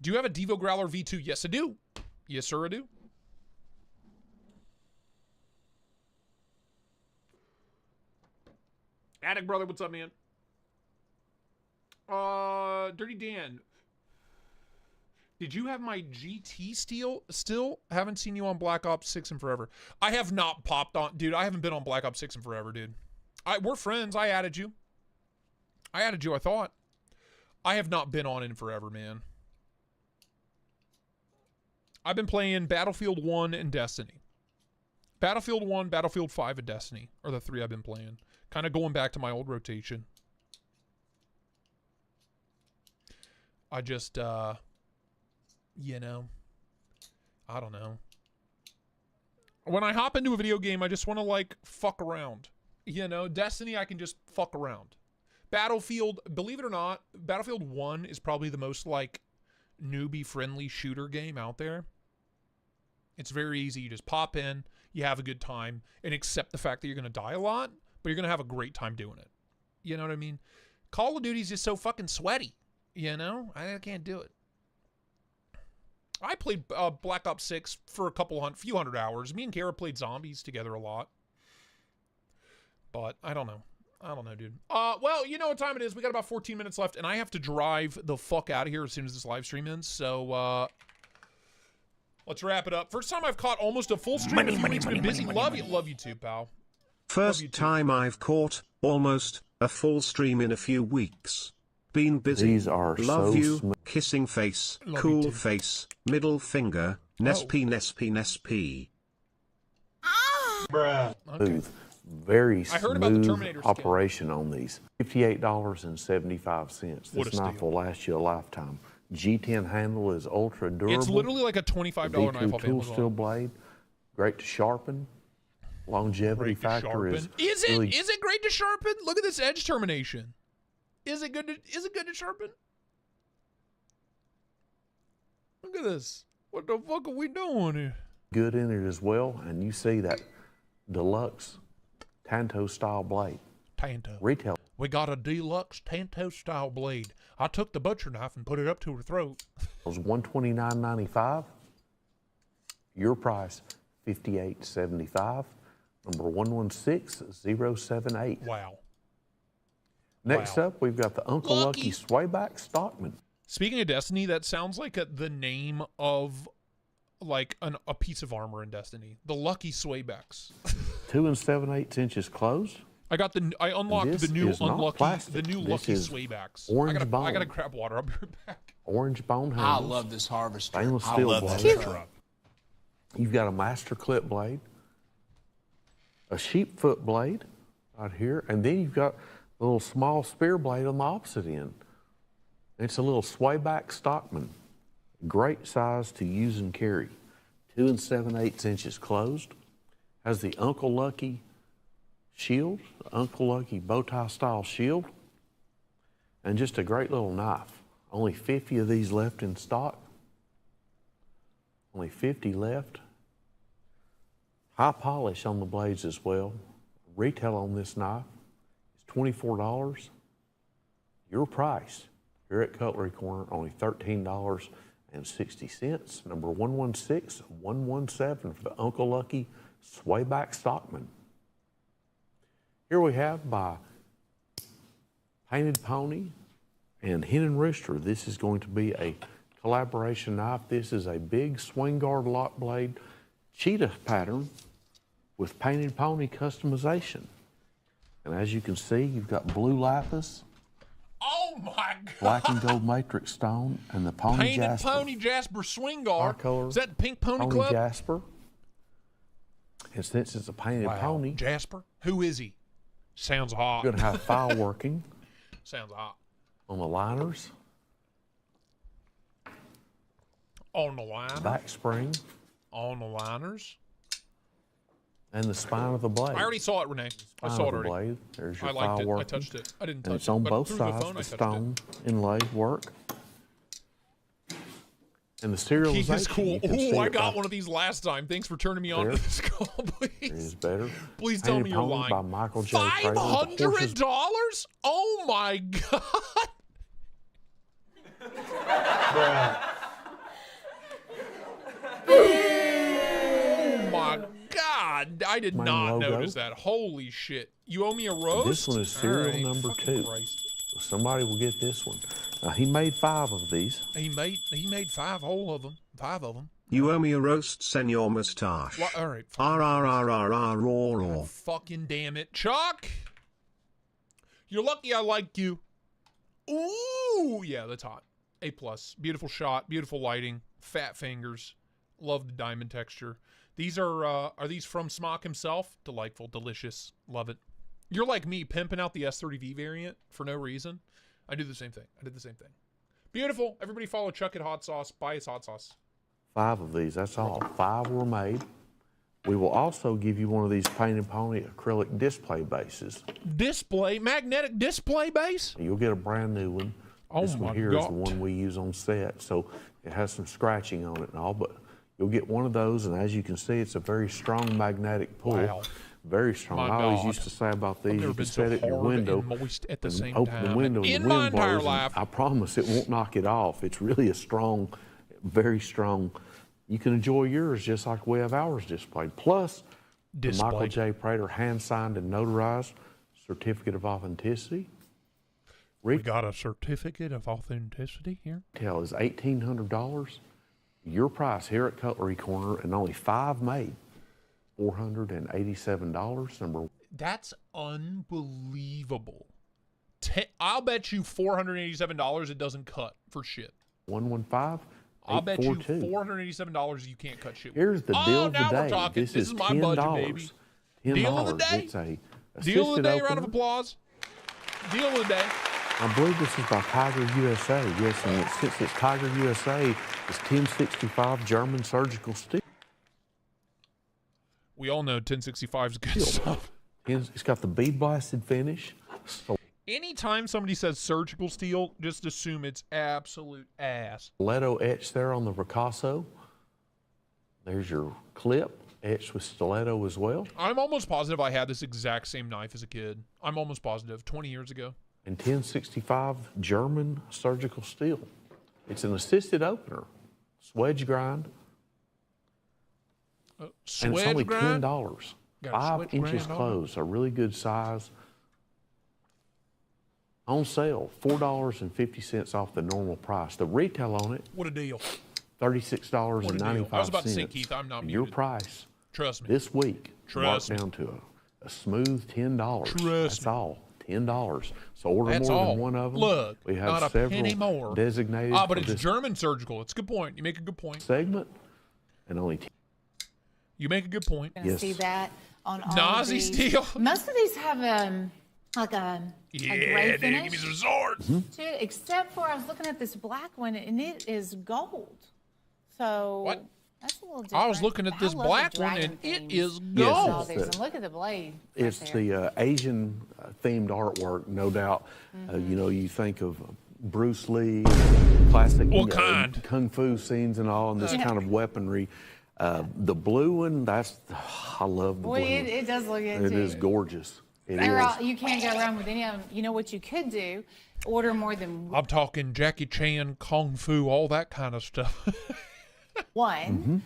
Do you have a Devo Growler V2? Yes, I do. Yes, sir, I do. Attic Brother, what's up, man? Dirty Dan. Did you have my GT still? Haven't seen you on Black Ops 6 in forever. I have not popped on. Dude, I haven't been on Black Ops 6 in forever, dude. We're friends. I added you. I thought. I have not been on in forever, man. I've been playing Battlefield 1 and Destiny. Battlefield 1, Battlefield 5, and Destiny are the 3 I've been playing. Kind of going back to my old rotation. I just, you know, I don't know. When I hop into a video game, I just want to, like, fuck around. You know, Destiny, I can just fuck around. Battlefield, believe it or not, Battlefield 1 is probably the most, like, newbie-friendly shooter game out there. It's very easy. You just pop in, you have a good time, and accept the fact that you're going to die a lot, but you're going to have a great time doing it. You know what I mean? Call of Duty's just so fucking sweaty. You know? I can't do it. I played Black Ops 6 for a few hundred hours. Me and Kara played zombies together a lot. But I don't know. I don't know, dude. Well, you know what time it is. We got about 14 minutes left, and I have to drive the fuck out of here as soon as this live stream ends. So, let's wrap it up. First time I've caught almost a full stream. Been busy. Love you too, pal. First time I've caught almost a full stream in a few weeks. Been busy. These are love so you. Kissing face. Love cool you face. Middle finger. Nesp. Bruh. Okay. Very I heard about the smooth Terminator skin. operation on these. $58.75. What a This knife steal. will last you a lifetime. G10 handle is ultra durable. It's literally like a $25 knife off tool Amazon. steel blade, great to sharpen. longevity Great to factor sharpen. is Is really it great to sharpen? Look at this edge termination. Is it good to sharpen? Look at this. What the fuck are we doing here? good in it as well. And you see that deluxe Tanto style blade. Tanto. Retail. We got a deluxe Tanto style blade. I took the butcher knife and put it up to her throat. It was $129.95. Your price, $58.75. Number 116078. Wow. Next up, we've got the Uncle Lucky Swayback Stockman. Speaking of Destiny, that sounds like the name of like a piece of armor in Destiny. The Lucky Swaybacks. 2 7/8 inches closed. I unlocked the new Lucky Swaybacks. Orange bone. I gotta grab water. I'll be right back. Orange bone I handles. love this harvester. Stainless I steel love blade. this truck. You've got a master clip blade, a sheep foot blade right here, and then you've got a little small spear blade on the opposite end. It's a little swayback Stockman. Great size to use and carry. 2 7/8 inches closed. Has the Uncle Lucky shield, the Uncle Lucky bow tie style shield, and just a great little knife. Only 50 of these left in stock. Only 50 left. High polish on the blades as well. Retail on this knife is $24. Your price here at Cutlery Corner, only $13.60. Number 116117 for the Uncle Lucky Swayback Stockman. Here we have by Painted Pony and Hen and Rooster. This is going to be a collaboration knife. This is a big swing guard lock blade cheetah pattern with Painted Pony customization. And as you can see, you've got blue lapis, Oh my God! black and gold matrix stone, and the Pony Painted Jasper. Pony Jasper Swing Guard. Color, Is that the Pink Pony Pony Club? Jasper. And since it's a painted pony, Jasper? Who is he? Sounds hot. you're going to have file working Sounds hot. on the liners, On the line. back spring, On the liners. and the spine of the blade. I already saw it, Renee. I Spine saw of it the already. blade. There's your I liked file it. working. I touched it. I didn't And touch it's on it. both But through the sides, phone, I the touched stone inlay work. And the serialization. He is cool. you can see Oh, I it got by- one of these last time. Thanks for turning me on to There. this call, It please. is better. Please tell Painted me you're Pony lying. by Michael J. Prater. The horses- $500? Oh my God. Oh my God. I did Main not logo. notice that. Holy shit. You owe me a roast? This one is serial All right, number fucking 2. Christ. So somebody will get this one. Now, he made 5 of these. He made 5 whole of them. 5 of them. You owe me a roast, Senor Mustache. What? All right. R. Fucking damn it. Chuck! You're lucky I like you. Ooh! Yeah, that's hot. A+. Beautiful shot. Beautiful lighting. Fat fingers. Love the diamond texture. These are these from Smock himself? Delightful. Delicious. Love it. You're like me, pimping out the S30V variant for no reason. I do the same thing. I did the same thing. Beautiful. Everybody follow Chuck at Hot Sauce. Buy his hot sauce. 5 of these, that's all. 5 were made. We will also give you one of these Painted Pony acrylic display bases. Magnetic display base? You'll get a brand new one. Oh This my one here is the God. one we use on set, so it has some scratching on it and all, but you'll get one of those, and as you can see, it's a very strong magnetic pull. Wow. Very strong. My I always God. used to say about these, never you been can so set it in your hard window and moist at the and same open time the window in and the my wind entire blows, and life. I promise it won't knock it off. It's really a strong, very strong. You can enjoy yours just like we have ours displayed. Plus, the Michael J. Prater hand-signed and notarized certificate of authenticity. We got a certificate of authenticity here. Retail is $1,800. Your price here at Cutlery Corner, and only 5 made, $487. Number. That's unbelievable. I'll bet you $487 it doesn't cut for shit. 115. I'll bet you $487 you can't cut shit. Here's the deal of the now day. we're talking. This is my $10. budget, baby. Deal of the day. It's a Deal of the day. assisted Round of opener. applause. Deal of the day. I believe this is by Tiger USA. Yes, and since it's Tiger USA, it's 1065 German surgical steel. We all know 1065 is good stuff. It's got the bead blasted finish. So Anytime somebody says surgical steel, just assume it's absolute ass. stiletto etched there on the ricasso. There's your clip etched with stiletto as well. I'm almost positive I had this exact same knife as a kid. I'm almost positive, 20 years ago. And 1065 German surgical steel. It's an assisted opener, swedge grind, and it's only $10. 5 inches closed, a really good size. On sale, $4.50 off the normal price. The retail on it, What a deal. $36.95. I was about to say, Keith, I'm not Your muted. price Trust me. this week, Trust marked down to a smooth $10. Trust That's me. all. $10. So order That's more all. than one of them. Look, we have not a several penny more. designated But for it's this German surgical. It's a good point. You make a good point. segment, and only You make a good point. Gonna see that on all Nazi these. steel. Most of these have like a gray dude, finish. give me some swords. Too, except for I was looking at this black one and it is gold. So What? that's a little different. I was looking at this I love the black one dragon and it themes is in Yes, gold. all it's these. the- And look at the blade. It's the Asian themed artwork, no doubt. You know, you think of Bruce Lee, classic What kind? kung fu scenes and all, and this kind of weaponry. The blue one, I love the Boy, blue. it does look good It too. is gorgeous. It They're is. all, you can't go wrong with any of them. You know what you could do? Order more than I'm talking Jackie Chan, Kung Fu, all that kind of stuff. one.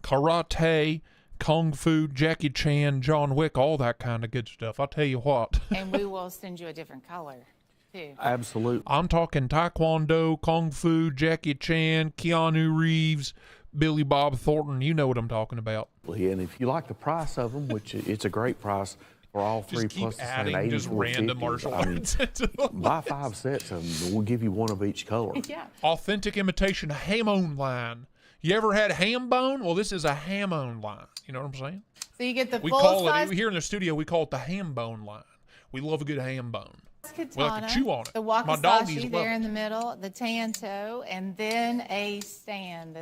Karate, Kung Fu, Jackie Chan, John Wick, all that kind of good stuff. I'll tell you what. And we will send you a different color too. Absolutely. I'm talking Taekwondo, Kung Fu, Jackie Chan, Keanu Reeves, Billy Bob Thornton. You know what I'm talking about. And if you like the price of them, which it's a great price for all three, Just keep plus the adding just random martial arts into them. buy 5 sets of them. We'll give you one of each color. Yeah. Authentic imitation ham-on line. You ever had ham bone? Well, this is a ham-on line. You know what I'm saying? So you get the We full call size it, here in the studio, we call it the ham bone line. We love a good ham bone. katana, We like to chew on it. the My doggies wakizashi love there it. in the middle, the tanto, and then a stand,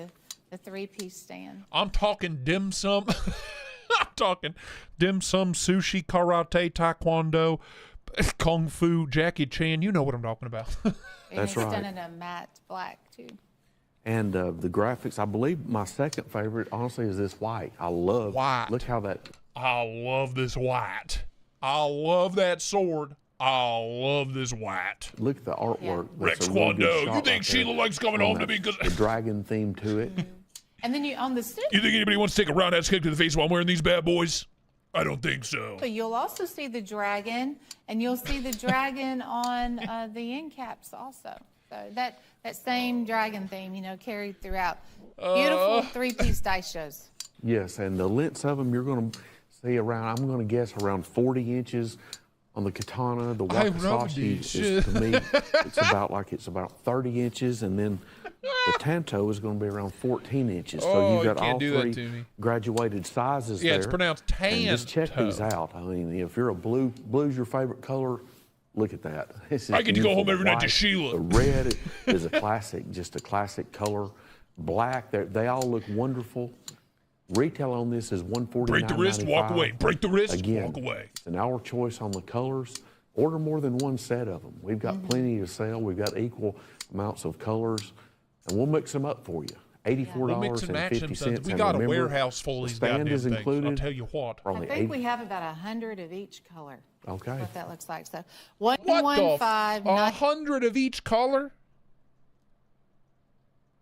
the 3-piece stand. I'm talking dim sum. I'm talking dim sum, sushi, karate, taekwondo, kung fu, Jackie Chan. You know what I'm talking about. And That's it's right. done in a matte black too. And the graphics, I believe my second favorite, honestly, is this white. I love White. Look how that. I love this white. I love that sword. I love this white. Look at the artwork. Rex That's a really good Kwando, you shot think right there Sheila likes coming on home to that- me 'cause- the dragon theme to it. And then you on the stick, You think anybody wants to take a roundhouse kick to the face while I'm wearing these bad boys? I don't think so. you'll also see the dragon, and you'll see the dragon on the end caps also. So that same dragon theme, carried throughout. Beautiful 3-piece dice shows. Yes, and the lengths of them you're going to see around. I'm going to guess around 40 inches on the katana. The I love wakizashi this is, to me, it's about 30 inches, and then the tanto is going to be around 14 inches. So Oh, you've you got can't all do that three to me. graduated sizes Yeah, there. it's pronounced And just check these tanto. out. I mean, if you're a blue's your favorite color, look at that. This is I get to go beautiful. home every The night to white, Sheila. The red is a classic, just a classic color. Black, they all look wonderful. Retail on this is $149.95. Break the wrist, walk away. Break the wrist, Again, walk away. It's an hour choice on the colors. Order more than one set of them. We've got plenty to sell. We've got equal amounts of colors, and we'll mix them up for you. We'll mix and match them, sons. $84.50. We And got a remember, warehouse full of the these stand goddamn is things. included. I'll tell you what. for I only think $80. we have about 100 of each color. Okay. What that looks like. So What the 115, 100 of each color?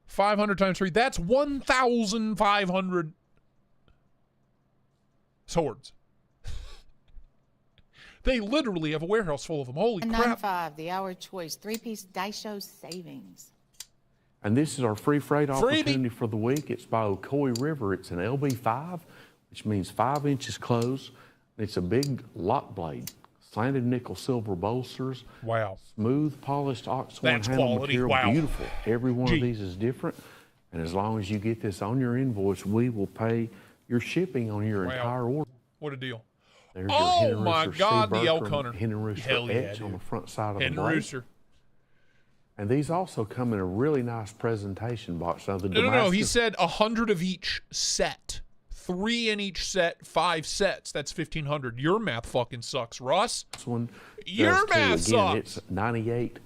500 times 3, that's 1,500 swords. They literally have a warehouse full of them. Holy crap. 195, the hour choice 3-piece dice show savings. And this is our free freight Freebie. opportunity for the week. It's by Ocoee River. It's an LB5, which means 5 inches closed. It's a big lock blade, slanted nickel silver bolsters. Wow. Smooth polished oxhorn That's handle quality. material. Wow. Beautiful. Every one Gee. of these is different. And as long as you get this on your invoice, we will pay your shipping on your Wow. entire order. What a deal. There's Oh your hen my rooster, God, Steve the elk Bertram hunter. hen rooster Hell yeah, etch on dude. the front side of Hen the blade. rooster. And these also come in a really nice presentation box. Now, the No, he Damascus- said 100 of each set. 3 in each set, 5 sets. That's 1,500. Your math fucking sucks, Russ. This one Your math sucks. It's $98.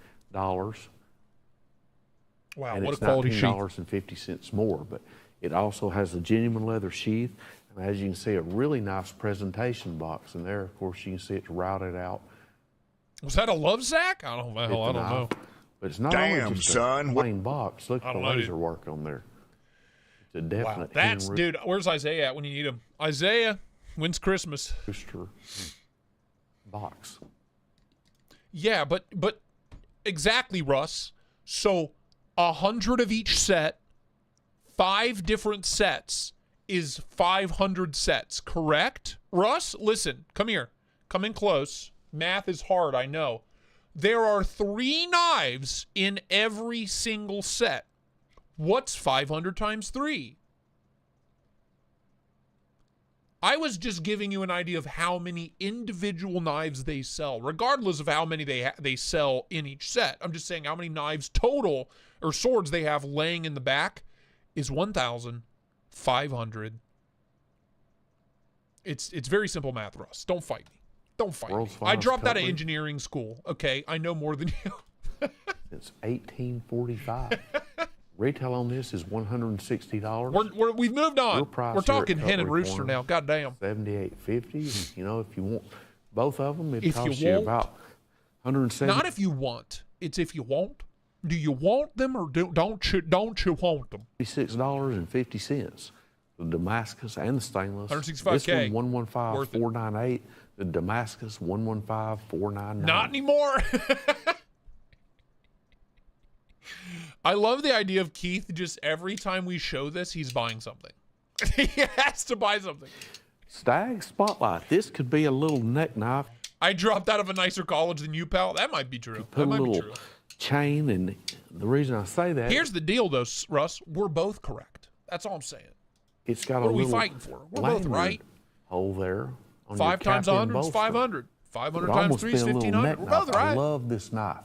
Wow, and what it's a quality sheath. $19.50 more, but it also has a genuine leather sheath. And as you can see, a really nice presentation box in there. Of course, you can see it's routed out. Was that a love sack? I don't know. But it's not only just a plain box. Look at the laser work on there. It's a definite. Wow, that's dude. Where's Isaiah at when you need him? Isaiah, when's Christmas? Box. Yeah, but exactly, Russ. So 100 of each set, 5 different sets is 500 sets, correct? Russ, listen, come here. Come in close. Math is hard, I know. There are 3 knives in every single set. What's 500 times 3? I was just giving you an idea of how many individual knives they sell, regardless of how many they sell in each set. I'm just saying how many knives total, or swords they have laying in the back, is 1,500. It's very simple math, Russ. Don't fight me. Don't fight me. I dropped out of engineering school, okay? I know more than you. It's $18.45. Retail on this is $160. We've moved on. We're talking hen and rooster now. Goddamn. $78.50. You know, if you want both of them, it costs you about $170. Not if you want. It's if you want. Do you want them or don't you want them? $56.50. The Damascus and the stainless. $165K. This one, $115,498. The Damascus, $115,499. Not anymore. I love the idea of Keith just every time we show this, he's buying something. He has to buy something. Stag Spotlight. This could be a little neck knife. I dropped out of a nicer college than you, pal. That might be true. Put a little chain, and the reason I say that. Here's the deal, though, Russ. We're both correct. That's all I'm saying. It's got what a are little we fighting for? We're both right. Hole there. 5 times 100 is 500. 500 times 3 is 1,500. We're both right. I love this knife.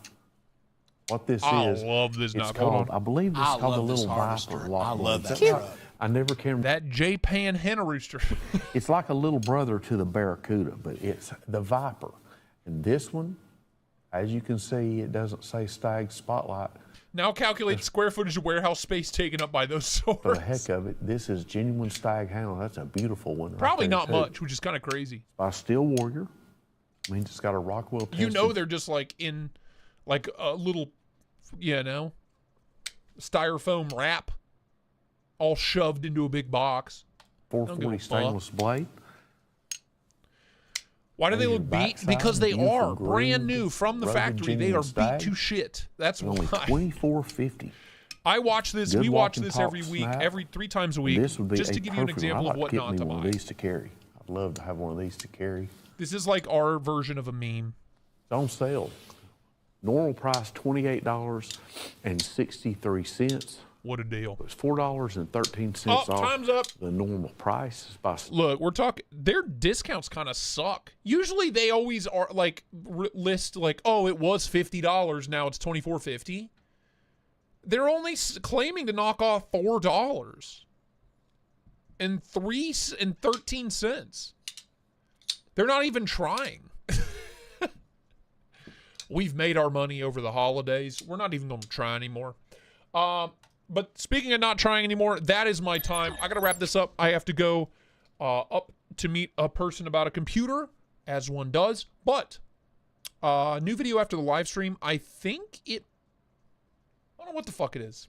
What this I is. love this knife. Called, I believe this is called the little Viper lock. I love that. I never can. That J-Pan hen rooster. It's like a little brother to the Barracuda, but it's the Viper. And this one, as you can see, it doesn't say Stag Spotlight. Now calculate square footage of warehouse space taken up by those swords. For the heck of it, this is genuine stag handle. That's a beautiful one. Probably right not too. much, which is kind of crazy. By Steel Warrior. I mean, it's got a Rockwell tested. You know they're just like in like a little, you know, styrofoam wrap all shoved into a big box. 440 stainless blade. Why do they look beat? Because they are brand new from the factory. They are beat to shit. That's only why. $24.50. I watch this. We watch this every week, every 3 times a week, This would be just to give you an example of what not to one buy. of these to carry. I'd love to have one of these to carry. This is like our version of a meme. It's on sale. Normal price $28.63. What a deal! It's $4.13 off. Time's up. The normal price is by. Look, we're talking. Their discounts kind of suck. Usually, they always are like list like, oh, it was $50, now it's $24.50. They're only claiming to knock off $4 and 13 cents. They're not even trying. We've made our money over the holidays. We're not even going to try anymore. But speaking of not trying anymore, that is my time. I got to wrap this up. I have to go up to meet a person about a computer, as one does. But new video after the live stream. I think it... I don't know what the fuck it is.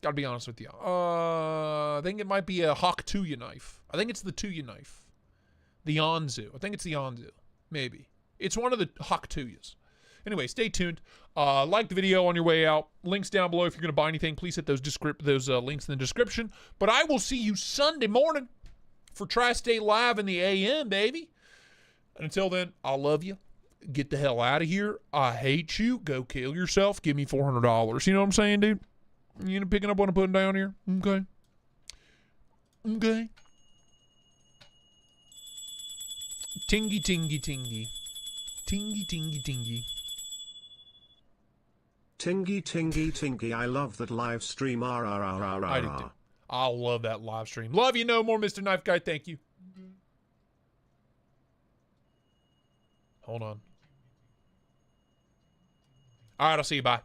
Got to be honest with you. I think it might be a Hawk Tuya knife. I think it's the Tuya knife. The Anzu. I think it's the Anzu. Maybe. It's one of the Hawk Tuyas. Anyway, stay tuned. Like the video on your way out. Links down below if you're going to buy anything. Please hit those links in the description. But I will see you Sunday morning for Tristate Live in the AM, baby. And until then, I love you. Get the hell out of here. I hate you. Go kill yourself. Give me $400. You know what I'm saying, dude? You know, picking up what I'm putting down here? Okay. Okay. Tingy, tingy, tingy. Tingy, tingy, tingy. Tingy, tingy, tingy. I love that live stream. I do too. I love that live stream. Love you no more, Mr. Knife Guy. Thank you. Hold on. All right, I'll see you. Bye.